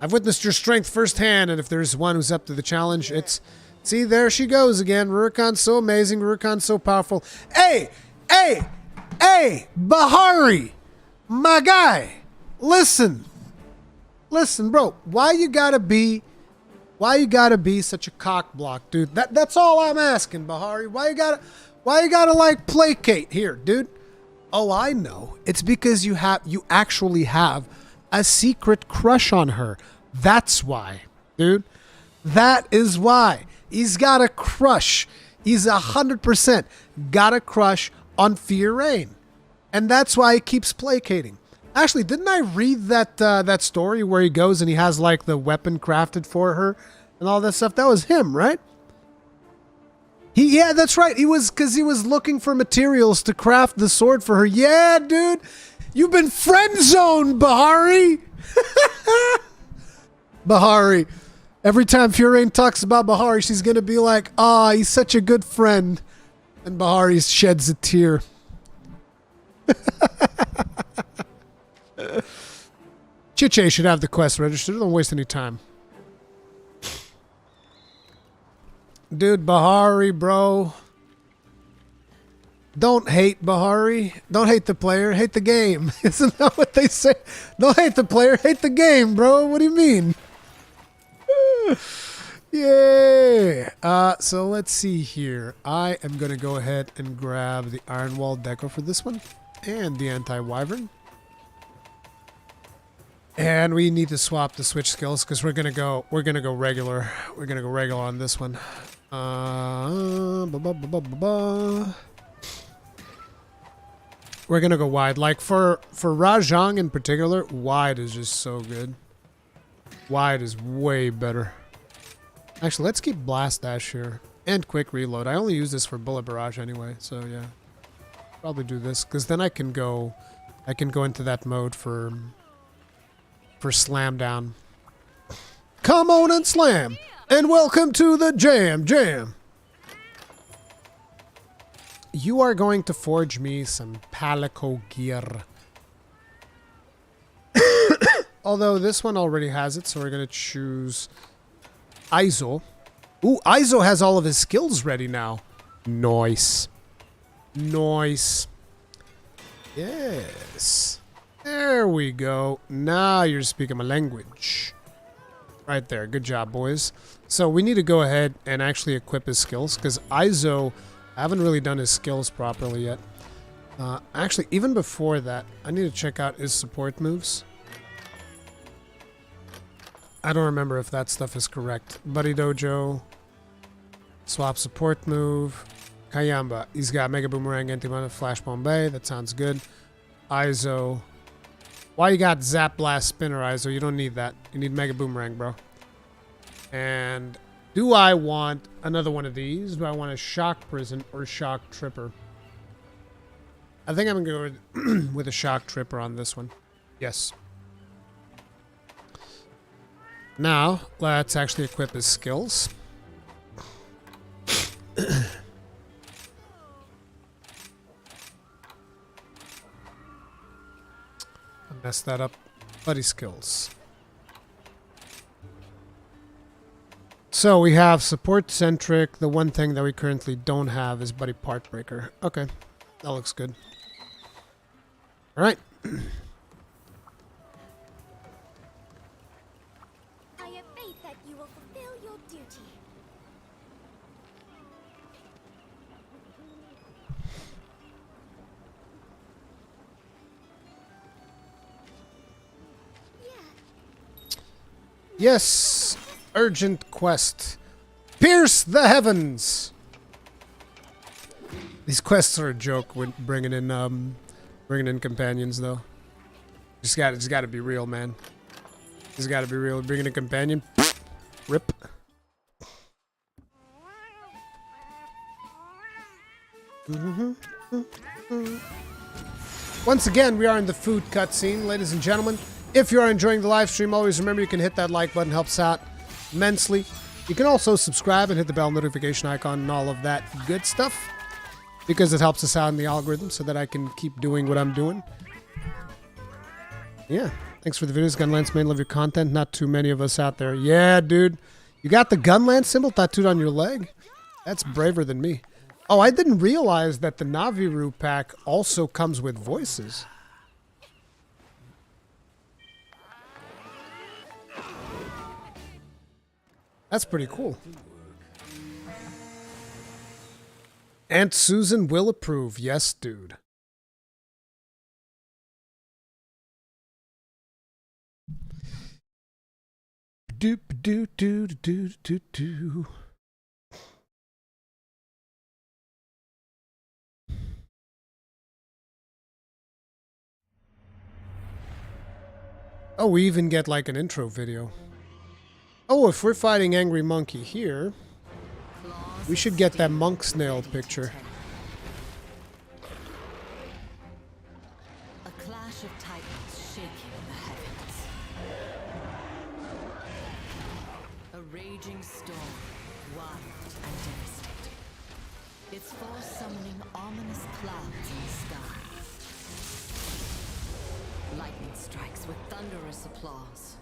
I've witnessed your strength firsthand, and if there's one who's up to the challenge, it's... See, there she goes again. Rurikhan's so amazing. Rurikhan's so powerful. Hey! Hey! Hey! Bahari! My guy! Listen! Listen, bro. Why you gotta be such a cock block, dude? That's all I'm asking, Bahari. Why you gotta like placate here, dude? Oh, I know. It's because you actually have a secret crush on her. That's why, dude. That is why. He's got a crush. He's 100% got a crush on Fierain. And that's why he keeps placating. Actually, didn't I read that story where he goes and he has like the weapon crafted for her and all that stuff? That was him, right? Yeah, that's right. Because he was looking for materials to craft the sword for her. Yeah, dude. You've been friend zoned, Bahari. Bahari. Every time Furain talks about Bahari, she's gonna be like, "Ah, he's such a good friend," and Bahari sheds a tear. Chiche should have the quest registered. Don't waste any time. Dude, Bahari, bro. Don't hate Bahari. Don't hate the player. Hate the game. Isn't that what they say? Don't hate the player. Hate the game, bro. What do you mean? Yeah. So let's see here. I am going to go ahead and grab the Iron Wall Deco for this one. And the Anti-Wyvern. And we need to swap the switch skills because we're gonna go regular. We're gonna go regular on this one. We're gonna go wide. Like for Rajang in particular, wide is just so good. Wide is way better. Actually, let's keep Blast Dash here and Quick Reload. I only use this for Bullet Barrage anyway, so yeah. Probably do this because then I can go into that mode for slam down. Come on and slam, and welcome to the jam. You are going to forge me some Palico gear. Although this one already has it, so we're going to choose Izo. Ooh, Izo has all of his skills ready now. Nice. Nice. Yes. There we go. Now you're speaking my language. Right there. Good job, boys. So we need to go ahead and actually equip his skills, because Izo, I haven't really done his skills properly yet. Actually, even before that, I need to check out his support moves. I don't remember if that stuff is correct. Buddy Dojo. Swap support move. Kayamba. He's got Mega Boomerang, Anti-Mana, Flash Bombay. That sounds good. Izo. Why you got Zap Blast Spinner, Izo? You don't need that. You need Mega Boomerang, bro. And do I want another one of these? Do I want a Shock Prison or Shock Tripper? I think I'm going to go with a Shock Tripper on this one. Yes. Now, let's actually equip his skills. Mess that up. Buddy skills. So we have support centric. The one thing that we currently don't have is Buddy Part Breaker. Okay, that looks good. All right. I have faith that you will fulfill your duty. Yes. Urgent quest. Pierce the heavens. These quests are a joke when bringing in companions though. Just got to be real, man. Just got to be real. Bringing a companion. Rip. Once again, we are in the food cutscene, ladies and gentlemen. If you are enjoying the live stream, always remember you can hit that like button. Helps out immensely. You can also subscribe and hit the bell notification icon and all of that good stuff, because it helps us out in the algorithm so that I can keep doing what I'm doing. Yeah. Thanks for the videos, Gunlance. Man, love your content. Not too many of us out there. Yeah, dude. You got the Gunlance symbol tattooed on your leg? That's braver than me. Oh, I didn't realize that the Naviru pack also comes with voices. That's pretty cool. Aunt Susan will approve. Yes, dude. Doop doo doo doo doo doo. Oh, we even get like an intro video. Oh, if we're fighting Angry Monkey here, we should get that monk snail picture. A clash of titans shaking the heavens. A raging storm, wild and devastating. Its force summoning ominous clouds in the sky. Lightning strikes with thunderous applause.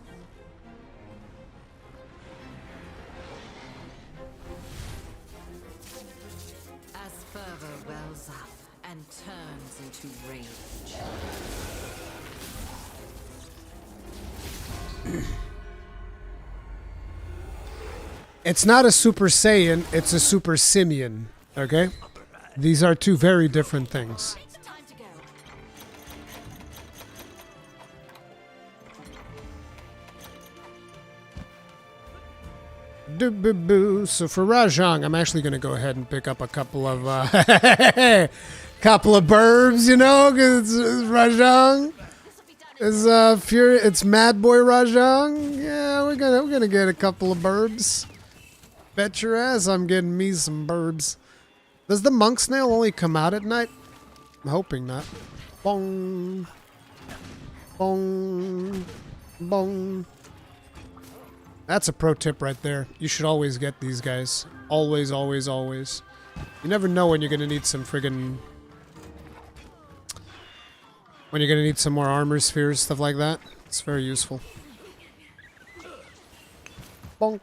As fervor wells up and turns into rage. It's not a Super Saiyan, it's a Super Simian, okay? These are two very different things. Time to go. Doo-boo-boo. So for Rajang, I'm actually going to go ahead and pick up a couple of couple of burbs, you know, because Rajang is it's Mad Boy Rajang. Yeah, we're gonna get a couple of burbs. Bet your ass I'm getting me some burbs. Does the monk snail only come out at night? I'm hoping not. Bong. Bong. Bong. That's a pro tip right there. You should always get these guys. Always, always, always. You never know when you're gonna need some friggin'... when you're gonna need some more armor spheres, stuff like that. It's very useful. Bonk.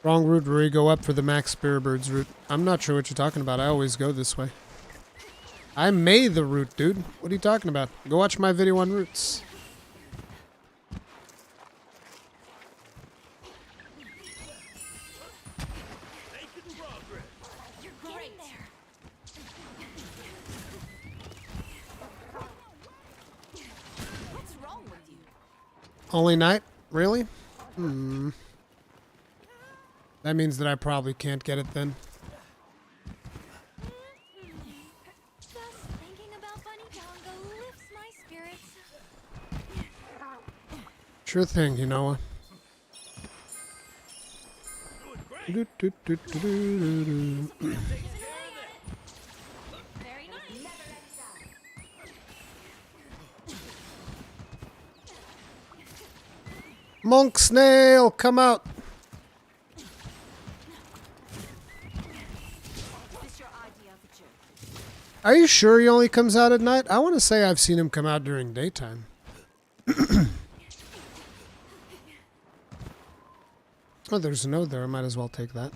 Wrong route, Ruri. Go up for the max Spiritbirds route. I'm not sure what you're talking about. I always go this way. I made the route, dude. What are you talking about? Go watch my video on routes. Only night? Really? That means that I probably can't get it then. Just thinking about Bunny Dongo lifts my spirits. Sure thing, you know. Very nice. Monk snail, come out. Are you sure he only comes out at night? I want to say I've seen him come out during daytime. Oh, there's a node there. I might as well take that.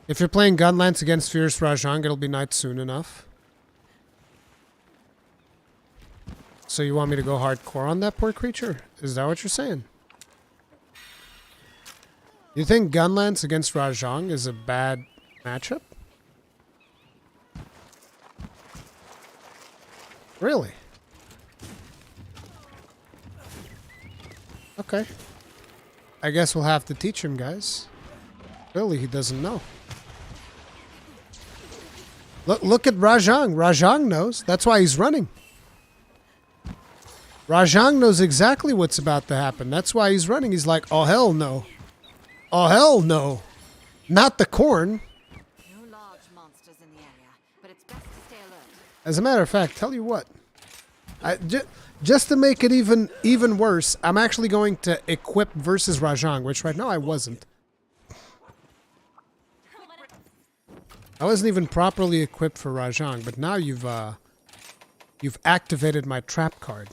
If you're playing Gunlance against Fierce Rajang, it'll be night soon enough. So you want me to go hardcore on that poor creature? Is that what you're saying? You think Gunlance against Rajang is a bad matchup? Really? Okay. I guess we'll have to teach him, guys. Clearly he doesn't know. Look at Rajang. Rajang knows. That's why he's running. Rajang knows exactly what's about to happen. That's why he's running. He's like, oh, hell no. Oh, hell no. Not the corn. No large monsters in the area, but it's best to stay alert. As a matter of fact, tell you what. Just to make it even worse, I'm actually going to equip versus Rajang, which right now I wasn't. I wasn't even properly equipped for Rajang, but now you've activated my trap card.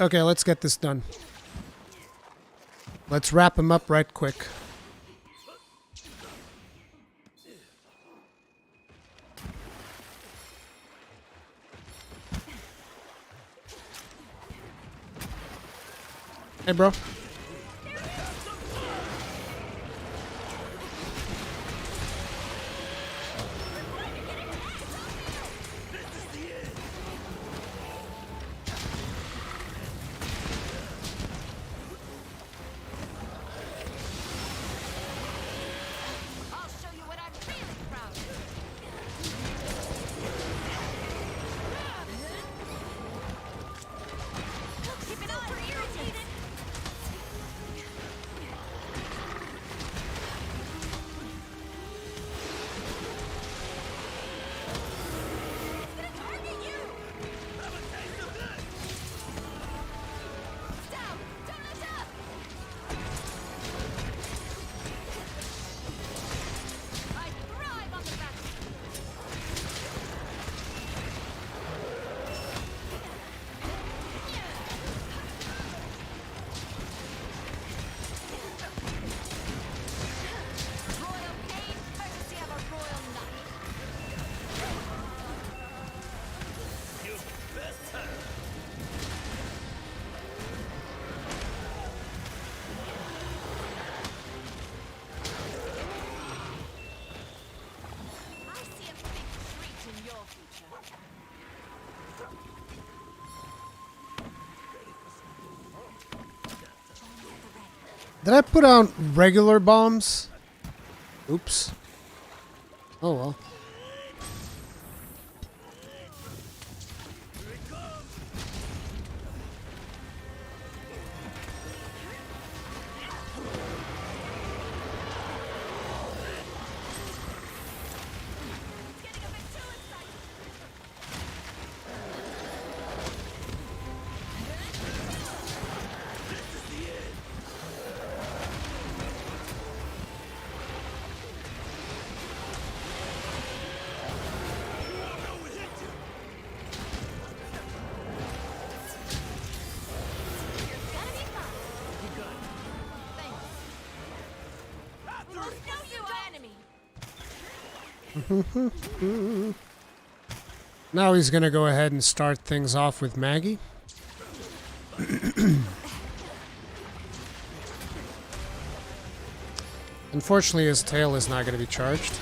Okay, let's get this done. Let's wrap him up right quick. Hey, bro. Did I put out regular bombs? Oops. Oh well. Now he's gonna go ahead and start things off with Maggie. Unfortunately, his tail is not gonna be charged.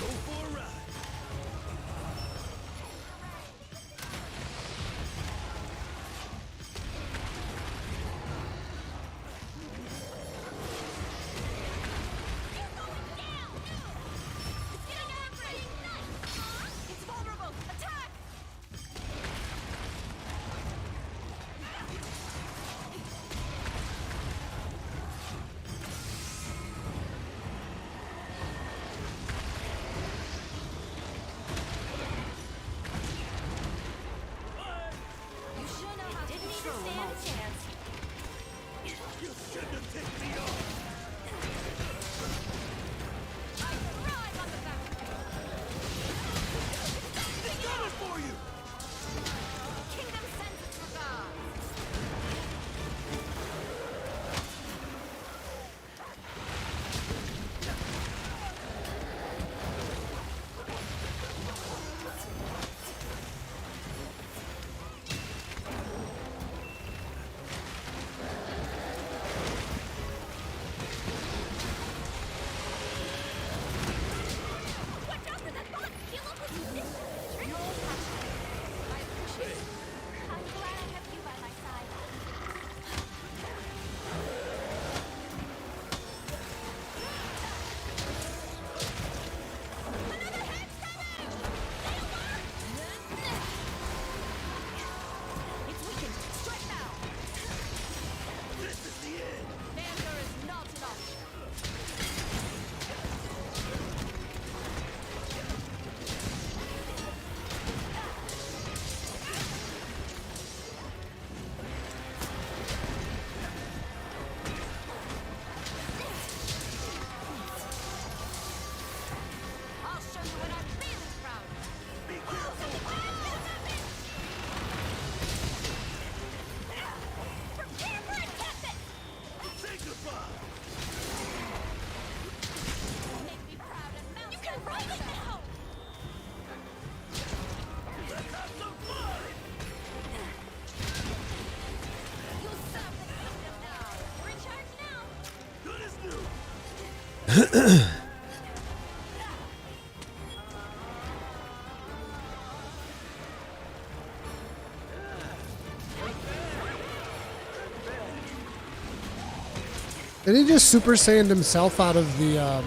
Did he just Super Saiyan himself out of the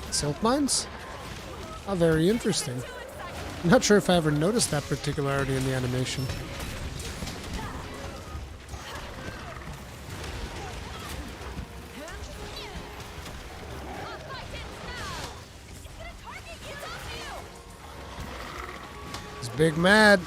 silk mines? How very interesting. I'm not sure if I ever noticed that particularity in the animation. He's big mad.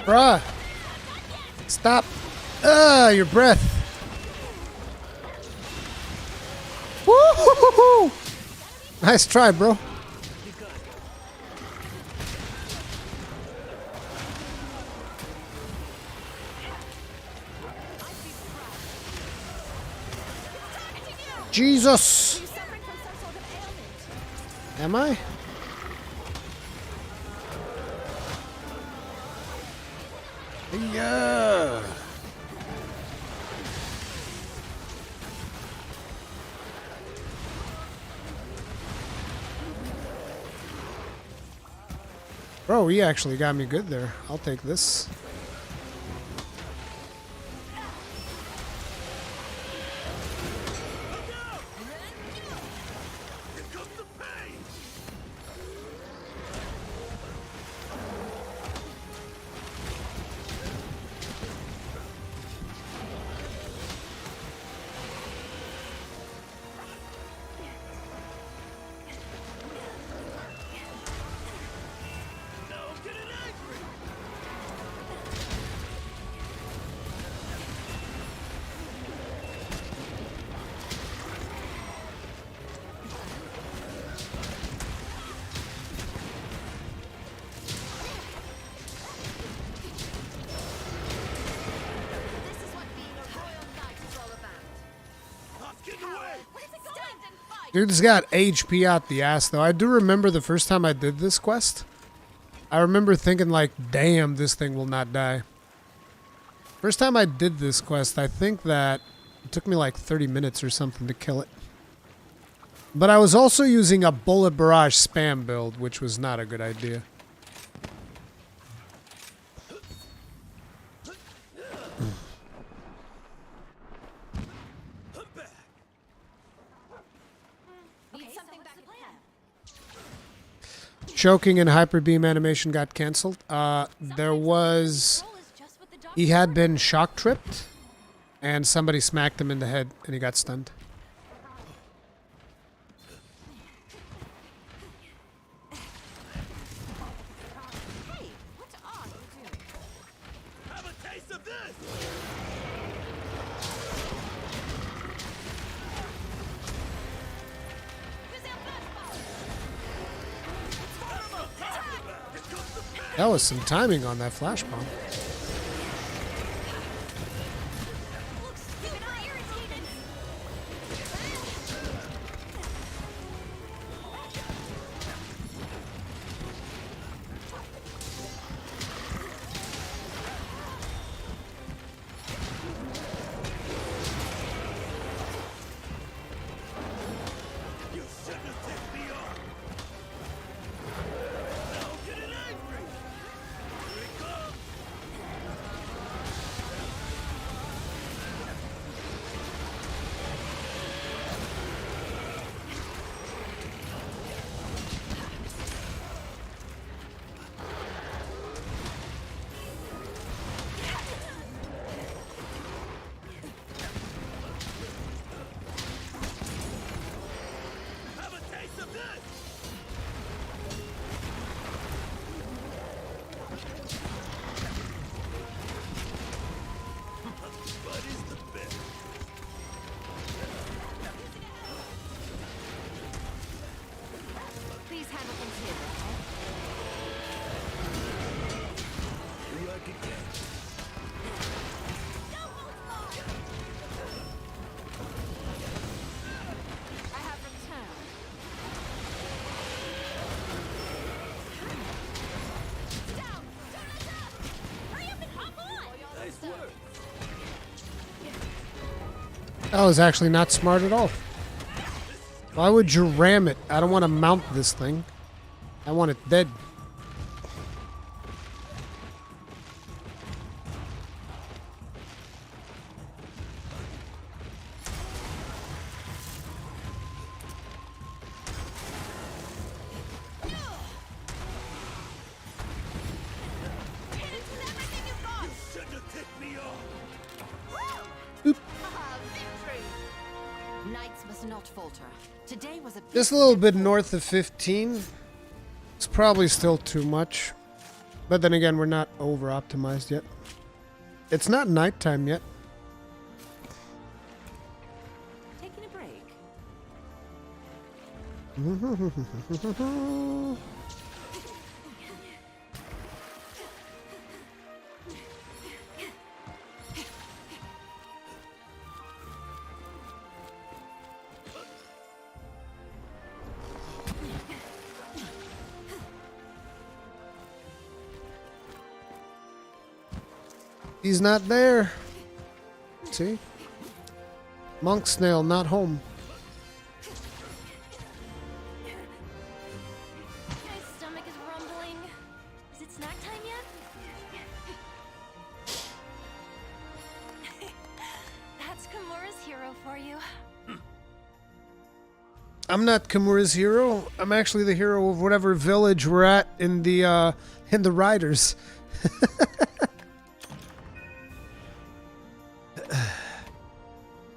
Bruh! Stop! Your breath! Woo-hoo-hoo-hoo! Nice try, bro. Jesus! You're suffering from some sort of ailment. Am I? Yeah. Bro, he actually got me good there. I'll take this. This is what being a royal knight is all about. Stand and fight. Dude's got HP out the ass, though. I do remember the first time I did this quest. I remember thinking, like, damn, this thing will not die. First time I did this quest, I think that it took me like 30 minutes or something to kill it. But I was also using a bullet barrage spam build, which was not a good idea. Need something back at camp. Choking and hyper beam animation got cancelled. There was... Roll is just what the doctor He had been shock tripped, and somebody smacked him in the head, and he got stunned. Hey, what are you doing? Have a taste of this! That was some timing on that flash bomb. You've been irritated. You shouldn't have tipped me off! Now I'm getting angry! Here it comes! Have a taste of this! What is the best? Please handle things here. Here I can get. I have returned. Down! Don't let up! Hurry up and hop on! Nice work. That was actually not smart at all. Why would you ram it? I don't want to mount this thing. I want it dead. Shouldn't have tipped me off! Victory! Knights must not falter. Today was a Just a little bit north of 15. It's probably still too much. But then again, we're not over optimized yet. It's not nighttime yet. taking a break. He's not there. See? Monk snail not home. My stomach is rumbling. Is it snack time yet? That's Kimura's hero for you. I'm not Kimura's hero. I'm actually the hero of whatever village we're at in the Riders.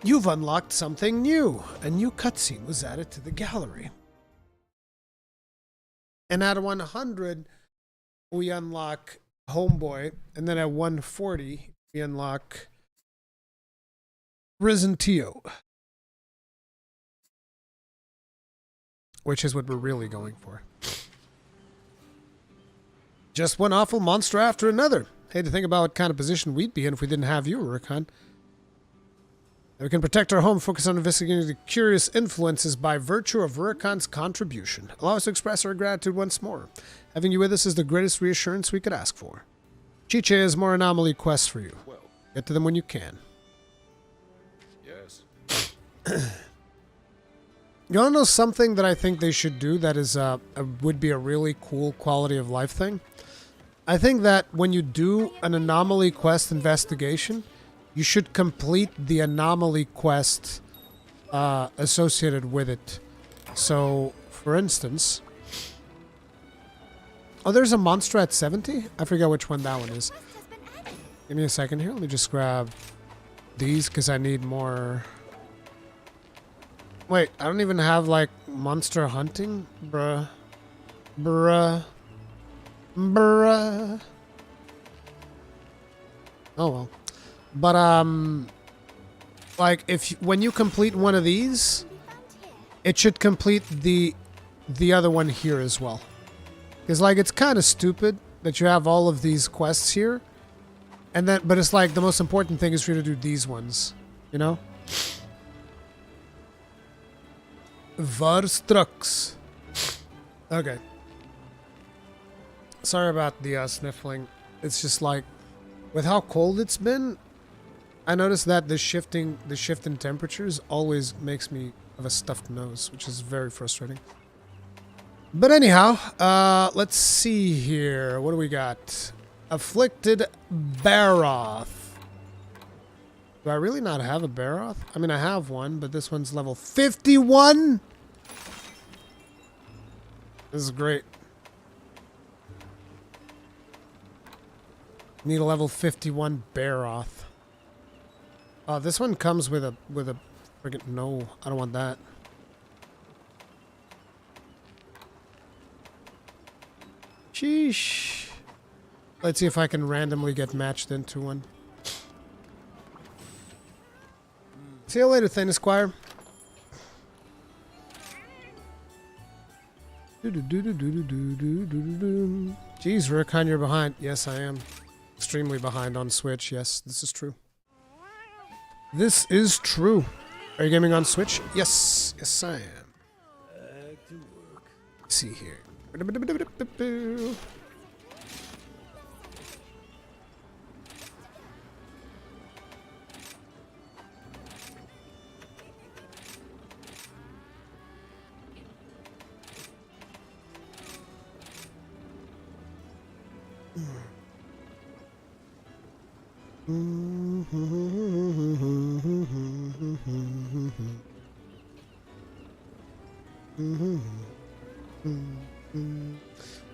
You've unlocked something new. A new cutscene was added to the gallery. And at 100, we unlock Homeboy. And then at 140, we unlock Risen Tio. Which is what we're really going for. Just one awful monster after another. Hey, to think about what kind of position we'd be in if we didn't have you, Rurikhan. We can protect our home, focus on investigating the curious influences by virtue of Rurikhan's contribution. Allow us to express our gratitude once more. Having you with us is the greatest reassurance we could ask for. Chiche has more anomaly quests for you. Well, Get to them when you can. yes. You want to know something that I think they should do that is would be a really cool quality of life thing? I think that when you do an anomaly quest investigation, you should complete the anomaly quest associated with it. So, for instance... Oh, there's a monster at 70? I forget which one that one is. Give me a second here. Let me just grab these because I need more... Wait, I don't even have, like, monster hunting? Bruh. Oh, well. But, like, when you complete one of these, it should complete the other one here as well. Because, like, it's kind of stupid that you have all of these quests here. And then, but it's like, the most important thing is for you to do these ones. You know? Valstrax. Okay. Sorry about the sniffling. It's just like, with how cold it's been, I noticed that the shift in temperatures always makes me have a stuffed nose, which is very frustrating. But anyhow, let's see here. What do we got? Afflicted Barroth. Do I really not have a Barroth? I mean, I have one, but this one's level 51? This is great. Need a level 51 Barroth. Oh, this one comes with a friggin' no, I don't want that. Sheesh. Let's see if I can randomly get matched into one. See you later, Thin Esquire. Jeez, Rurikhan, you're behind. Yes, I am. Extremely behind on Switch. Yes, this is true. This is true. Are you gaming on Switch? Yes. Yes, I am. Back to work. Let's see here.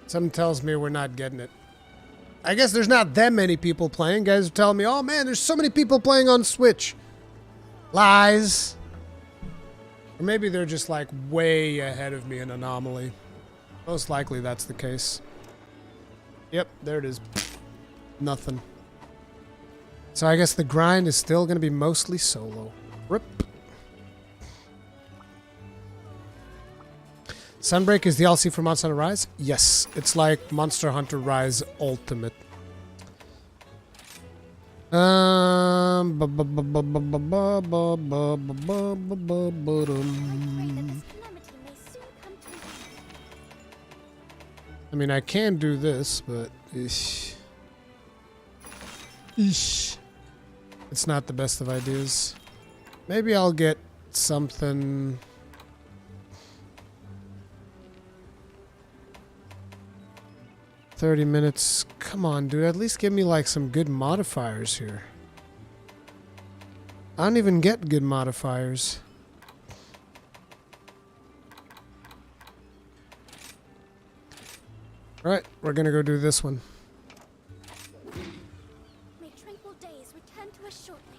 Something tells me we're not getting it. I guess there's not that many people playing. Guys are telling me, oh man, there's so many people playing on Switch. Lies. Or maybe they're just like way ahead of me in Anomaly. Most likely that's the case. Yep, there it is. Nothing. So I guess the grind is still going to be mostly solo. Rip. Sunbreak is the DLC for Monster Hunter Rise? Yes, it's like Monster Hunter Rise Ultimate. Um, bu- bu- bu- bu- bu- bu- bu- bu- bu- bu- bu- bu- bu- bu- dum. I mean, I can do this, but Eesh. It's not the best of ideas. Maybe I'll get something. $30. Come on, dude. At least give me like some good modifiers here. I don't even get good modifiers. Alright, we're gonna go do this one. May tranquil days return to us shortly.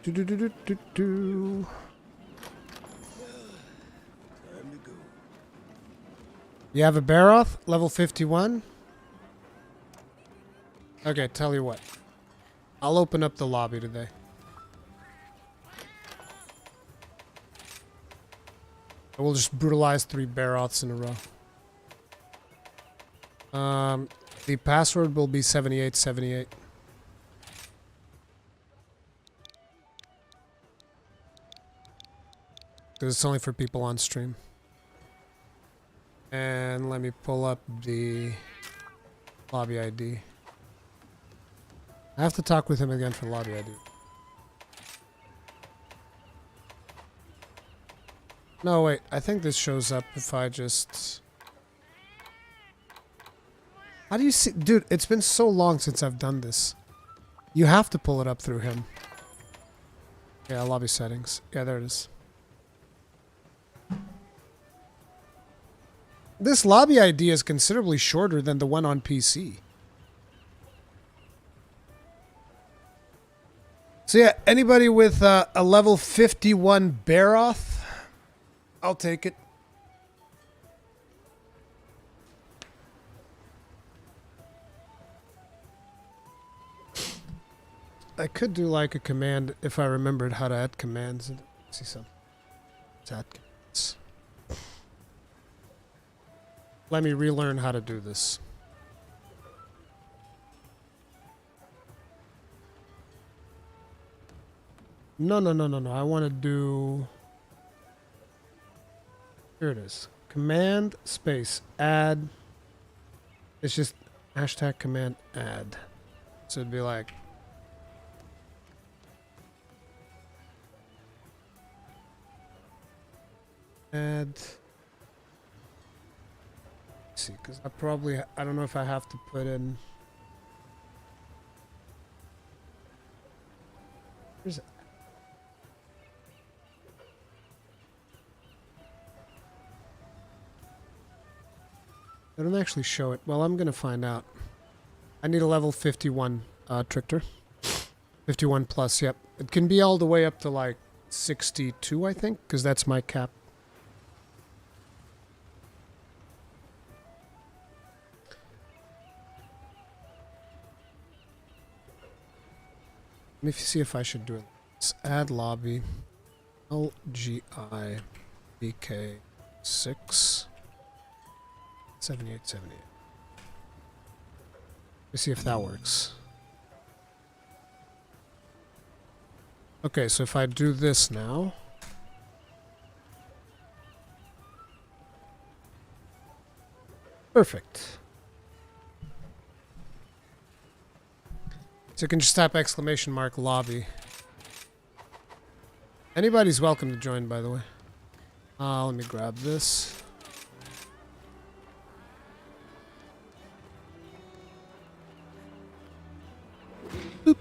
Do do do do do do. Time to go. You have a Barroth, level 51. Okay, tell you what. I'll open up the lobby today. I will just brutalize 3 Barroths in a row. The password will be 7878. Because it's only for people on stream. And let me pull up the lobby ID. I have to talk with him again for lobby ID. No, wait. I think this shows up if I just... How do you see... Dude, it's been so long since I've done this. You have to pull it up through him. Yeah, lobby settings. Yeah, there it is. This lobby ID is considerably shorter than the one on PC. So yeah, anybody with a level 51 Barroth, I'll take it. I could do like a command if I remembered how to add commands. See some. Let's add commands. Let me relearn how to do this. No. I want to do... Here it is. Command space add. It's just hashtag command add. So it'd be like... Add... See, because I don't know if I have to put in... Where's it? I don't actually show it. Well, I'm going to find out. I need a level 51 Trickter. 51 plus, yep. It can be all the way up to like 62, I think, because that's my cap. Let me see if I should do it. Let's add lobby. LGI BK 6 7878. Let's see if that works. Okay, so if I do this now. Perfect. So you can just type exclamation mark lobby. Anybody's welcome to join, by the way. Let me grab this. Boop.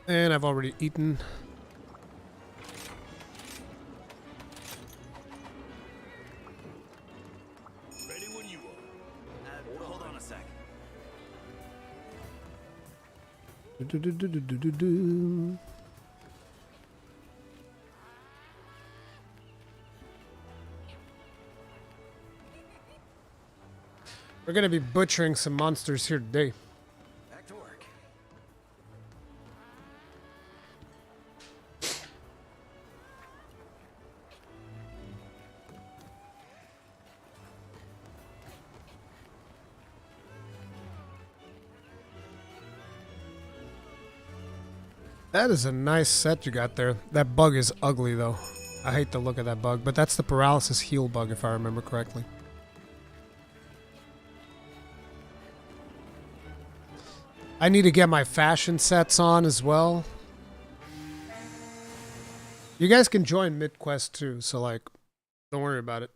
And I've already eaten. Ready when you are. Hold on a sec. Do-do-do-do-do-do-do. We're gonna be butchering some monsters here today. Back to work. That is a nice set you got there. That bug is ugly though. I hate the look of that bug, but that's the paralysis heal bug if I remember correctly. I need to get my fashion sets on as well. You guys can join mid-quest too, so like, don't worry about it.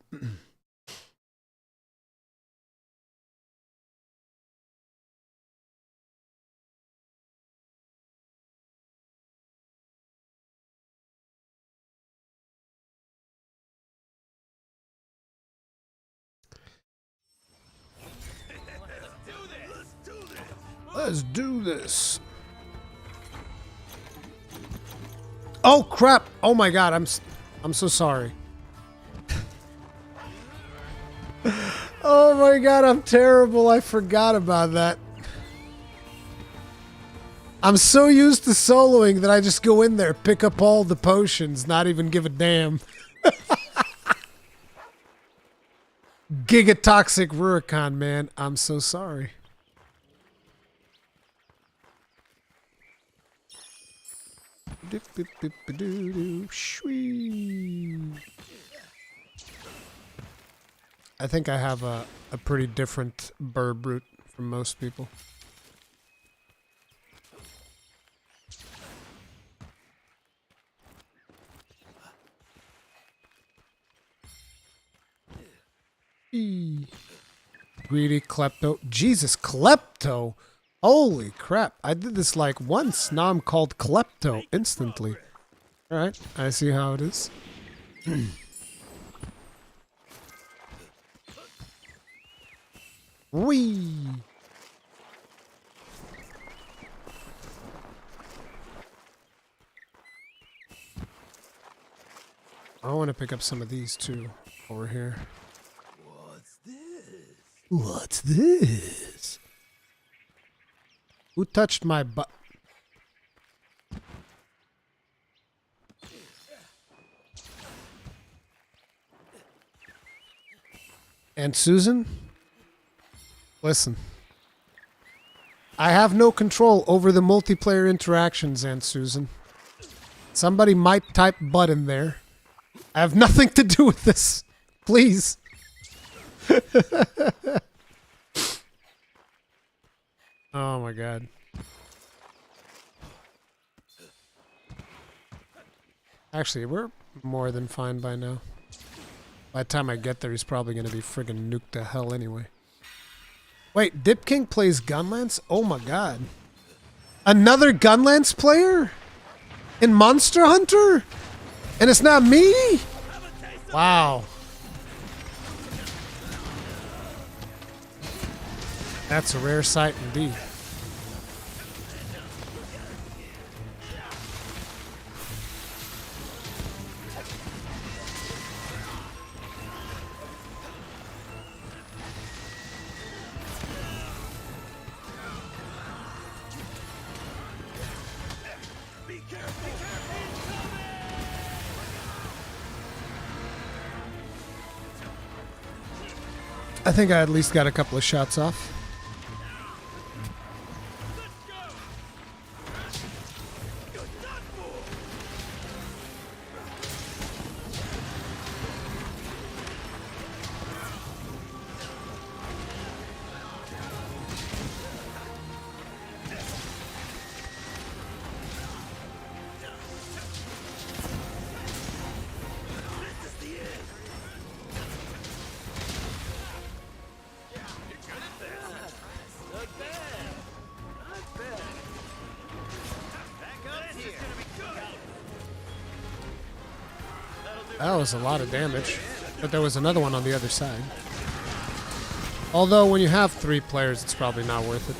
Let's do this. Oh crap! Oh my god! I'm so sorry. Oh my god! I'm terrible. I forgot about that. I'm so used to soloing that I just go in there, pick up all the potions, not even give a damn. Gigatoxic Rurikhan, man. I'm so sorry. I think I have a pretty different burb route from most people. Greedy klepto. Jesus, klepto! Holy crap. I did this like once. Now I'm called klepto instantly. Alright, I see how it is. Whee! I want to pick up some of these too over here. What's this? What's this? Who touched my butt? Aunt Susan? Listen. I have no control over the multiplayer interactions, Aunt Susan. Somebody might type butt in there. I have nothing to do with this. Please. Oh my god. Actually, we're more than fine by now. By the time I get there, he's probably going to be friggin' nuked to hell anyway. Wait, Dip King plays Gunlance? Oh my god. Another Gunlance player? In Monster Hunter? And it's not me? Wow. That's a rare sight indeed. I think I at least got a couple of shots off. That was a lot of damage, but there was another one on the other side. Although when you have 3 players, it's probably not worth it.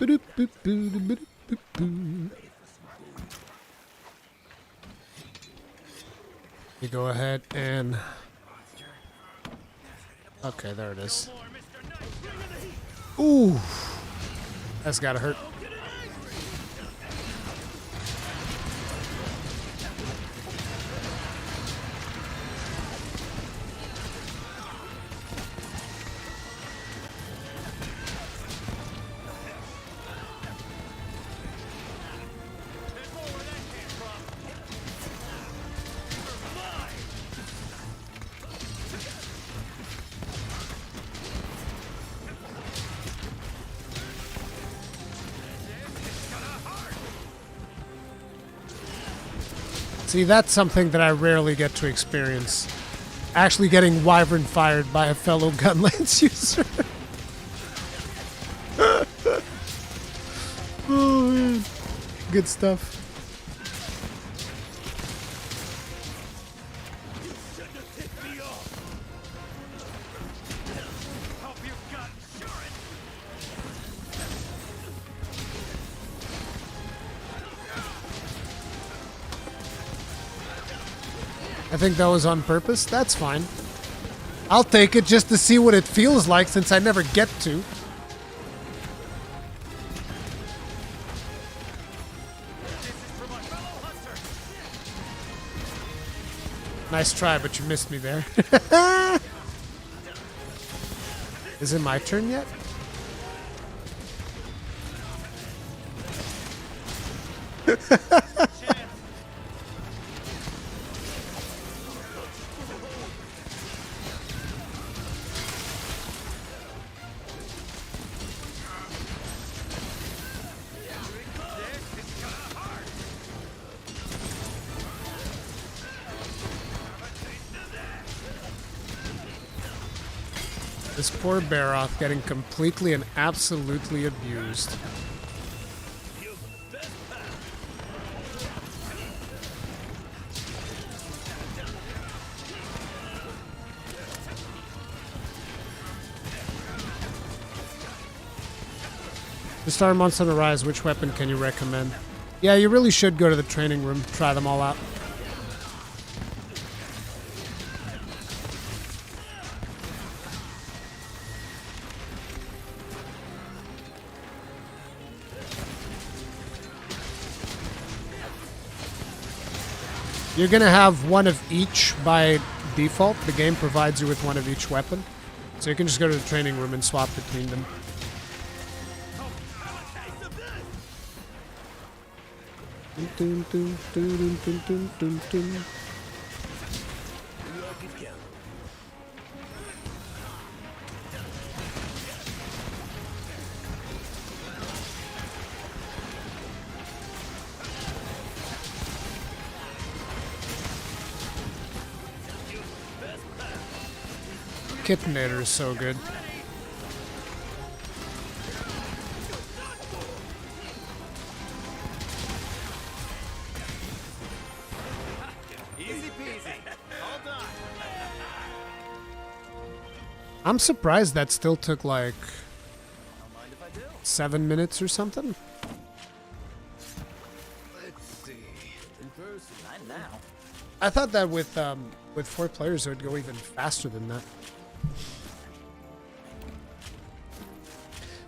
You go ahead and... Okay, there it is. Ooh. That's gotta hurt. See, that's something that I rarely get to experience. Actually getting Wyvern fired by a fellow Gunlance user. Oh, man. Good stuff. Shouldn't have tipped me off. Hope you've got insurance. I think that was on purpose. That's fine. I'll take it just to see what it feels like since I never get to. Nice try, but you missed me there. Is it my turn yet? This poor Barroth getting completely and absolutely abused. The Star Monster on the Rise, which weapon can you recommend? Yeah, you really should go to the training room, try them all out. You're going to have one of each by default. The game provides you with one of each weapon. So you can just go to the training room and swap between them. Dun, dun, dun, dun, dun, dun, dun, dun. Kittenator is so good. Easy peasy. All done. I'm surprised that still took like Don't mind if I do. 7 minutes or something. Let's see. In person. Not now. I thought that with 4 players it would go even faster than that.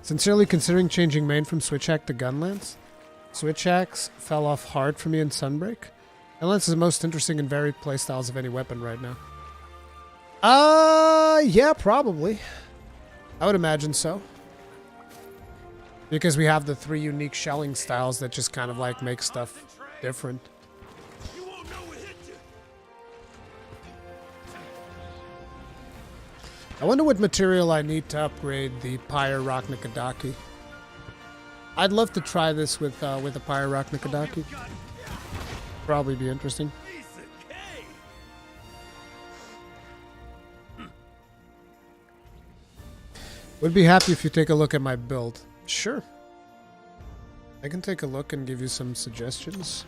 Sincerely considering changing main from Switch Hack to Gunlance. Switch Hacks fell off hard for me in Sunbreak. Gunlance is the most interesting and varied playstyles of any weapon right now. Yeah, probably. I would imagine so. Because we have the 3 unique shelling styles that just kind of like make stuff different. You won't know what hit you. I wonder what material I need to upgrade the Pyre Rock Nikadaki. I'd love to try this with a Pyre Rock Nikadaki. Probably be interesting. Decent K. Would be happy if you take a look at my build. Sure. I can take a look and give you some suggestions.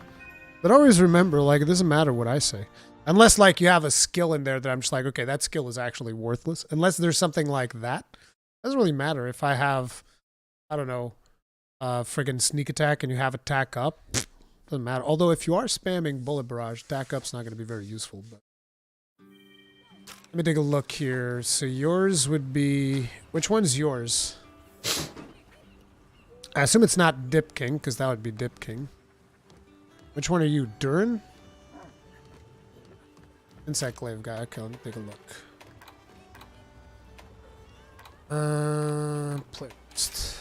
But always remember, like, it doesn't matter what I say. Unless, like, you have a skill in there that I'm just like, okay, that skill is actually worthless. Unless there's something like that. It doesn't really matter if I have, I don't know, friggin' sneak attack and you have attack up, doesn't matter. Although if you are spamming bullet barrage, attack up's not going to be very useful. But let me take a look here. So yours would be, which one's yours? I assume it's not Dip King, because that would be Dip King. Which one are you, Durin? Insect Glaive guy. Okay, let me take a look. Placed.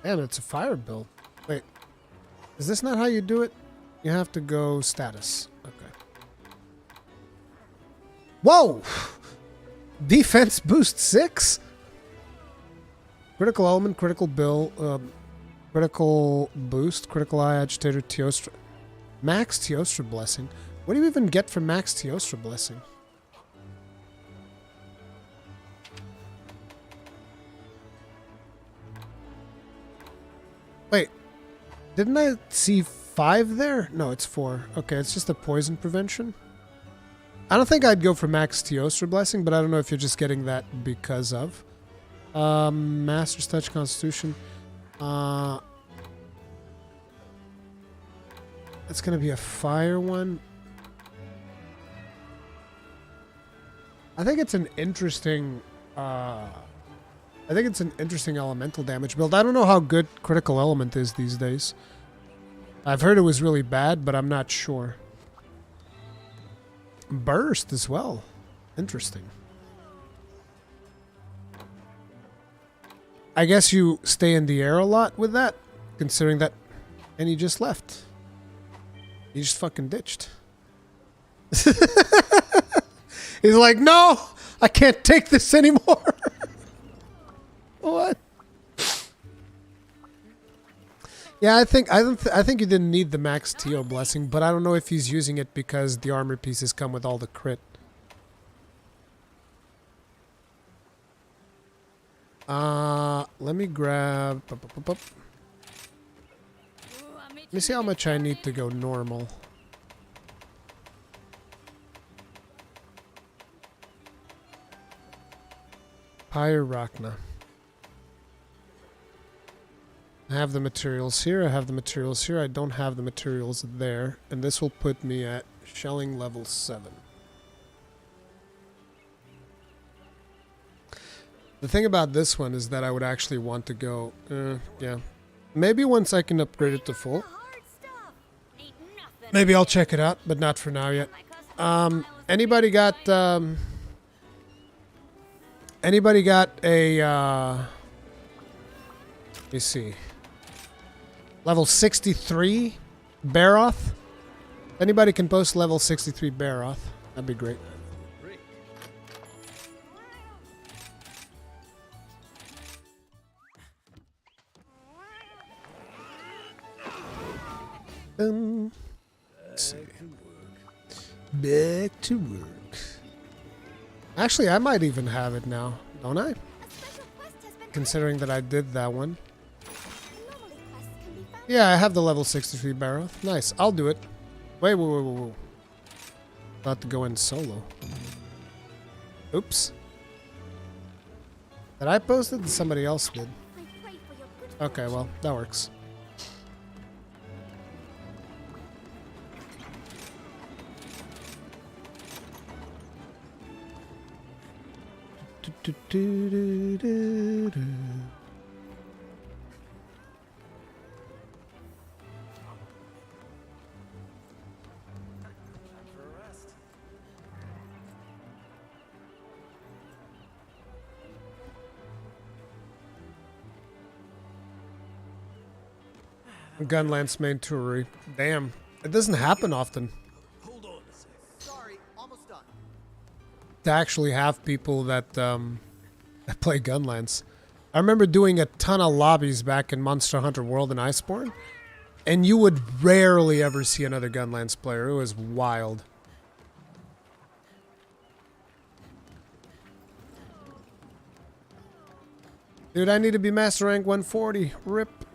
Man, it's a fire build. Wait, is this not how you do it? You have to go status. Okay. Whoa! Defense boost 6? Critical element, critical bill, critical boost, critical eye, agitator, Teostra. Max Teostra blessing. What do you even get from Max Teostra blessing? Wait, didn't I see 5 there? No, it's 4. Okay, it's just a poison prevention. I don't think I'd go for Max Teostra blessing, but I don't know if you're just getting that because of. Master's Touch Constitution. It's going to be a fire one. I think it's an interesting... I think it's an interesting elemental damage build. I don't know how good critical element is these days. I've heard it was really bad, but I'm not sure. Burst as well. Interesting. I guess you stay in the air a lot with that, considering that... And he just left. He just fucking ditched. He's like, no! I can't take this anymore! What? Yeah, I think you didn't need the Max Teo blessing, but I don't know if he's using it because the armor pieces come with all the crit. Let me grab. Let me see how much I need to go normal. Pyrachna. I have the materials here, I have the materials here, I don't have the materials there, and this will put me at shelling level 7. The thing about this one is that I would actually want to go, yeah. Maybe once I can upgrade it to full. Maybe I'll check it out, but not for now yet. Anybody got a, let me see. Level 63 Barroth? Anybody can post level 63 Barroth. That'd be great. Let's see. Back to work. Actually, I might even have it now, don't I? Considering that I did that one. Yeah, I have the level 63 Barroth. Nice, I'll do it. Wait. About to go in solo. Oops. Did I post it? Somebody else did. Okay, well, that works. Gunlance main Turi. Damn, it doesn't happen often. Hold on a sec. Sorry, almost done. To actually have people that that play Gunlance. I remember doing a ton of lobbies back in Monster Hunter World and Iceborne, and you would rarely ever see another Gunlance player. It was wild. Dude, I need to be Master Rank 140. RIP.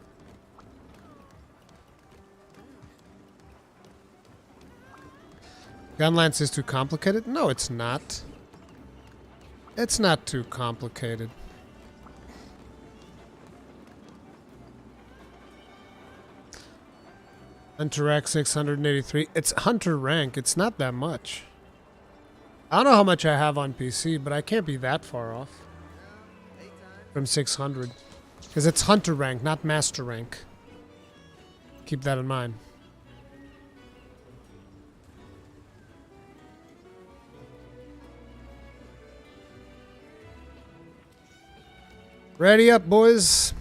Gunlance is too complicated? No, it's not. It's not too complicated. Hunter rank 683. It's Hunter rank. It's not that much. I don't know how much I have on PC, but I can't be that far off from 600. Because it's Hunter rank, not Master rank. Keep that in mind. Ready up, boys.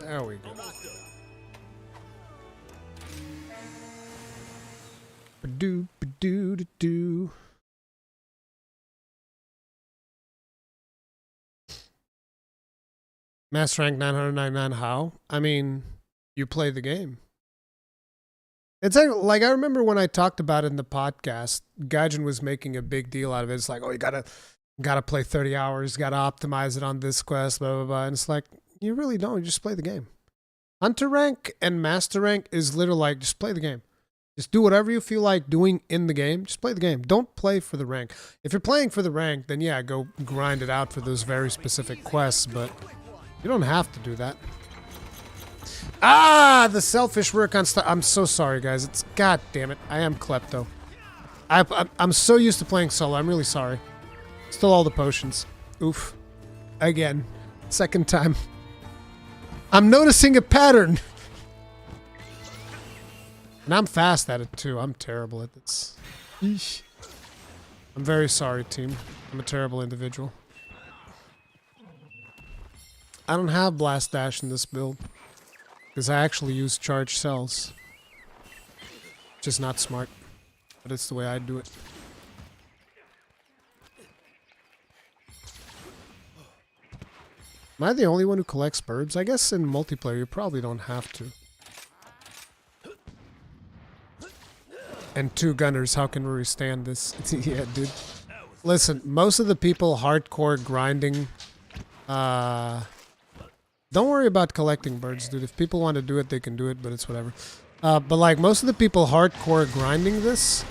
There we go. Ba-doo, ba-doo, da-doo. Master rank 999. How? I mean, you play the game. It's like I remember when I talked about it in the podcast, Gaijin was making a big deal out of it. It's like, oh, you gotta play 30 hours, gotta optimize it on this quest, blah blah blah. And it's like, you really don't. You just play the game. Hunter rank and master rank is literally like, just play the game. Just do whatever you feel like doing in the game. Just play the game. Don't play for the rank. If you're playing for the rank, then yeah, go grind it out for those very specific quests, but you don't have to do that. Ah, the selfish Rurikhan stuff. I'm so sorry, guys. It's, god damn it. I am klepto. I'm so used to playing solo. I'm really sorry. Still all the potions. Oof. Again. Second time. I'm noticing a pattern. And I'm fast at it too. I'm terrible at this. Eesh. I'm very sorry, team. I'm a terrible individual. I don't have Blast Dash in this build. Because I actually use charged cells. Which is not smart. But it's the way I do it. Am I the only one who collects birds? I guess in multiplayer you probably don't have to. And 2 gunners, how can Ruri stand this? Yeah, dude. Listen, most of the people hardcore grinding, don't worry about collecting birds, dude. If people want to do it, they can do it, but it's whatever. But like most of the people hardcore grinding this,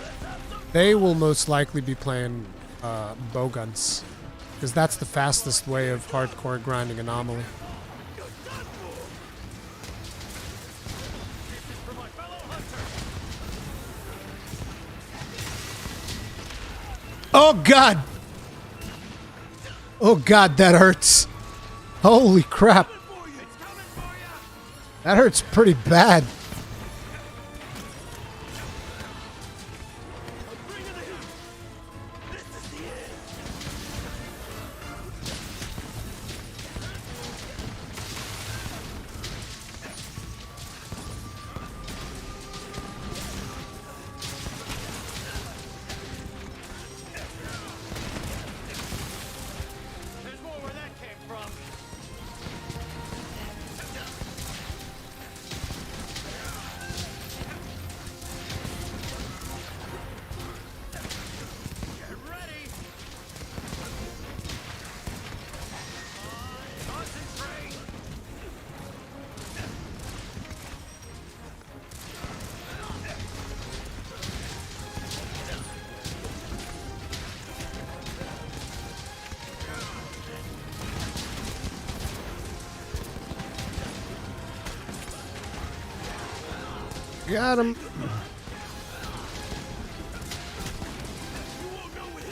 they will most likely be playing bow guns. Because that's the fastest way of hardcore grinding Anomaly. Oh god! Oh god, that hurts. Holy crap. That hurts pretty bad. Got him.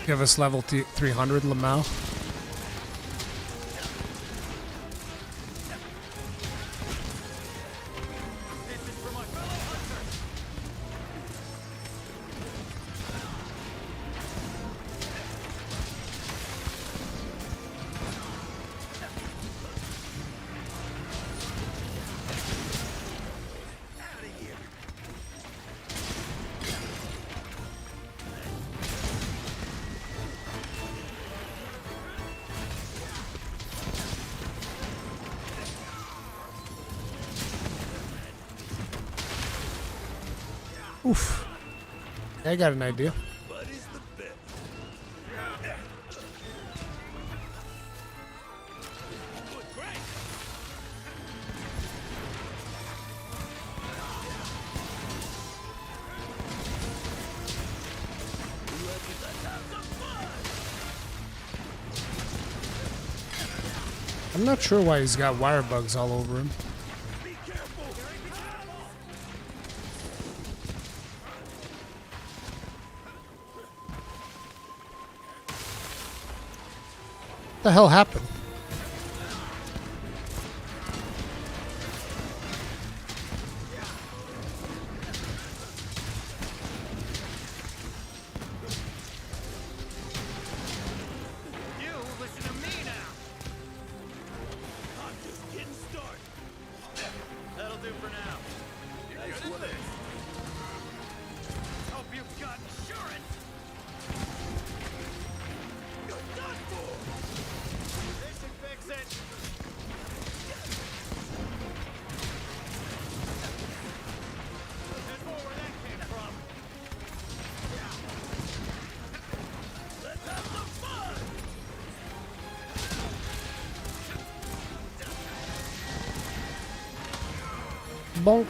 Give us level 300, Lamau. Oof. I got an idea. I'm not sure why he's got wire bugs all over him. Be careful. What the hell happened? You listen to me now. I'm just getting started. That'll do for now. Nice work. Hope you've got insurance. You're done for. This should fix it. There's more where that came from. Let's have some fun. Bonk.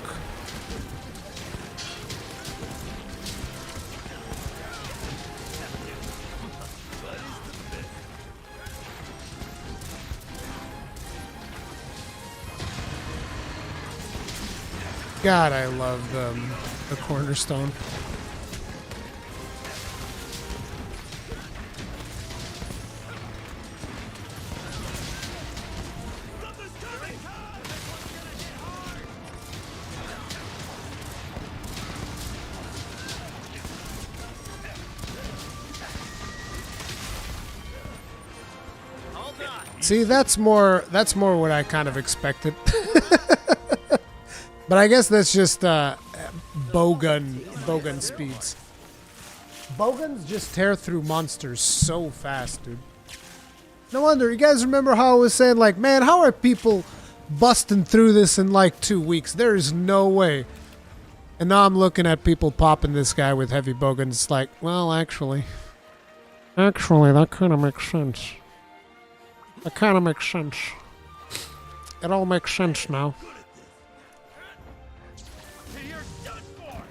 God, I love the cornerstone. Something's coming. This one's gonna hit hard. Hold on. See, that's more what I kind of expected. But I guess that's just bowgun speeds. Bowguns just tear through monsters so fast, dude. No wonder. You guys remember how I was saying, like, man, how are people busting through this in like 2 weeks? There is no way. And now I'm looking at people popping this guy with heavy bowguns. It's like, well, actually, that kind of makes sense. That kind of makes sense. It all makes sense now. You're done for.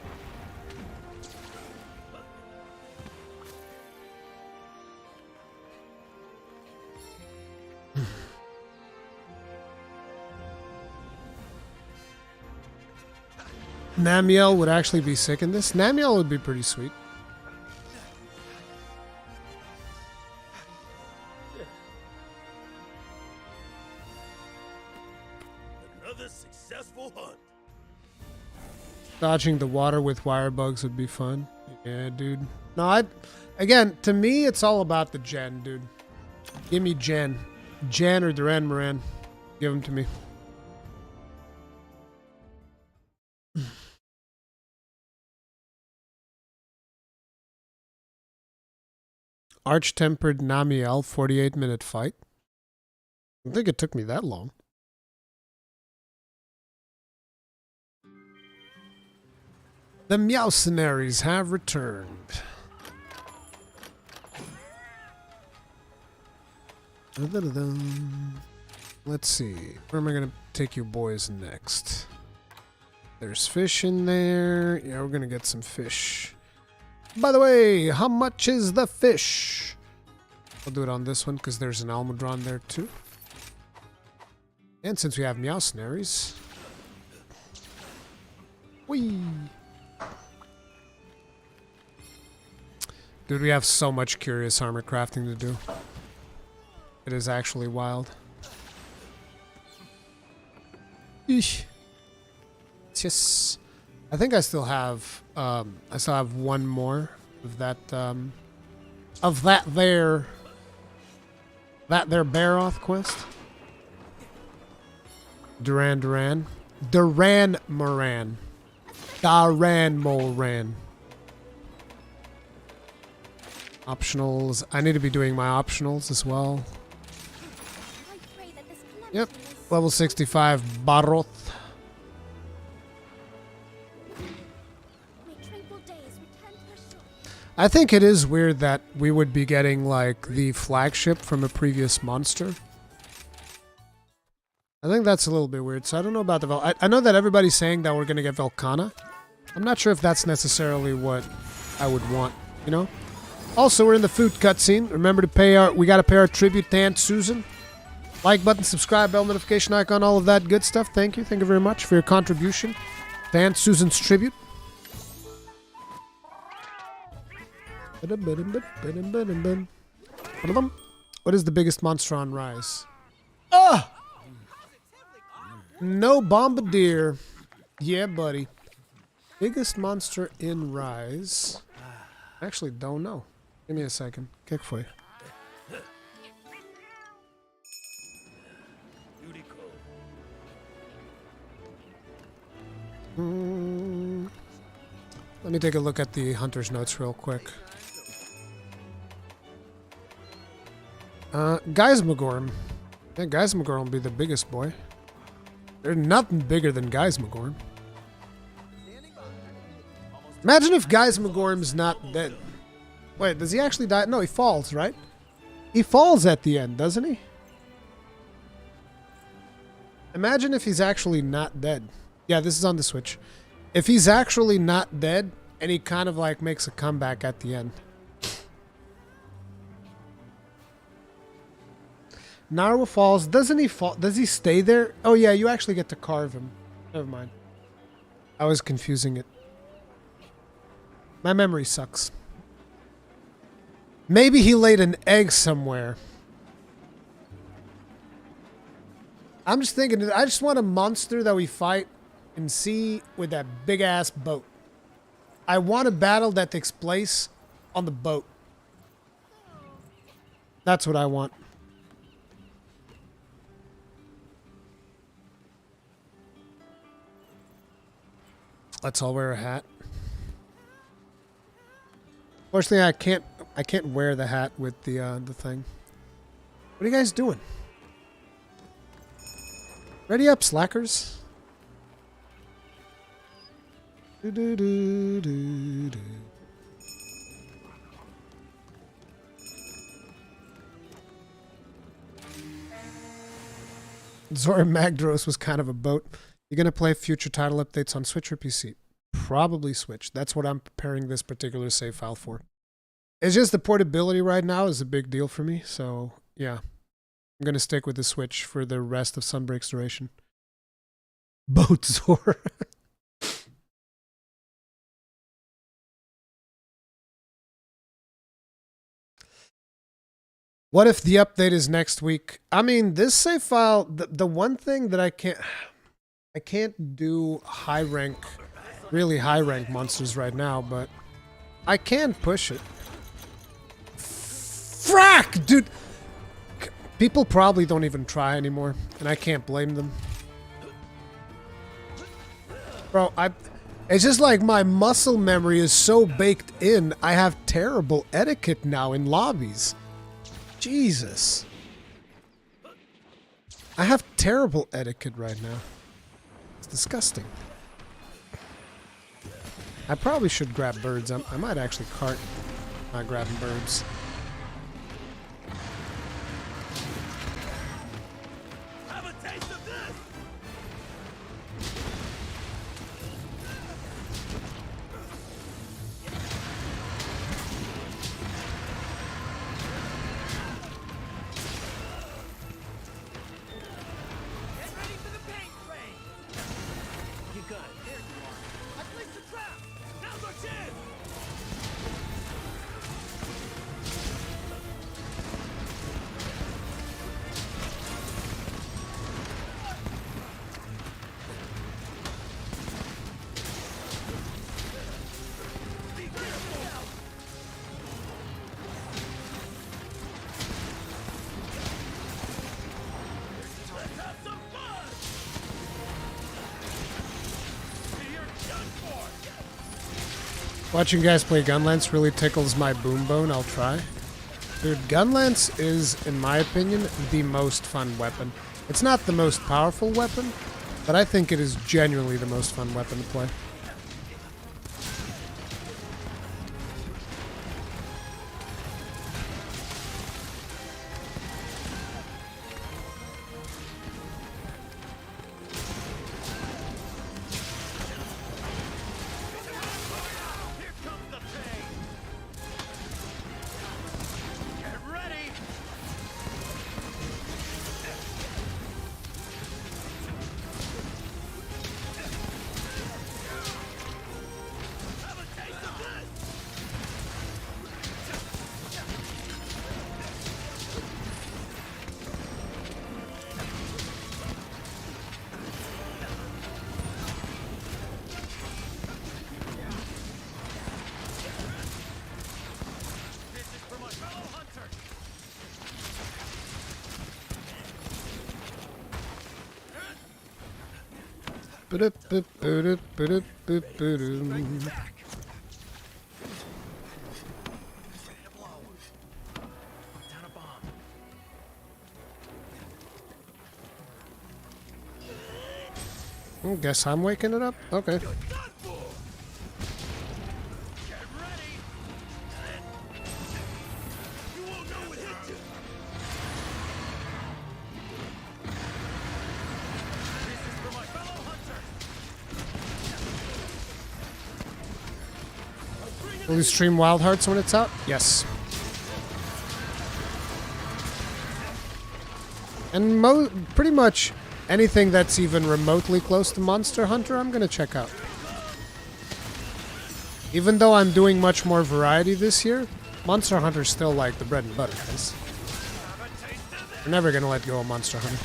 Namiel would actually be sick in this. Namiel would be pretty sweet. Another successful hunt. Dodging the water with wire bugs would be fun. Yeah, dude. No, again, to me, it's all about the gen, dude. Give me gen. Gen or Duran Moran. Give them to me. Arch-tempered Namiel, 48-minute fight. I don't think it took me that long. The Meowcenaries have returned. Let's see. Where am I going to take you boys next? There's fish in there. Yeah, we're going to get some fish. By the way, how much is the fish? I'll do it on this one because there's an Almudron there too. And since we have Meowcenaries. Whee! Dude, we have so much curious armor crafting to do. It is actually wild. Eesh. Yes. I think I still have one more of that there Barroth quest. Duran Moran. Optionals. I need to be doing my optionals as well. I pray that this calamity Yep. may Level 65 Barroth. may tranquil days return to our shore. I think it is weird that we would be getting like the flagship from a previous monster. I think that's a little bit weird. So I don't know about the I know that everybody's saying that we're going to get Velkhana. I'm not sure if that's necessarily what I would want, you know? Also, we're in the food cutscene. Remember to pay we got to pay our tribute to Aunt Susan. Like button, subscribe, bell notification icon, all of that good stuff. Thank you. Thank you very much for your contribution. To Aunt Susan's tribute. What is the biggest monster on Rise? Ah! No Bombardier. Yeah, buddy. Biggest monster in Rise. I actually don't know. Give me a second. Kick for you. Let me take a look at the hunter's notes real quick. Geismagorm. Yeah, Geismagorm will be the biggest boy. There's nothing bigger than Geismagorm. Imagine if Geismagorm's not dead. Wait, does he actually die? No, he falls, right? He falls at the end, doesn't he? Imagine if he's actually not dead. Yeah, this is on the Switch. If he's actually not dead, and he kind of like makes a comeback at the end. Narwa falls. Doesn't he fall? Does he stay there? Oh yeah, you actually get to carve him. Never mind. I was confusing it. My memory sucks. Maybe he laid an egg somewhere. I'm just thinking, I just want a monster that we fight and see with that big ass boat. I want a battle that takes place on the boat. That's what I want. Let's all wear a hat. Fortunately, I can't wear the hat with the thing. What are you guys doing? Ready up, slackers. Zora Magdaros was kind of a boat. You gonna play future title updates on Switch or PC? Probably Switch. That's what I'm preparing this particular save file for. It's just the portability right now is a big deal for me, so yeah. I'm gonna stick with the Switch for the rest of Sunbreak's duration. Boat Zora. What if the update is next week? I mean, this save file, the one thing that I can't do high rank, really high rank monsters right now, but I can push it. Frack, dude! People probably don't even try anymore, and I can't blame them. Bro, it's just like my muscle memory is so baked in, I have terrible etiquette now in lobbies. Jesus. I have terrible etiquette right now. It's disgusting. I probably should grab birds. I might actually cart not grabbing birds. Have a taste of this! Get ready for the paint train! You got it. There you are. I placed the trap! Now's our chance! Be careful! Let's have some fun! You're done for! Watching you guys play Gunlance really tickles my boom bone. I'll try. Dude, Gunlance is, in my opinion, the most fun weapon. It's not the most powerful weapon, but I think it is genuinely the most fun weapon to play. Here comes the pain! Get ready! Down a bomb. Guess I'm waking it up? Okay. Get ready. You won't know what hit you. This is for my fellow hunters. Will you stream Wild Hearts when it's out? Yes. And pretty much anything that's even remotely close to Monster Hunter, I'm gonna check out. Even though I'm doing much more variety this year, Monster Hunter's still like the bread and butter, guys. We're never gonna let go of Monster Hunter.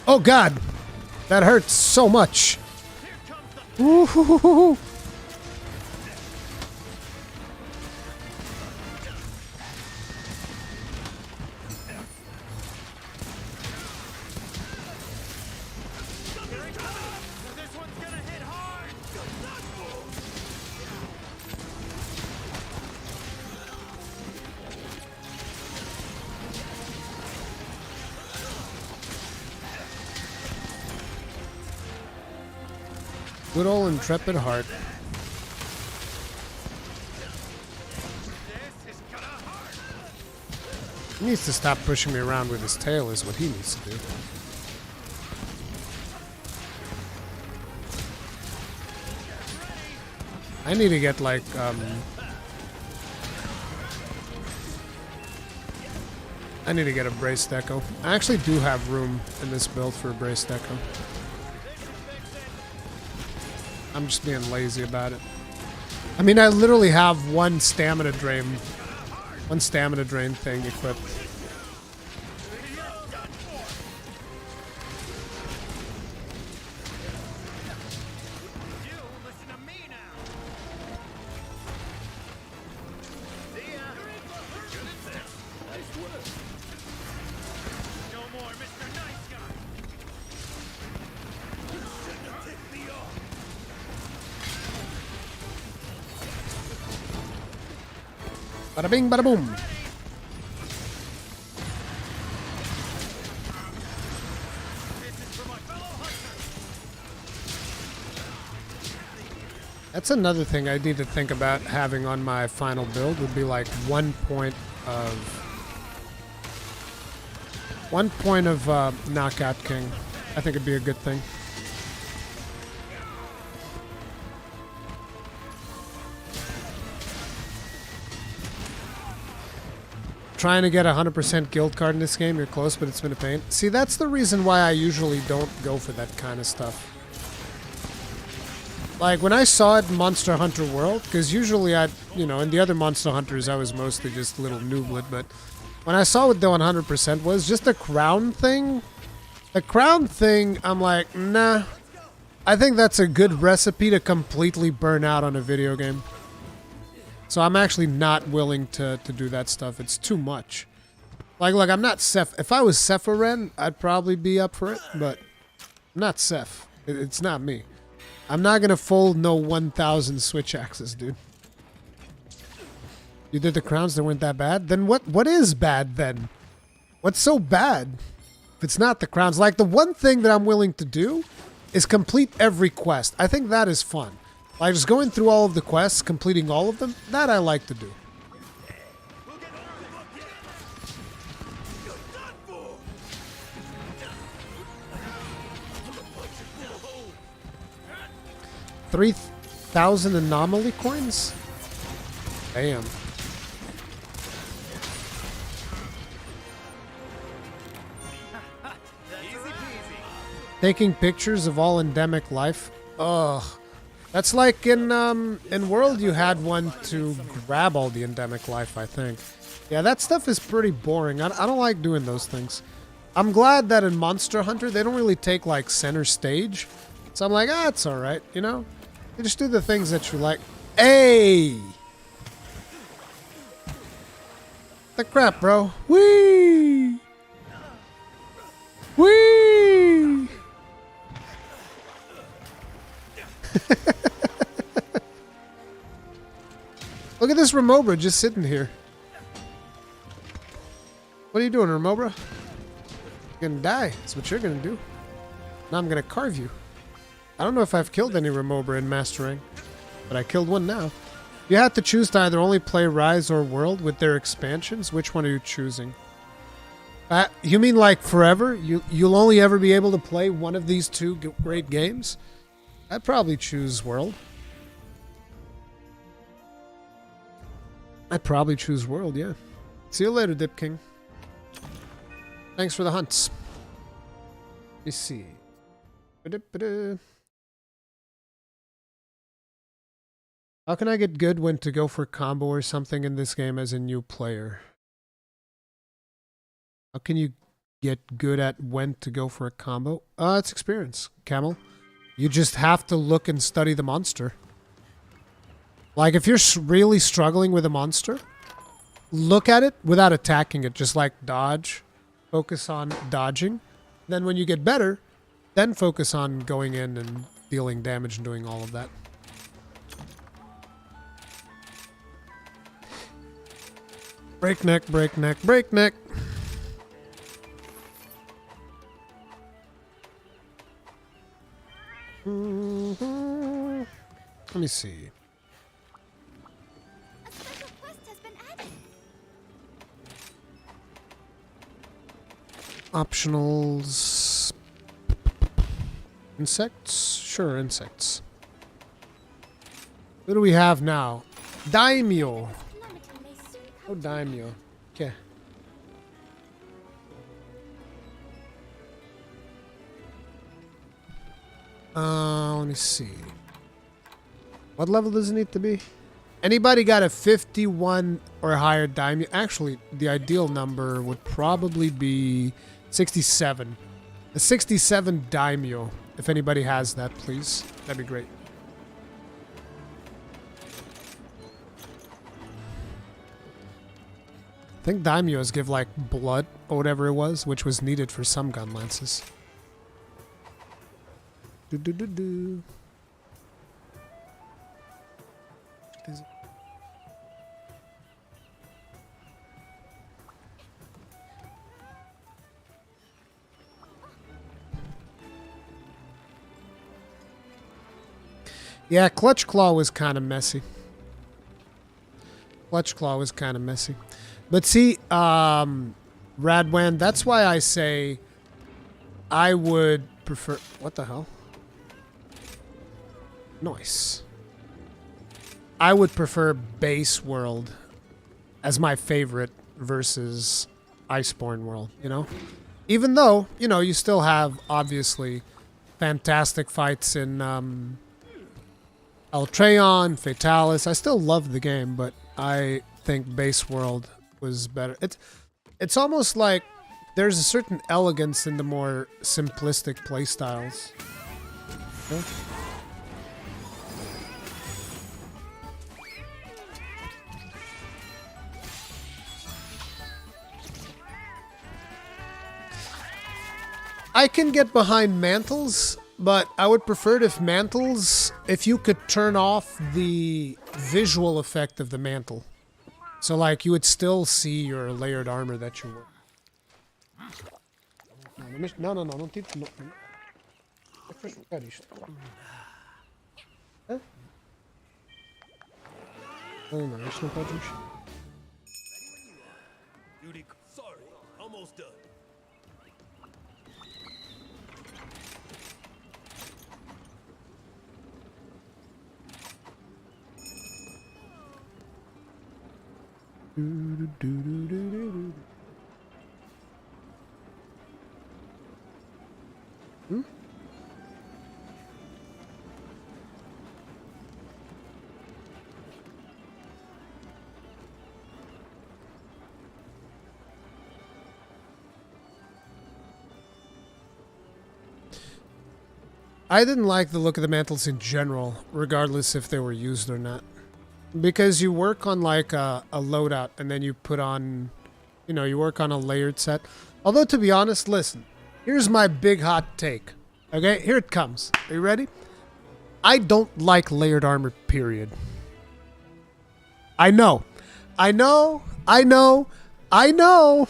Oh god! That hurts so much! Ooh. This one's gonna hit hard. Good old intrepid heart. This is gonna hurt. He needs to stop pushing me around with his tail is what he needs to do. I need to get like I need to get a brace deco. I actually do have room in this build for a brace deco. I'm just being lazy about it. I mean, I literally have one stamina drain thing equipped. You listen to me now. See ya. Good at this. Nice work. No more Mr. Nice Guy. You shouldn't have ticked me off. Bada bing, bada boom. This is for my fellow hunters. That's another thing I need to think about having on my final build would be like one point of Knockout King. I think it'd be a good thing. Trying to get a 100% guild card in this game, you're close, but it's been a pain. See, that's the reason why I usually don't go for that kind of stuff. Like, when I saw it in Monster Hunter World, because usually in the other Monster Hunters, I was mostly just a little nooblet, but when I saw what the 100% was, just the crown thing, I'm like, nah. I think that's a good recipe to completely burn out on a video game. So I'm actually not willing to do that stuff. It's too much. Like, look, I'm not Seph. If I was Sephiren, I'd probably be up for it, but I'm not Seph. It's not me. I'm not gonna fold no 1,000 switch axes, dude. You did the crowns that weren't that bad? Then what is bad then? What's so bad? If it's not the crowns. Like, the one thing that I'm willing to do is complete every quest. I think that is fun. Like, just going through all of the quests, completing all of them, that I like to do. We'll get over the book yet. You're done for. 3,000 anomaly coins? Damn. Easy peasy. Taking pictures of all endemic life? Ugh. That's like in World you had one to grab all the endemic life, I think. Yeah, that stuff is pretty boring. I don't like doing those things. I'm glad that in Monster Hunter they don't really take like center stage. So I'm like, it's alright, you know? You just do the things that you like. Hey! The crap, bro. Whee! Whee! Look at this Remobra just sitting here. What are you doing, Remobra? You're gonna die. That's what you're gonna do. Now I'm gonna carve you. I don't know if I've killed any Remobra in Mastering, but I killed one now. You have to choose to either only play Rise or World with their expansions. Which one are you choosing? You mean like forever? You'll only ever be able to play one of these two great games? I'd probably choose World. I'd probably choose World, yeah. See you later, Dip King. Thanks for the hunts. Let me see. Ba-da-ba-da. How can I get good when to go for combo or something in this game as a new player? How can you get good at when to go for a combo? It's experience, Camel. You just have to look and study the monster. Like, if you're really struggling with a monster, look at it without attacking it. Just like dodge. Focus on dodging. Then when you get better, then focus on going in and dealing damage and doing all of that. Breakneck, breakneck, breakneck. Let me see. A special quest has been added. Optionals. Insects? Sure, insects. What do we have now? Daimyo. Calamity may soon Oh, come. Daimyo. Okay. Let me see. What level does it need to be? Anybody got a 51 or higher daimyo? Actually, the ideal number would probably be 67. A 67 daimyo. If anybody has that, please. That'd be great. I think daimyos give like blood or whatever it was, which was needed for some gunlances. Do. Is it? Yeah, Clutch Claw was kind of messy. Clutch Claw was kind of messy. But see, Radwan, that's why I say I would prefer... What the hell? Nice. I would prefer Base World as my favorite versus Iceborne World, you know? Even though, you know, you still have, obviously, fantastic fights in Eltreon, Fatalis. I still love the game, but I think Base World was better. It's almost like there's a certain elegance in the more simplistic playstyles. Yeah. I can get behind mantles, but I would prefer it if mantles, if you could turn off the visual effect of the mantle. So like you would still see your layered armor that you wear. No, não tito, não. É para jogar isto. Hã? Não, isto não pode mexer. Sorry, almost done. Hmm? I didn't like the look of the mantles in general, regardless if they were used or not. Because you work on like a loadout and then you put on, you know, you work on a layered set. Although to be honest, listen, here's my big hot take. Okay, here it comes. Are you ready? I don't like layered armor, period. I know. I know. I know. I know.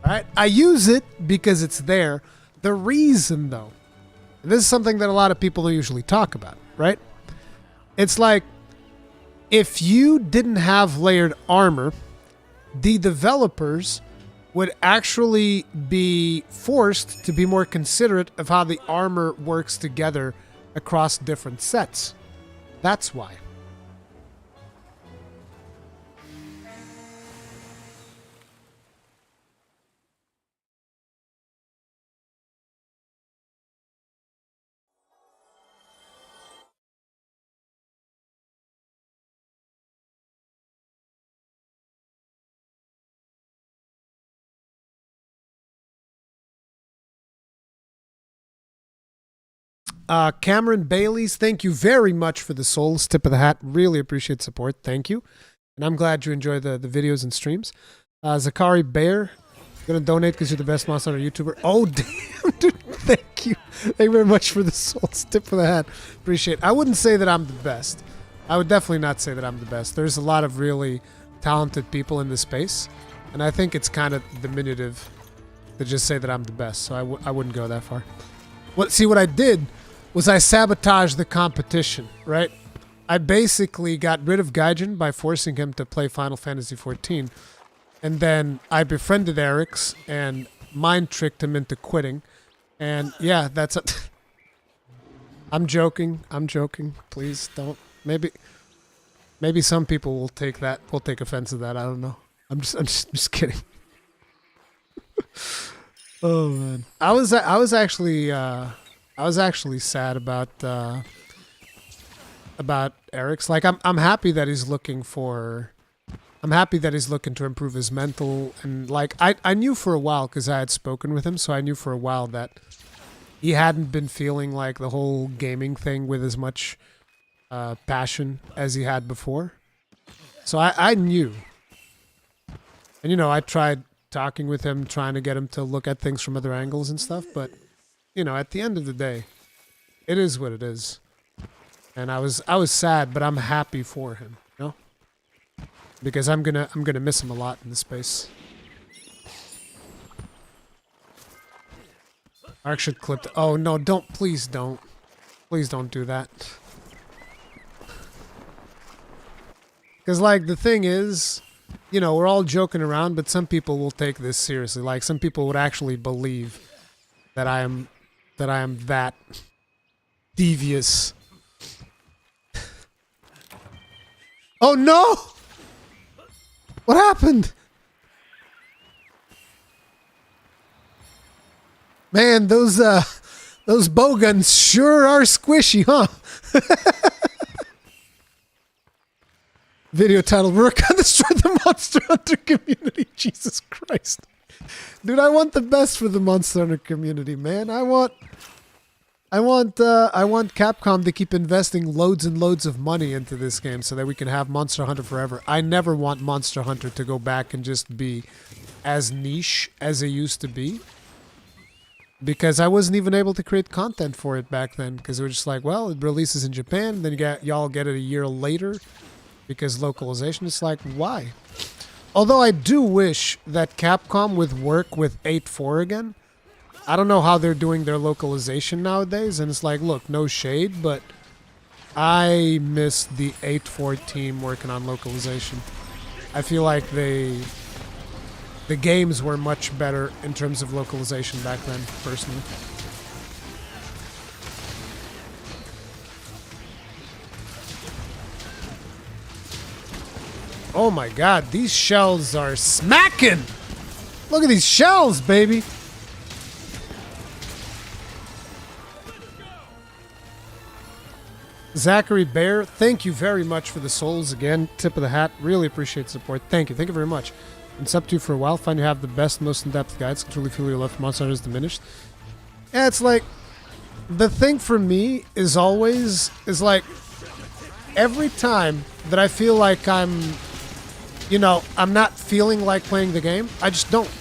Alright? I use it because it's there. The reason, though, and this is something that a lot of people don't usually talk about, right? It's like, if you didn't have layered armor, the developers would actually be forced to be more considerate of how the armor works together across different sets. That's why. Cameron Bailey's, thank you very much for the souls. Tip of the hat. Really appreciate support. Thank you. And I'm glad you enjoy the videos and streams. Zakari Bear, gonna donate because you're the best Monster Hunter YouTuber. Oh, damn, dude. Thank you. Thank you very much for the souls. Tip of the hat. Appreciate it. I wouldn't say that I'm the best. I would definitely not say that I'm the best. There's a lot of really talented people in this space. And I think it's kind of diminutive to just say that I'm the best. So I wouldn't go that far. See, what I did was I sabotaged the competition, right? I basically got rid of Gaijin by forcing him to play Final Fantasy XIV. And then I befriended Eric's and mind tricked him into quitting. And yeah, that's it. I'm joking. I'm joking. Please don't. Maybe some people will take offense to that. I don't know. I'm just kidding. Oh man. I was actually sad about Eric's. Like I'm happy that he's looking to improve his mental, and like I knew for a while because I had spoken with him, so I knew for a while that he hadn't been feeling like the whole gaming thing with as much passion as he had before. So I knew. And you know, I tried talking with him, trying to get him to look at things from other angles and stuff, but you know, at the end of the day, it is what it is. And I was sad, but I'm happy for him, you know? Because I'm gonna miss him a lot in this space. Ark should clip oh no, please don't. Please don't do that. Cause like the thing is, you know, we're all joking around, but some people will take this seriously. Like some people would actually believe that I am that devious. Oh no! What happened? Man, those bowguns sure are squishy, huh? Video title, Rurikhan destroyed the Monster Hunter community. Jesus Christ. Dude, I want the best for the Monster Hunter community, man. I want Capcom to keep investing loads and loads of money into this game so that we can have Monster Hunter forever. I never want Monster Hunter to go back and just be as niche as it used to be. Because I wasn't even able to create content for it back then. Because it was just like, well, it releases in Japan, then y'all get it a year later. Because localization is like, why? Although I do wish that Capcom would work with 8.4 again. I don't know how they're doing their localization nowadays, and it's like, look, no shade, but I miss the 8.4 team working on localization. I feel like the games were much better in terms of localization back then, personally. Oh my god, these shells are smacking! Look at these shells, baby! Zachary Bear, thank you very much for the souls again. Tip of the hat. Really appreciate the support. Thank you. Thank you very much. Been sub to you for a while. Find you have the best, most in-depth guides. Truly feel your love for Monster Hunter is diminished. Yeah, it's like, the thing for me is always, like, every time that I feel like I'm not feeling like playing the game, I just don't.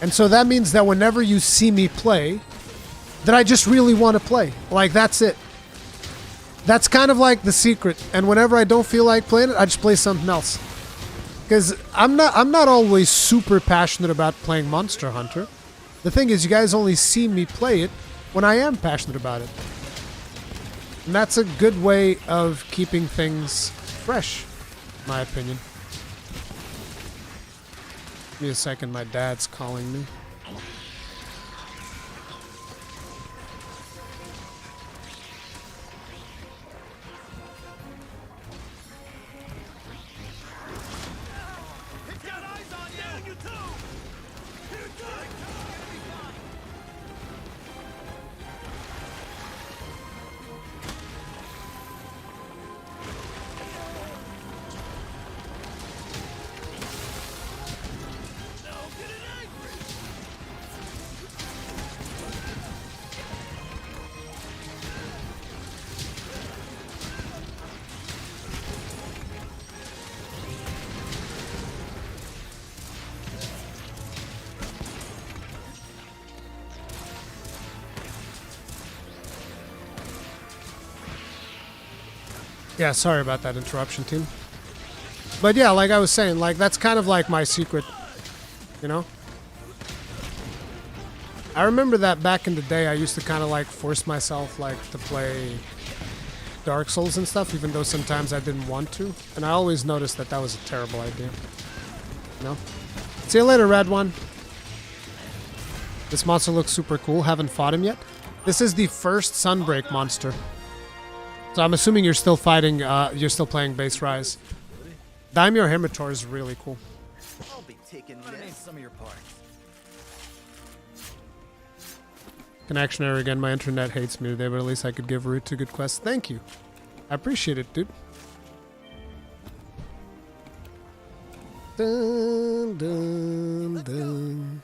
And so that means that whenever you see me play, that I just really want to play. Like, that's it. That's kind of like the secret. And whenever I don't feel like playing it, I just play something else. Because I'm not always super passionate about playing Monster Hunter. The thing is, you guys only see me play it when I am passionate about it. And that's a good way of keeping things fresh, in my opinion. Give me a second, my dad's calling me. It's got eyes on you! You too! You too! Yeah, sorry about that interruption, team. But yeah, like I was saying, like that's kind of like my secret, you know? I remember that back in the day I used to kind of like force myself like to play Dark Souls and stuff, even though sometimes I didn't want to. And I always noticed that that was a terrible idea. You know? See you later, Red One. This monster looks super cool. Haven't fought him yet. This is the first Sunbreak monster. So I'm assuming you're still fighting, you're still playing Base Rise. Daimyo Himitor is really cool. I'll be taking this. Some of your parts. Connection error again. My internet hates me today, but at least I could give Root 2 good quests. Thank you. I appreciate it, dude. Dun, dun, dun.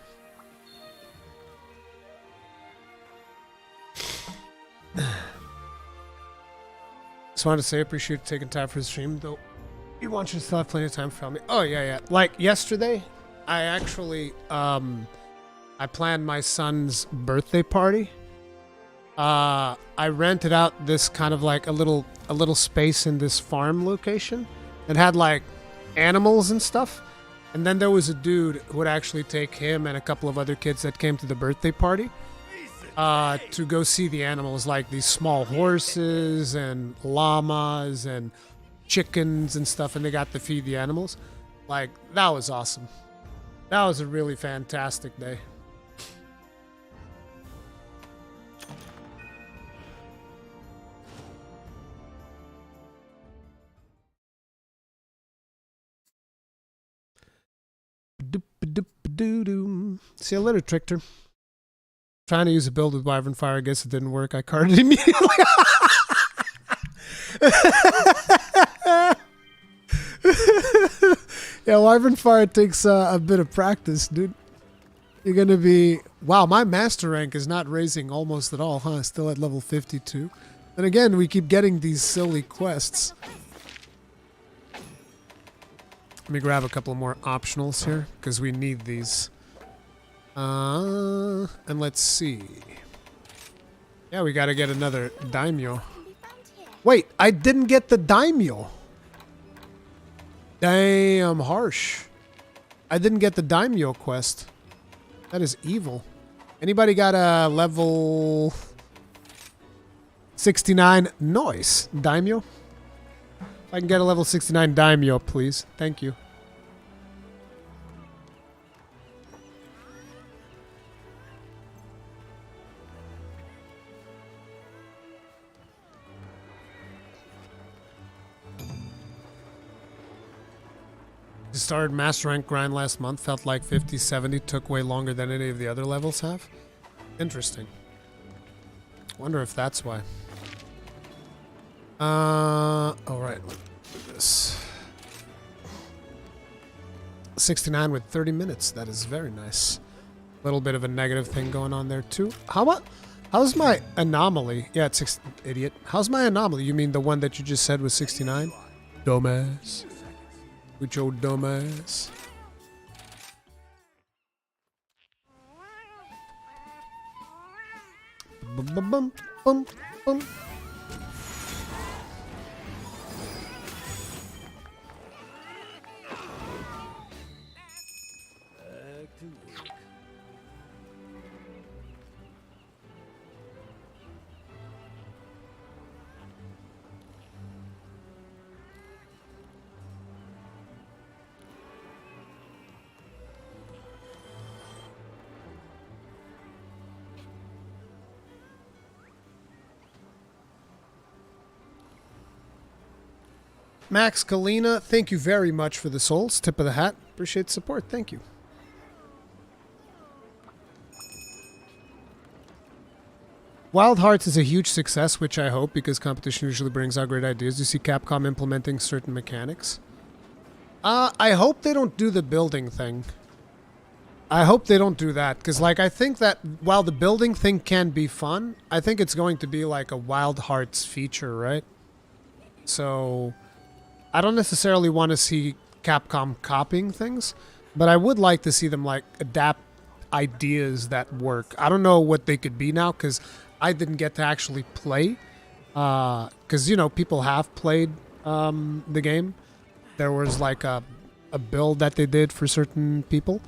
Just wanted to say, I appreciate you taking time for the stream, though you want you to still have plenty of time for me. Oh, yeah, yeah. Like, yesterday, I actually, I planned my son's birthday party. I rented out this kind of like a little space in this farm location. It had like animals and stuff. And then there was a dude who would actually take him and a couple of other kids that came to the birthday party to go see the animals, like these small horses and llamas and chickens and stuff, and they got to feed the animals. Like, that was awesome. That was a really fantastic day. See you later, Trickter. Trying to use a build with Wyvern Fire. I guess it didn't work. I carded immediately. Yeah, Wyvern Fire takes a bit of practice, dude. You're going to be... Wow, my master rank is not raising almost at all, huh? Still at level 52. And again, we keep getting these silly quests. Let me grab a couple more optionals here, because we need these. And let's see. Yeah, we gotta get another daimyo. Wait, I didn't get the daimyo. Damn harsh. I didn't get the daimyo quest. That is evil. Anybody got a level 69 noise daimyo? If I can get a level 69 daimyo, please. Thank you. Started master rank grind last month. Felt like 50, 70 took way longer than any of the other levels have. Interesting. Wonder if that's why. Alright, let's do this. 69 with 30 minutes. That is very nice. Little bit of a negative thing going on there too. How's my anomaly? Yeah, it's idiot. How's my anomaly? You mean the one that you just said was 69? Dumbass. With your dumbass. Bum, bum, bum, bum, bum. Back to work. Max Kalina, thank you very much for the souls. Tip of the hat. Appreciate the support. Thank you. Wild Hearts is a huge success, which I hope, because competition usually brings out great ideas. You see Capcom implementing certain mechanics. I hope they don't do the building thing. I hope they don't do that, because like I think that while the building thing can be fun, I think it's going to be like a Wild Hearts feature, right? So I don't necessarily want to see Capcom copying things, but I would like to see them like adapt ideas that work. I don't know what they could be now, because I didn't get to actually play, because you know people have played the game. There was like a build that they did for certain people,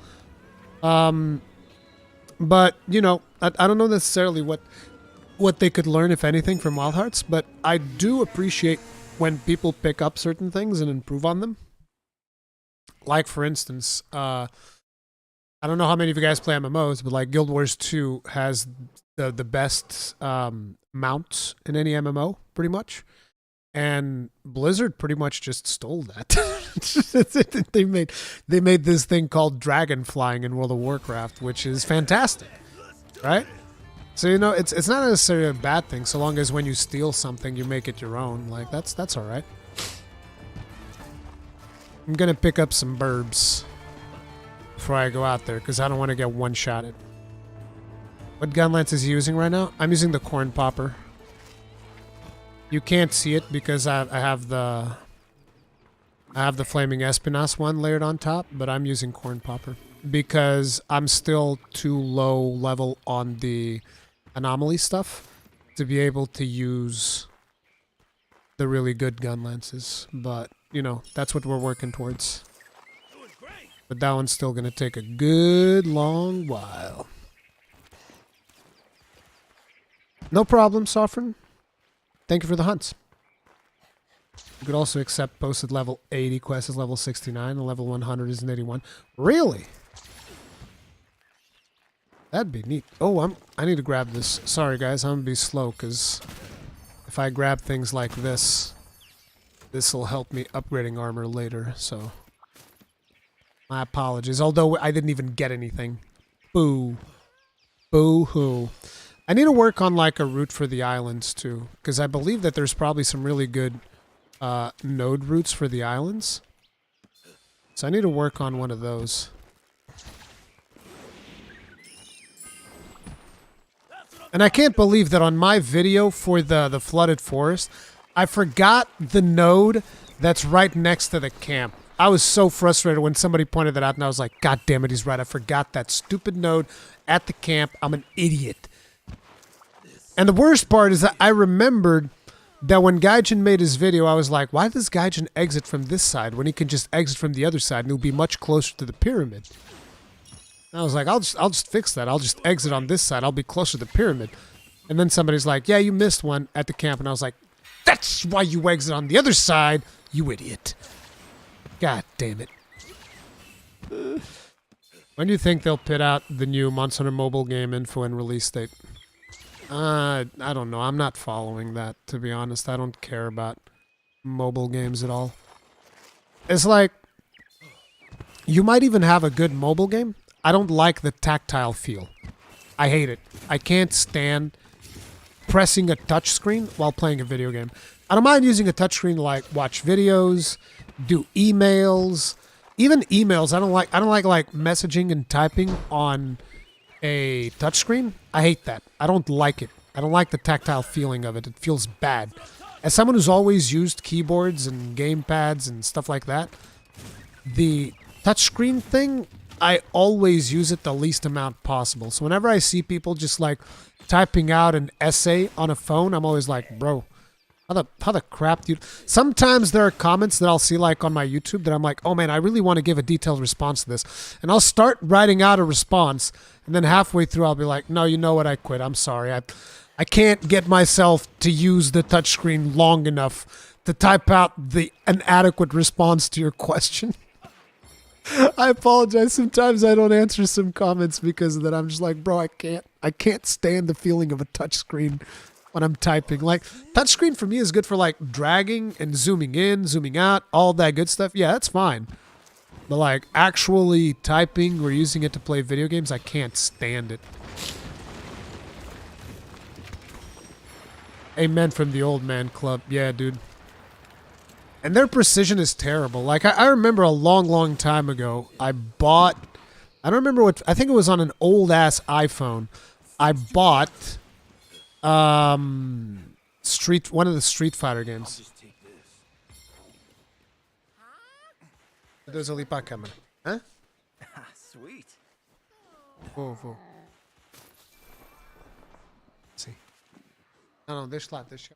but you know I don't know necessarily what they could learn, if anything, from Wild Hearts. But I do appreciate when people pick up certain things and improve on them. Like for instance, I don't know how many of you guys play MMOs, but like Guild Wars 2 has the best mounts in any MMO, pretty much. And Blizzard pretty much just stole that. they made this thing called dragon flying in World of Warcraft, which is fantastic, right? So you know, it's not necessarily a bad thing, so long as when you steal something, you make it your own. Like that's all right. I'm gonna pick up some burbs before I go out there, because I don't want to get one-shotted. What Gunlance is he using right now? I'm using the corn popper. You can't see it because I have the flaming Espinas one layered on top, but I'm using corn popper because I'm still too low level on the Anomaly stuff to be able to use the really good Gunlances. But you know, that's what we're working towards. But that one's still gonna take a good long while. No problem, Sovereign. Thank you for the hunts. You could also accept posted level 80 quest as level 69, and level 100 is an 81. Really? That'd be neat. Oh, I need to grab this. Sorry guys, I'm gonna be slow, because if I grab things like this, this will help me upgrading armor later, so my apologies. Although I didn't even get anything. Boo. Boo-hoo. I need to work on like a route for the islands too, because I believe that there's probably some really good node routes for the islands. So I need to work on one of those. And I can't believe that on my video for the flooded forest, I forgot the node that's right next to the camp. I was so frustrated when somebody pointed that out, and I was like, God damn it, he's right. I forgot that stupid node at the camp. I'm an idiot. And the worst part is that I remembered that when Gaijin made his video, I was like, why does Gaijin exit from this side when he can just exit from the other side and it'll be much closer to the pyramid? And I was like, I'll just fix that. I'll just exit on this side. I'll be closer to the pyramid. And then somebody's like, yeah, you missed one at the camp. And I was like, that's why you exit on the other side, you idiot. God damn it. When do you think they'll put out the new Monster Hunter mobile game info and release date? I don't know. I'm not following that, to be honest. I don't care about mobile games at all. It's like, you might even have a good mobile game. I don't like the tactile feel. I hate it. I can't stand pressing a touchscreen while playing a video game. I don't mind using a touchscreen to like watch videos, do emails. Even emails, I don't like messaging and typing on a touchscreen. I hate that. I don't like it. I don't like the tactile feeling of it. It feels bad. As someone who's always used keyboards and game pads and stuff like that, the touchscreen thing I always use it the least amount possible. So whenever I see people just like typing out an essay on a phone, I'm always like, bro, how the crap do you... Sometimes there are comments that I'll see like on my YouTube that I'm like, oh man, I really want to give a detailed response to this. And I'll start writing out a response, and then halfway through I'll be like, no, you know what, I quit. I'm sorry. I can't get myself to use the touchscreen long enough to type out an adequate response to your question. I apologize. Sometimes I don't answer some comments because of that. I'm just like, bro, I can't stand the feeling of a touchscreen when I'm typing. Like, touchscreen for me is good for like dragging and zooming in, zooming out, all that good stuff. Yeah, that's fine. But like actually typing or using it to play video games, I can't stand it. Amen from the old man club. Yeah, dude. And their precision is terrible. Like, I remember a long time ago, I don't remember what, I think it was on an old-ass iPhone. I bought one of the Street Fighter games. There's a lipa camera. Huh? Sweet. Vou. Sim. Não, deixa lá, deixa.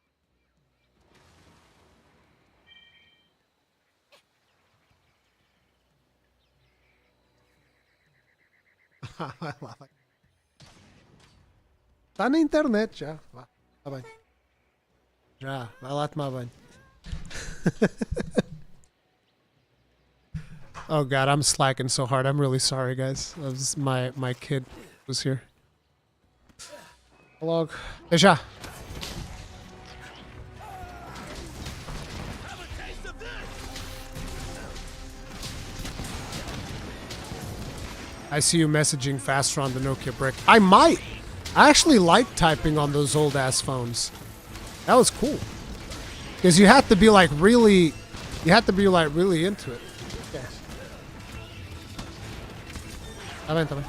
Vai lá, vai. Tá na internet já. Vá, tá bem. Já, vai lá tomar banho. Oh god, I'm slacking so hard. I'm really sorry, guys. My kid was here. Hello. Deixa. I see you messaging faster on the Nokia brick. I might. I actually like typing on those old ass phones. That was cool. Because you have to be like really into it. Yes. Tá bem, tá bem.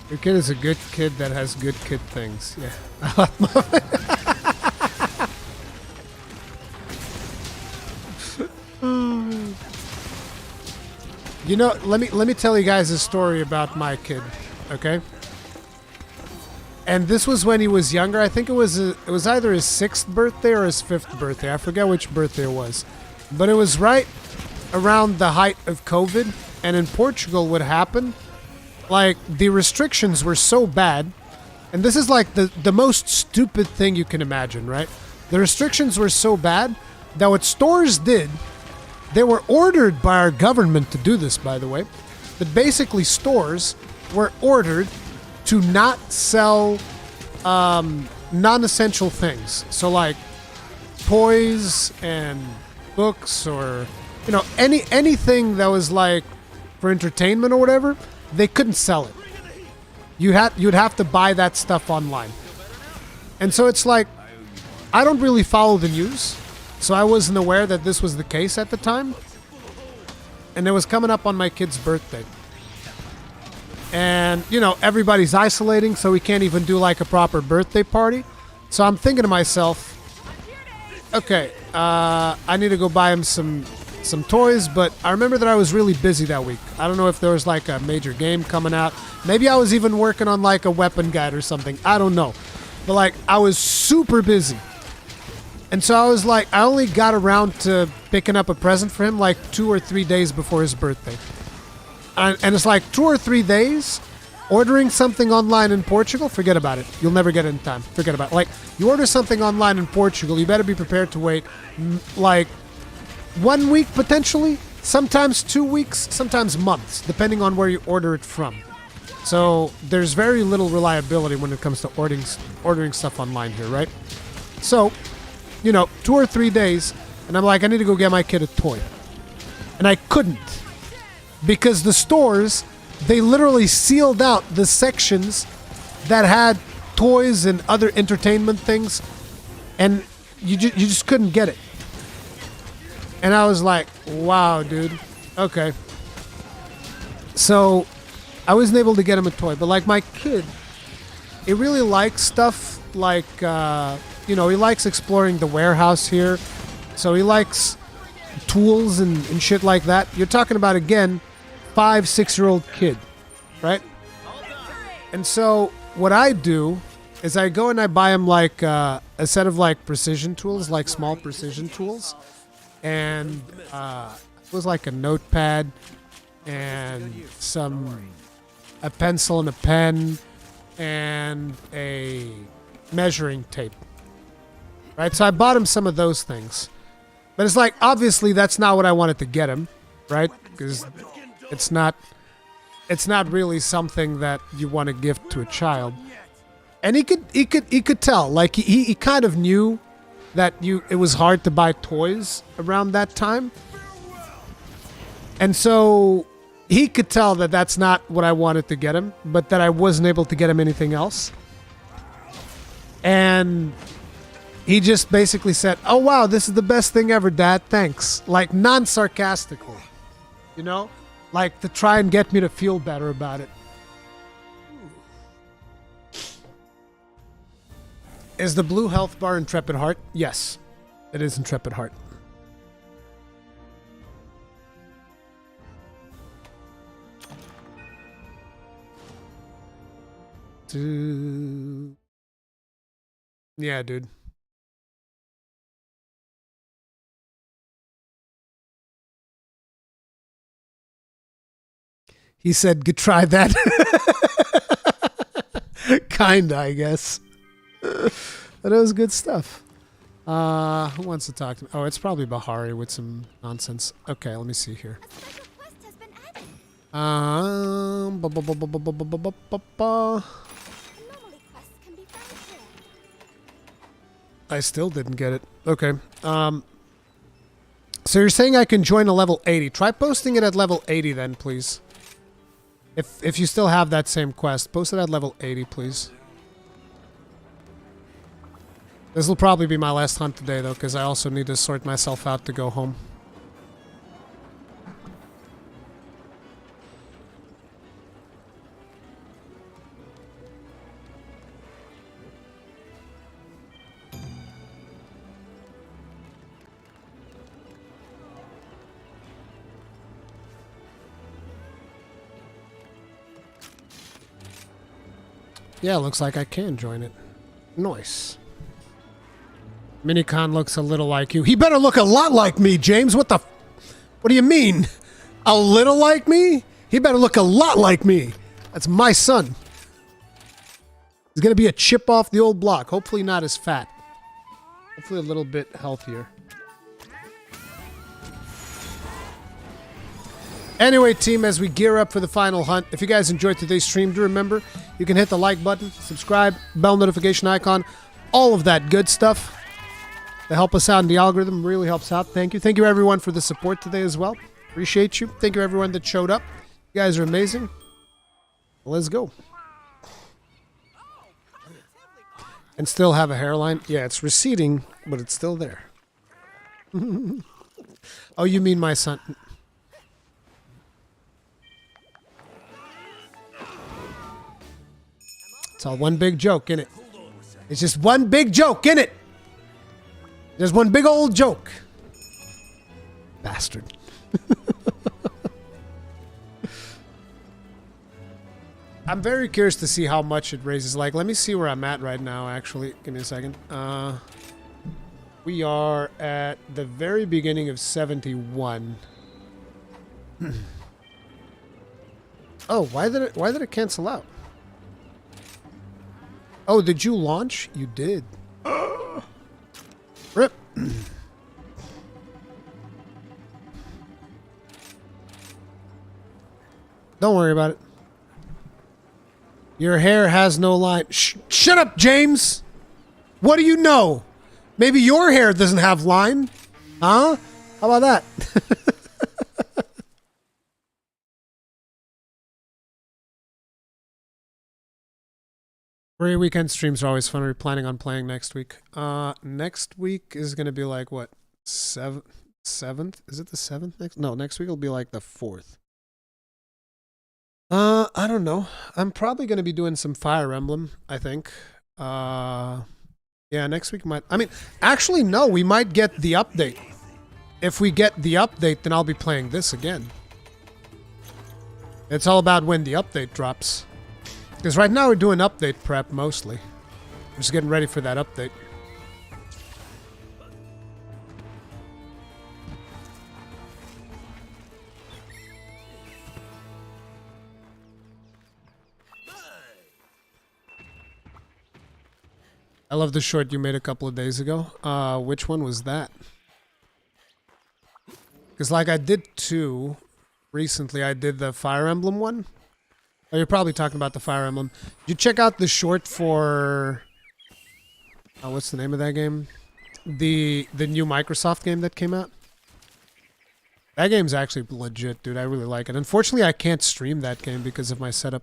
Your kid is a good kid that has good kid things. Yeah. You know, let me tell you guys a story about my kid, okay? And this was when he was younger. I think it was either his 6th birthday or his 5th birthday. I forget which birthday it was. But it was right around the height of COVID, and in Portugal what happened, like, the restrictions were so bad, and this is like the most stupid thing you can imagine, right? The restrictions were so bad that what stores did, they were ordered by our government to do this, by the way, that basically stores were ordered to not sell non-essential things. So like toys and books or, you know, anything that was like for entertainment or whatever, they couldn't sell it. You'd have to buy that stuff online. And so it's like, I don't really follow the news, so I wasn't aware that this was the case at the time. And it was coming up on my kid's birthday. And, you know, everybody's isolating, so we can't even do like a proper birthday party. So I'm thinking to myself, okay, I need to go buy him some toys, but I remember that I was really busy that week. I don't know if there was like a major game coming out. Maybe I was even working on like a weapon guide or something. I don't know. But like, I was super busy. And so I was like, I only got around to picking up a present for him like 2 or 3 days before his birthday. And it's like 2 or 3 days, ordering something online in Portugal, forget about it. You'll never get it in time. Forget about it. Like, you order something online in Portugal, you better be prepared to wait like 1 week potentially, sometimes 2 weeks, sometimes months, depending on where you order it from. So there's very little reliability when it comes to ordering stuff online here, right? So, 2 or 3 days, and I'm like, I need to go get my kid a toy. And I couldn't. Because the stores, they literally sealed out the sections that had toys and other entertainment things, and you just couldn't get it. And I was like, wow, dude. Okay. So, I wasn't able to get him a toy. But, like, my kid, he really likes stuff like, he likes exploring the warehouse here. So, he likes tools and shit like that. You're talking about, again, 5-6-year-old kid, right? And so, what I do is I go and I buy him, like, a set of, like, precision tools, like small precision tools. And it was like a notepad and a pencil and a pen and a measuring tape. Right? So I bought him some of those things. But it's like, obviously that's not what I wanted to get him, right? Because it's not really something that you want to give to a child. And he could tell, like he kind of knew that it was hard to buy toys around that time. And so he could tell that that's not what I wanted to get him, but that I wasn't able to get him anything else. And he just basically said, "Oh wow, this is the best thing ever, Dad, thanks." Like non-sarcastically. Like to try and get me to feel better about it. Is the blue health bar Intrepid Heart? Yes, it is Intrepid Heart. Yeah, dude. He said, "Good, try that." Kinda, I guess. But it was good stuff. Who wants to talk to me? Oh, it's probably Bahari with some nonsense. Okay, let me see here. Anomaly quests can be found here. I still didn't get it. Okay. So you're saying I can join a level 80. Try posting it at level 80 then, please. If you still have that same quest, post it at level 80, please. This will probably be my last hunt today, though, because I also need to sort myself out to go home. Yeah, looks like I can join it. Nice. Minicon looks a little like you. He better look a lot like me, James. What do you mean? A little like me? He better look a lot like me. That's my son. He's going to be a chip off the old block. Hopefully not as fat. Hopefully a little bit healthier. Anyway, team, as we gear up for the final hunt, if you guys enjoyed today's stream, do remember, you can hit the like button, subscribe, bell notification icon, all of that good stuff. To help us out in the algorithm, really helps out. Thank you. Thank you, everyone, for the support today as well. Appreciate you. Thank you, everyone that showed up. You guys are amazing. Let's go. And still have a hairline. Yeah, it's receding, but it's still there. Oh, you mean my son? It's all one big joke, innit? It's just one big joke, innit? There's one big old joke. Bastard. I'm very curious to see how much it raises. Like, let me see where I'm at right now, actually. Give me a second. We are at the very beginning of 71. Oh, why did it cancel out? Oh, did you launch? You did. Rip. Don't worry about it. Your hair has no line. Shut up, James. What do you know? Maybe your hair doesn't have line. Huh? How about that? Free weekend streams are always fun. We're planning on playing next week. Next week is going to be like, what? 7th? Is it the 7th? Next week will be like the 4th. I don't know. I'm probably going to be doing some Fire Emblem, I think. Yeah, next week might... I mean, actually, no. We might get the update. If we get the update, then I'll be playing this again. It's all about when the update drops. Because right now we're doing update prep mostly. We're just getting ready for that update. I love the short you made a couple of days ago. Which one was that? Because like I did 2 recently. I did the Fire Emblem one. Oh, you're probably talking about the Fire Emblem. Did you check out the short for... what's the name of that game? The new Microsoft game that came out? That game's actually legit, dude. I really like it. Unfortunately, I can't stream that game because of my setup.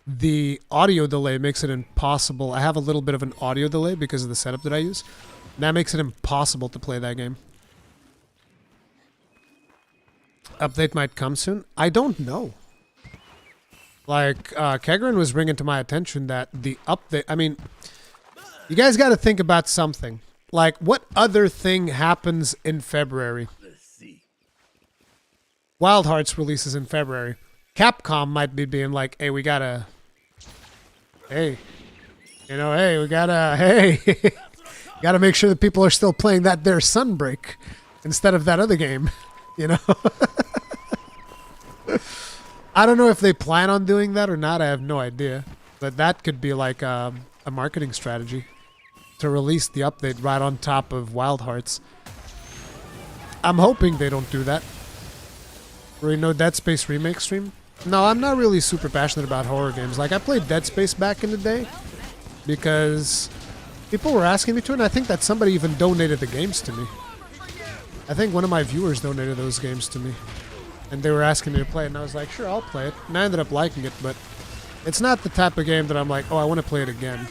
The audio delay makes it impossible. I have a little bit of an audio delay because of the setup that I use. That makes it impossible to play that game. Update might come soon. I don't know. Like, Kegrin was bringing to my attention that the update... I mean, you guys got to think about something. Like, what other thing happens in February? Wild Hearts releases in February. Capcom might be being like, hey, we gotta... Hey. You know, hey, we gotta... Hey. Gotta make sure that people are still playing that there Sunbreak instead of that other game. You know? I don't know if they plan on doing that or not. I have no idea. But that could be like a marketing strategy to release the update right on top of Wild Hearts. I'm hoping they don't do that. Really, no Dead Space remake stream? No, I'm not really super passionate about horror games. Like, I played Dead Space back in the day because people were asking me to, and I think that somebody even donated the games to me. I think one of my viewers donated those games to me. And they were asking me to play it, and I was like, sure, I'll play it. And I ended up liking it, but it's not the type of game that I'm like, oh, I want to play it again.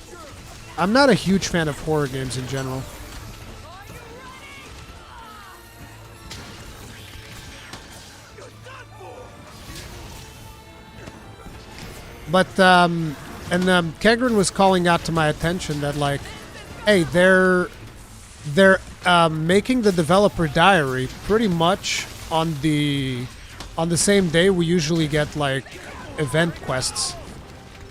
I'm not a huge fan of horror games in general. But, Kegrin was calling out to my attention that, like, hey, they're making the developer diary pretty much on the same day we usually get, like, event quests.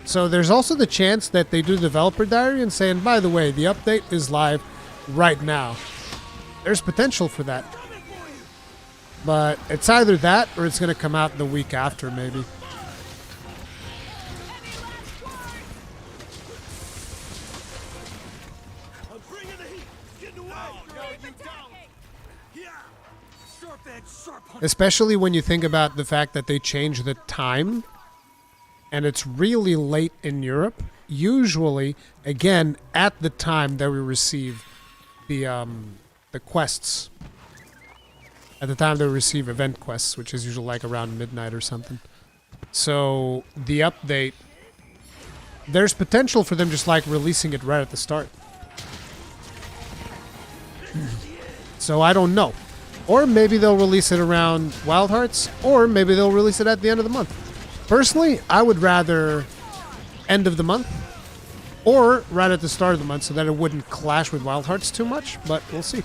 So there's also the chance that they do the developer diary and saying, by the way, the update is live right now. There's potential for that. But it's either that or it's going to come out the week after, maybe. Especially when you think about the fact that they changed the time and it's really late in Europe. Usually, again, at the time that we receive the quests. At the time that we receive event quests, which is usually like around midnight or something. So, the update, there's potential for them just like releasing it right at the start. So, I don't know. Or maybe they'll release it around Wild Hearts, or maybe they'll release it at the end of the month. Personally, I would rather end of the month, or right at the start of the month so that it wouldn't clash with Wild Hearts too much, but we'll see.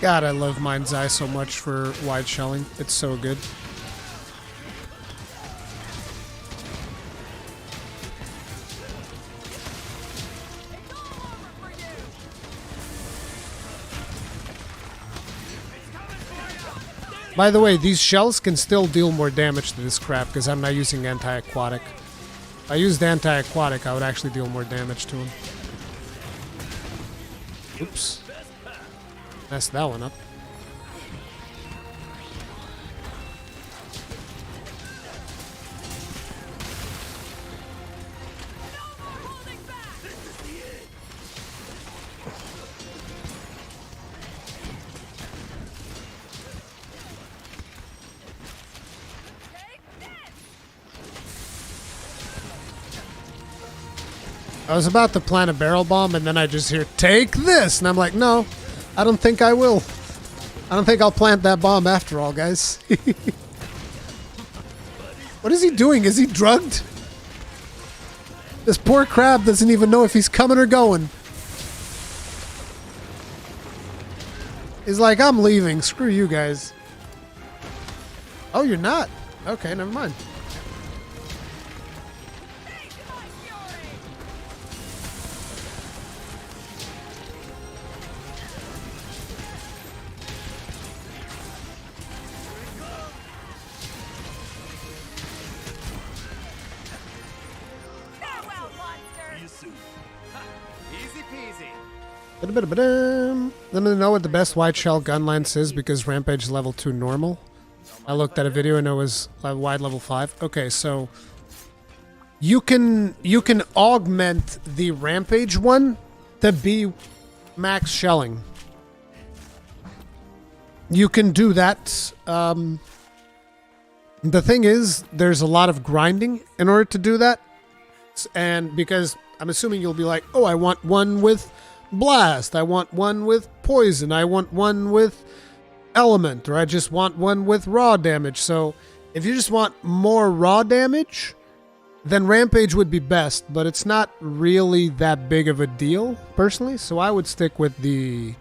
God, I love Mind's Eye so much for wide shelling. It's so good. By the way, these shells can still deal more damage to this crap because I'm not using anti-aquatic. If I used anti-aquatic, I would actually deal more damage to him. Oops. Messed that one up. I was about to plant a barrel bomb and then I just hear, take this! And I'm like, no, I don't think I will. I don't think I'll plant that bomb after all, guys. What is he doing? Is he drugged? This poor crab doesn't even know if he's coming or going. He's like, I'm leaving. Screw you guys. Oh, you're not? Okay, never mind. Let me know what the best wide shell Gunlance is because Rampage is level 2 normal. I looked at a video and it was wide level 5. Okay, so you can augment the Rampage one to be max shelling. You can do that. The thing is, there's a lot of grinding in order to do that. And because I'm assuming you'll be like, oh, I want one with blast, I want one with poison, I want one with element, or I just want one with raw damage. So if you just want more raw damage, then Rampage would be best, but it's not really that big of a deal personally, so I would stick with the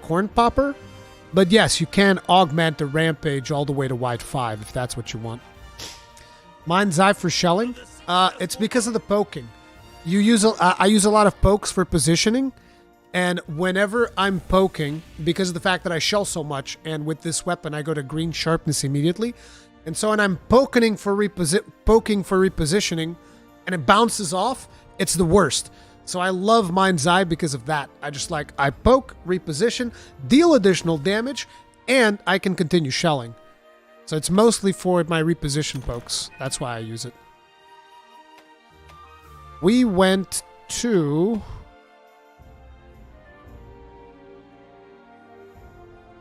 corn popper. But yes, you can augment the Rampage all the way to wide 5 if that's what you want. Mind's Eye for shelling, it's because of the poking. I use a lot of pokes for positioning, and whenever I'm poking, because of the fact that I shell so much, and with this weapon I go to green sharpness immediately, and so when I'm poking for repositioning, and it bounces off, it's the worst. So I love Mind's Eye because of that. I poke, reposition, deal additional damage, and I can continue shelling. So it's mostly for my reposition pokes. That's why I use it. We went to...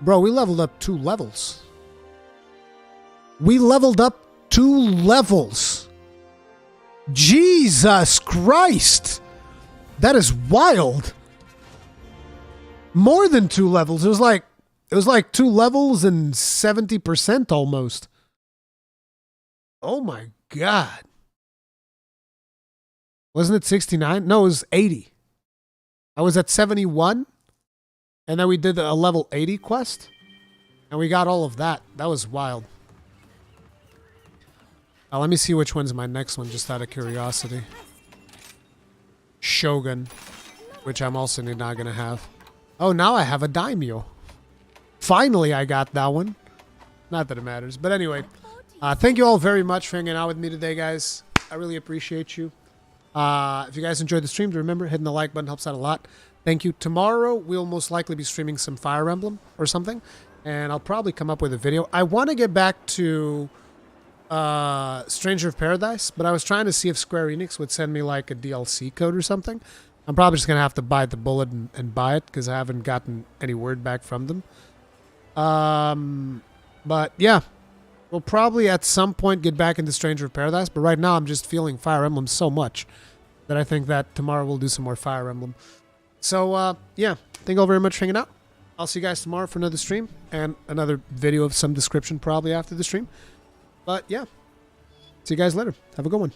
Bro, we leveled up 2 levels. We leveled up 2 levels. Jesus Christ! That is wild. More than 2 levels. It was like 2 levels and 70% almost. Oh my God. Wasn't it 69? No, it was 80. I was at 71. And then we did a level 80 quest. And we got all of that. That was wild. Let me see which one's my next one, just out of curiosity. Shogun, which I'm also not going to have. Oh, now I have a daimyo. Finally, I got that one. Not that it matters. But anyway, thank you all very much for hanging out with me today, guys. I really appreciate you. If you guys enjoyed the stream, remember, hitting the like button helps out a lot. Thank you. Tomorrow, we'll most likely be streaming some Fire Emblem or something. And I'll probably come up with a video. I want to get back to Stranger of Paradise, but I was trying to see if Square Enix would send me like a DLC code or something. I'm probably just going to have to bite the bullet and buy it because I haven't gotten any word back from them. But yeah, we'll probably at some point get back into Stranger of Paradise, but right now I'm just feeling Fire Emblem so much that I think that tomorrow we'll do some more Fire Emblem. So yeah, thank you all very much for hanging out. I'll see you guys tomorrow for another stream and another video of some description probably after the stream. But yeah, see you guys later. Have a good one.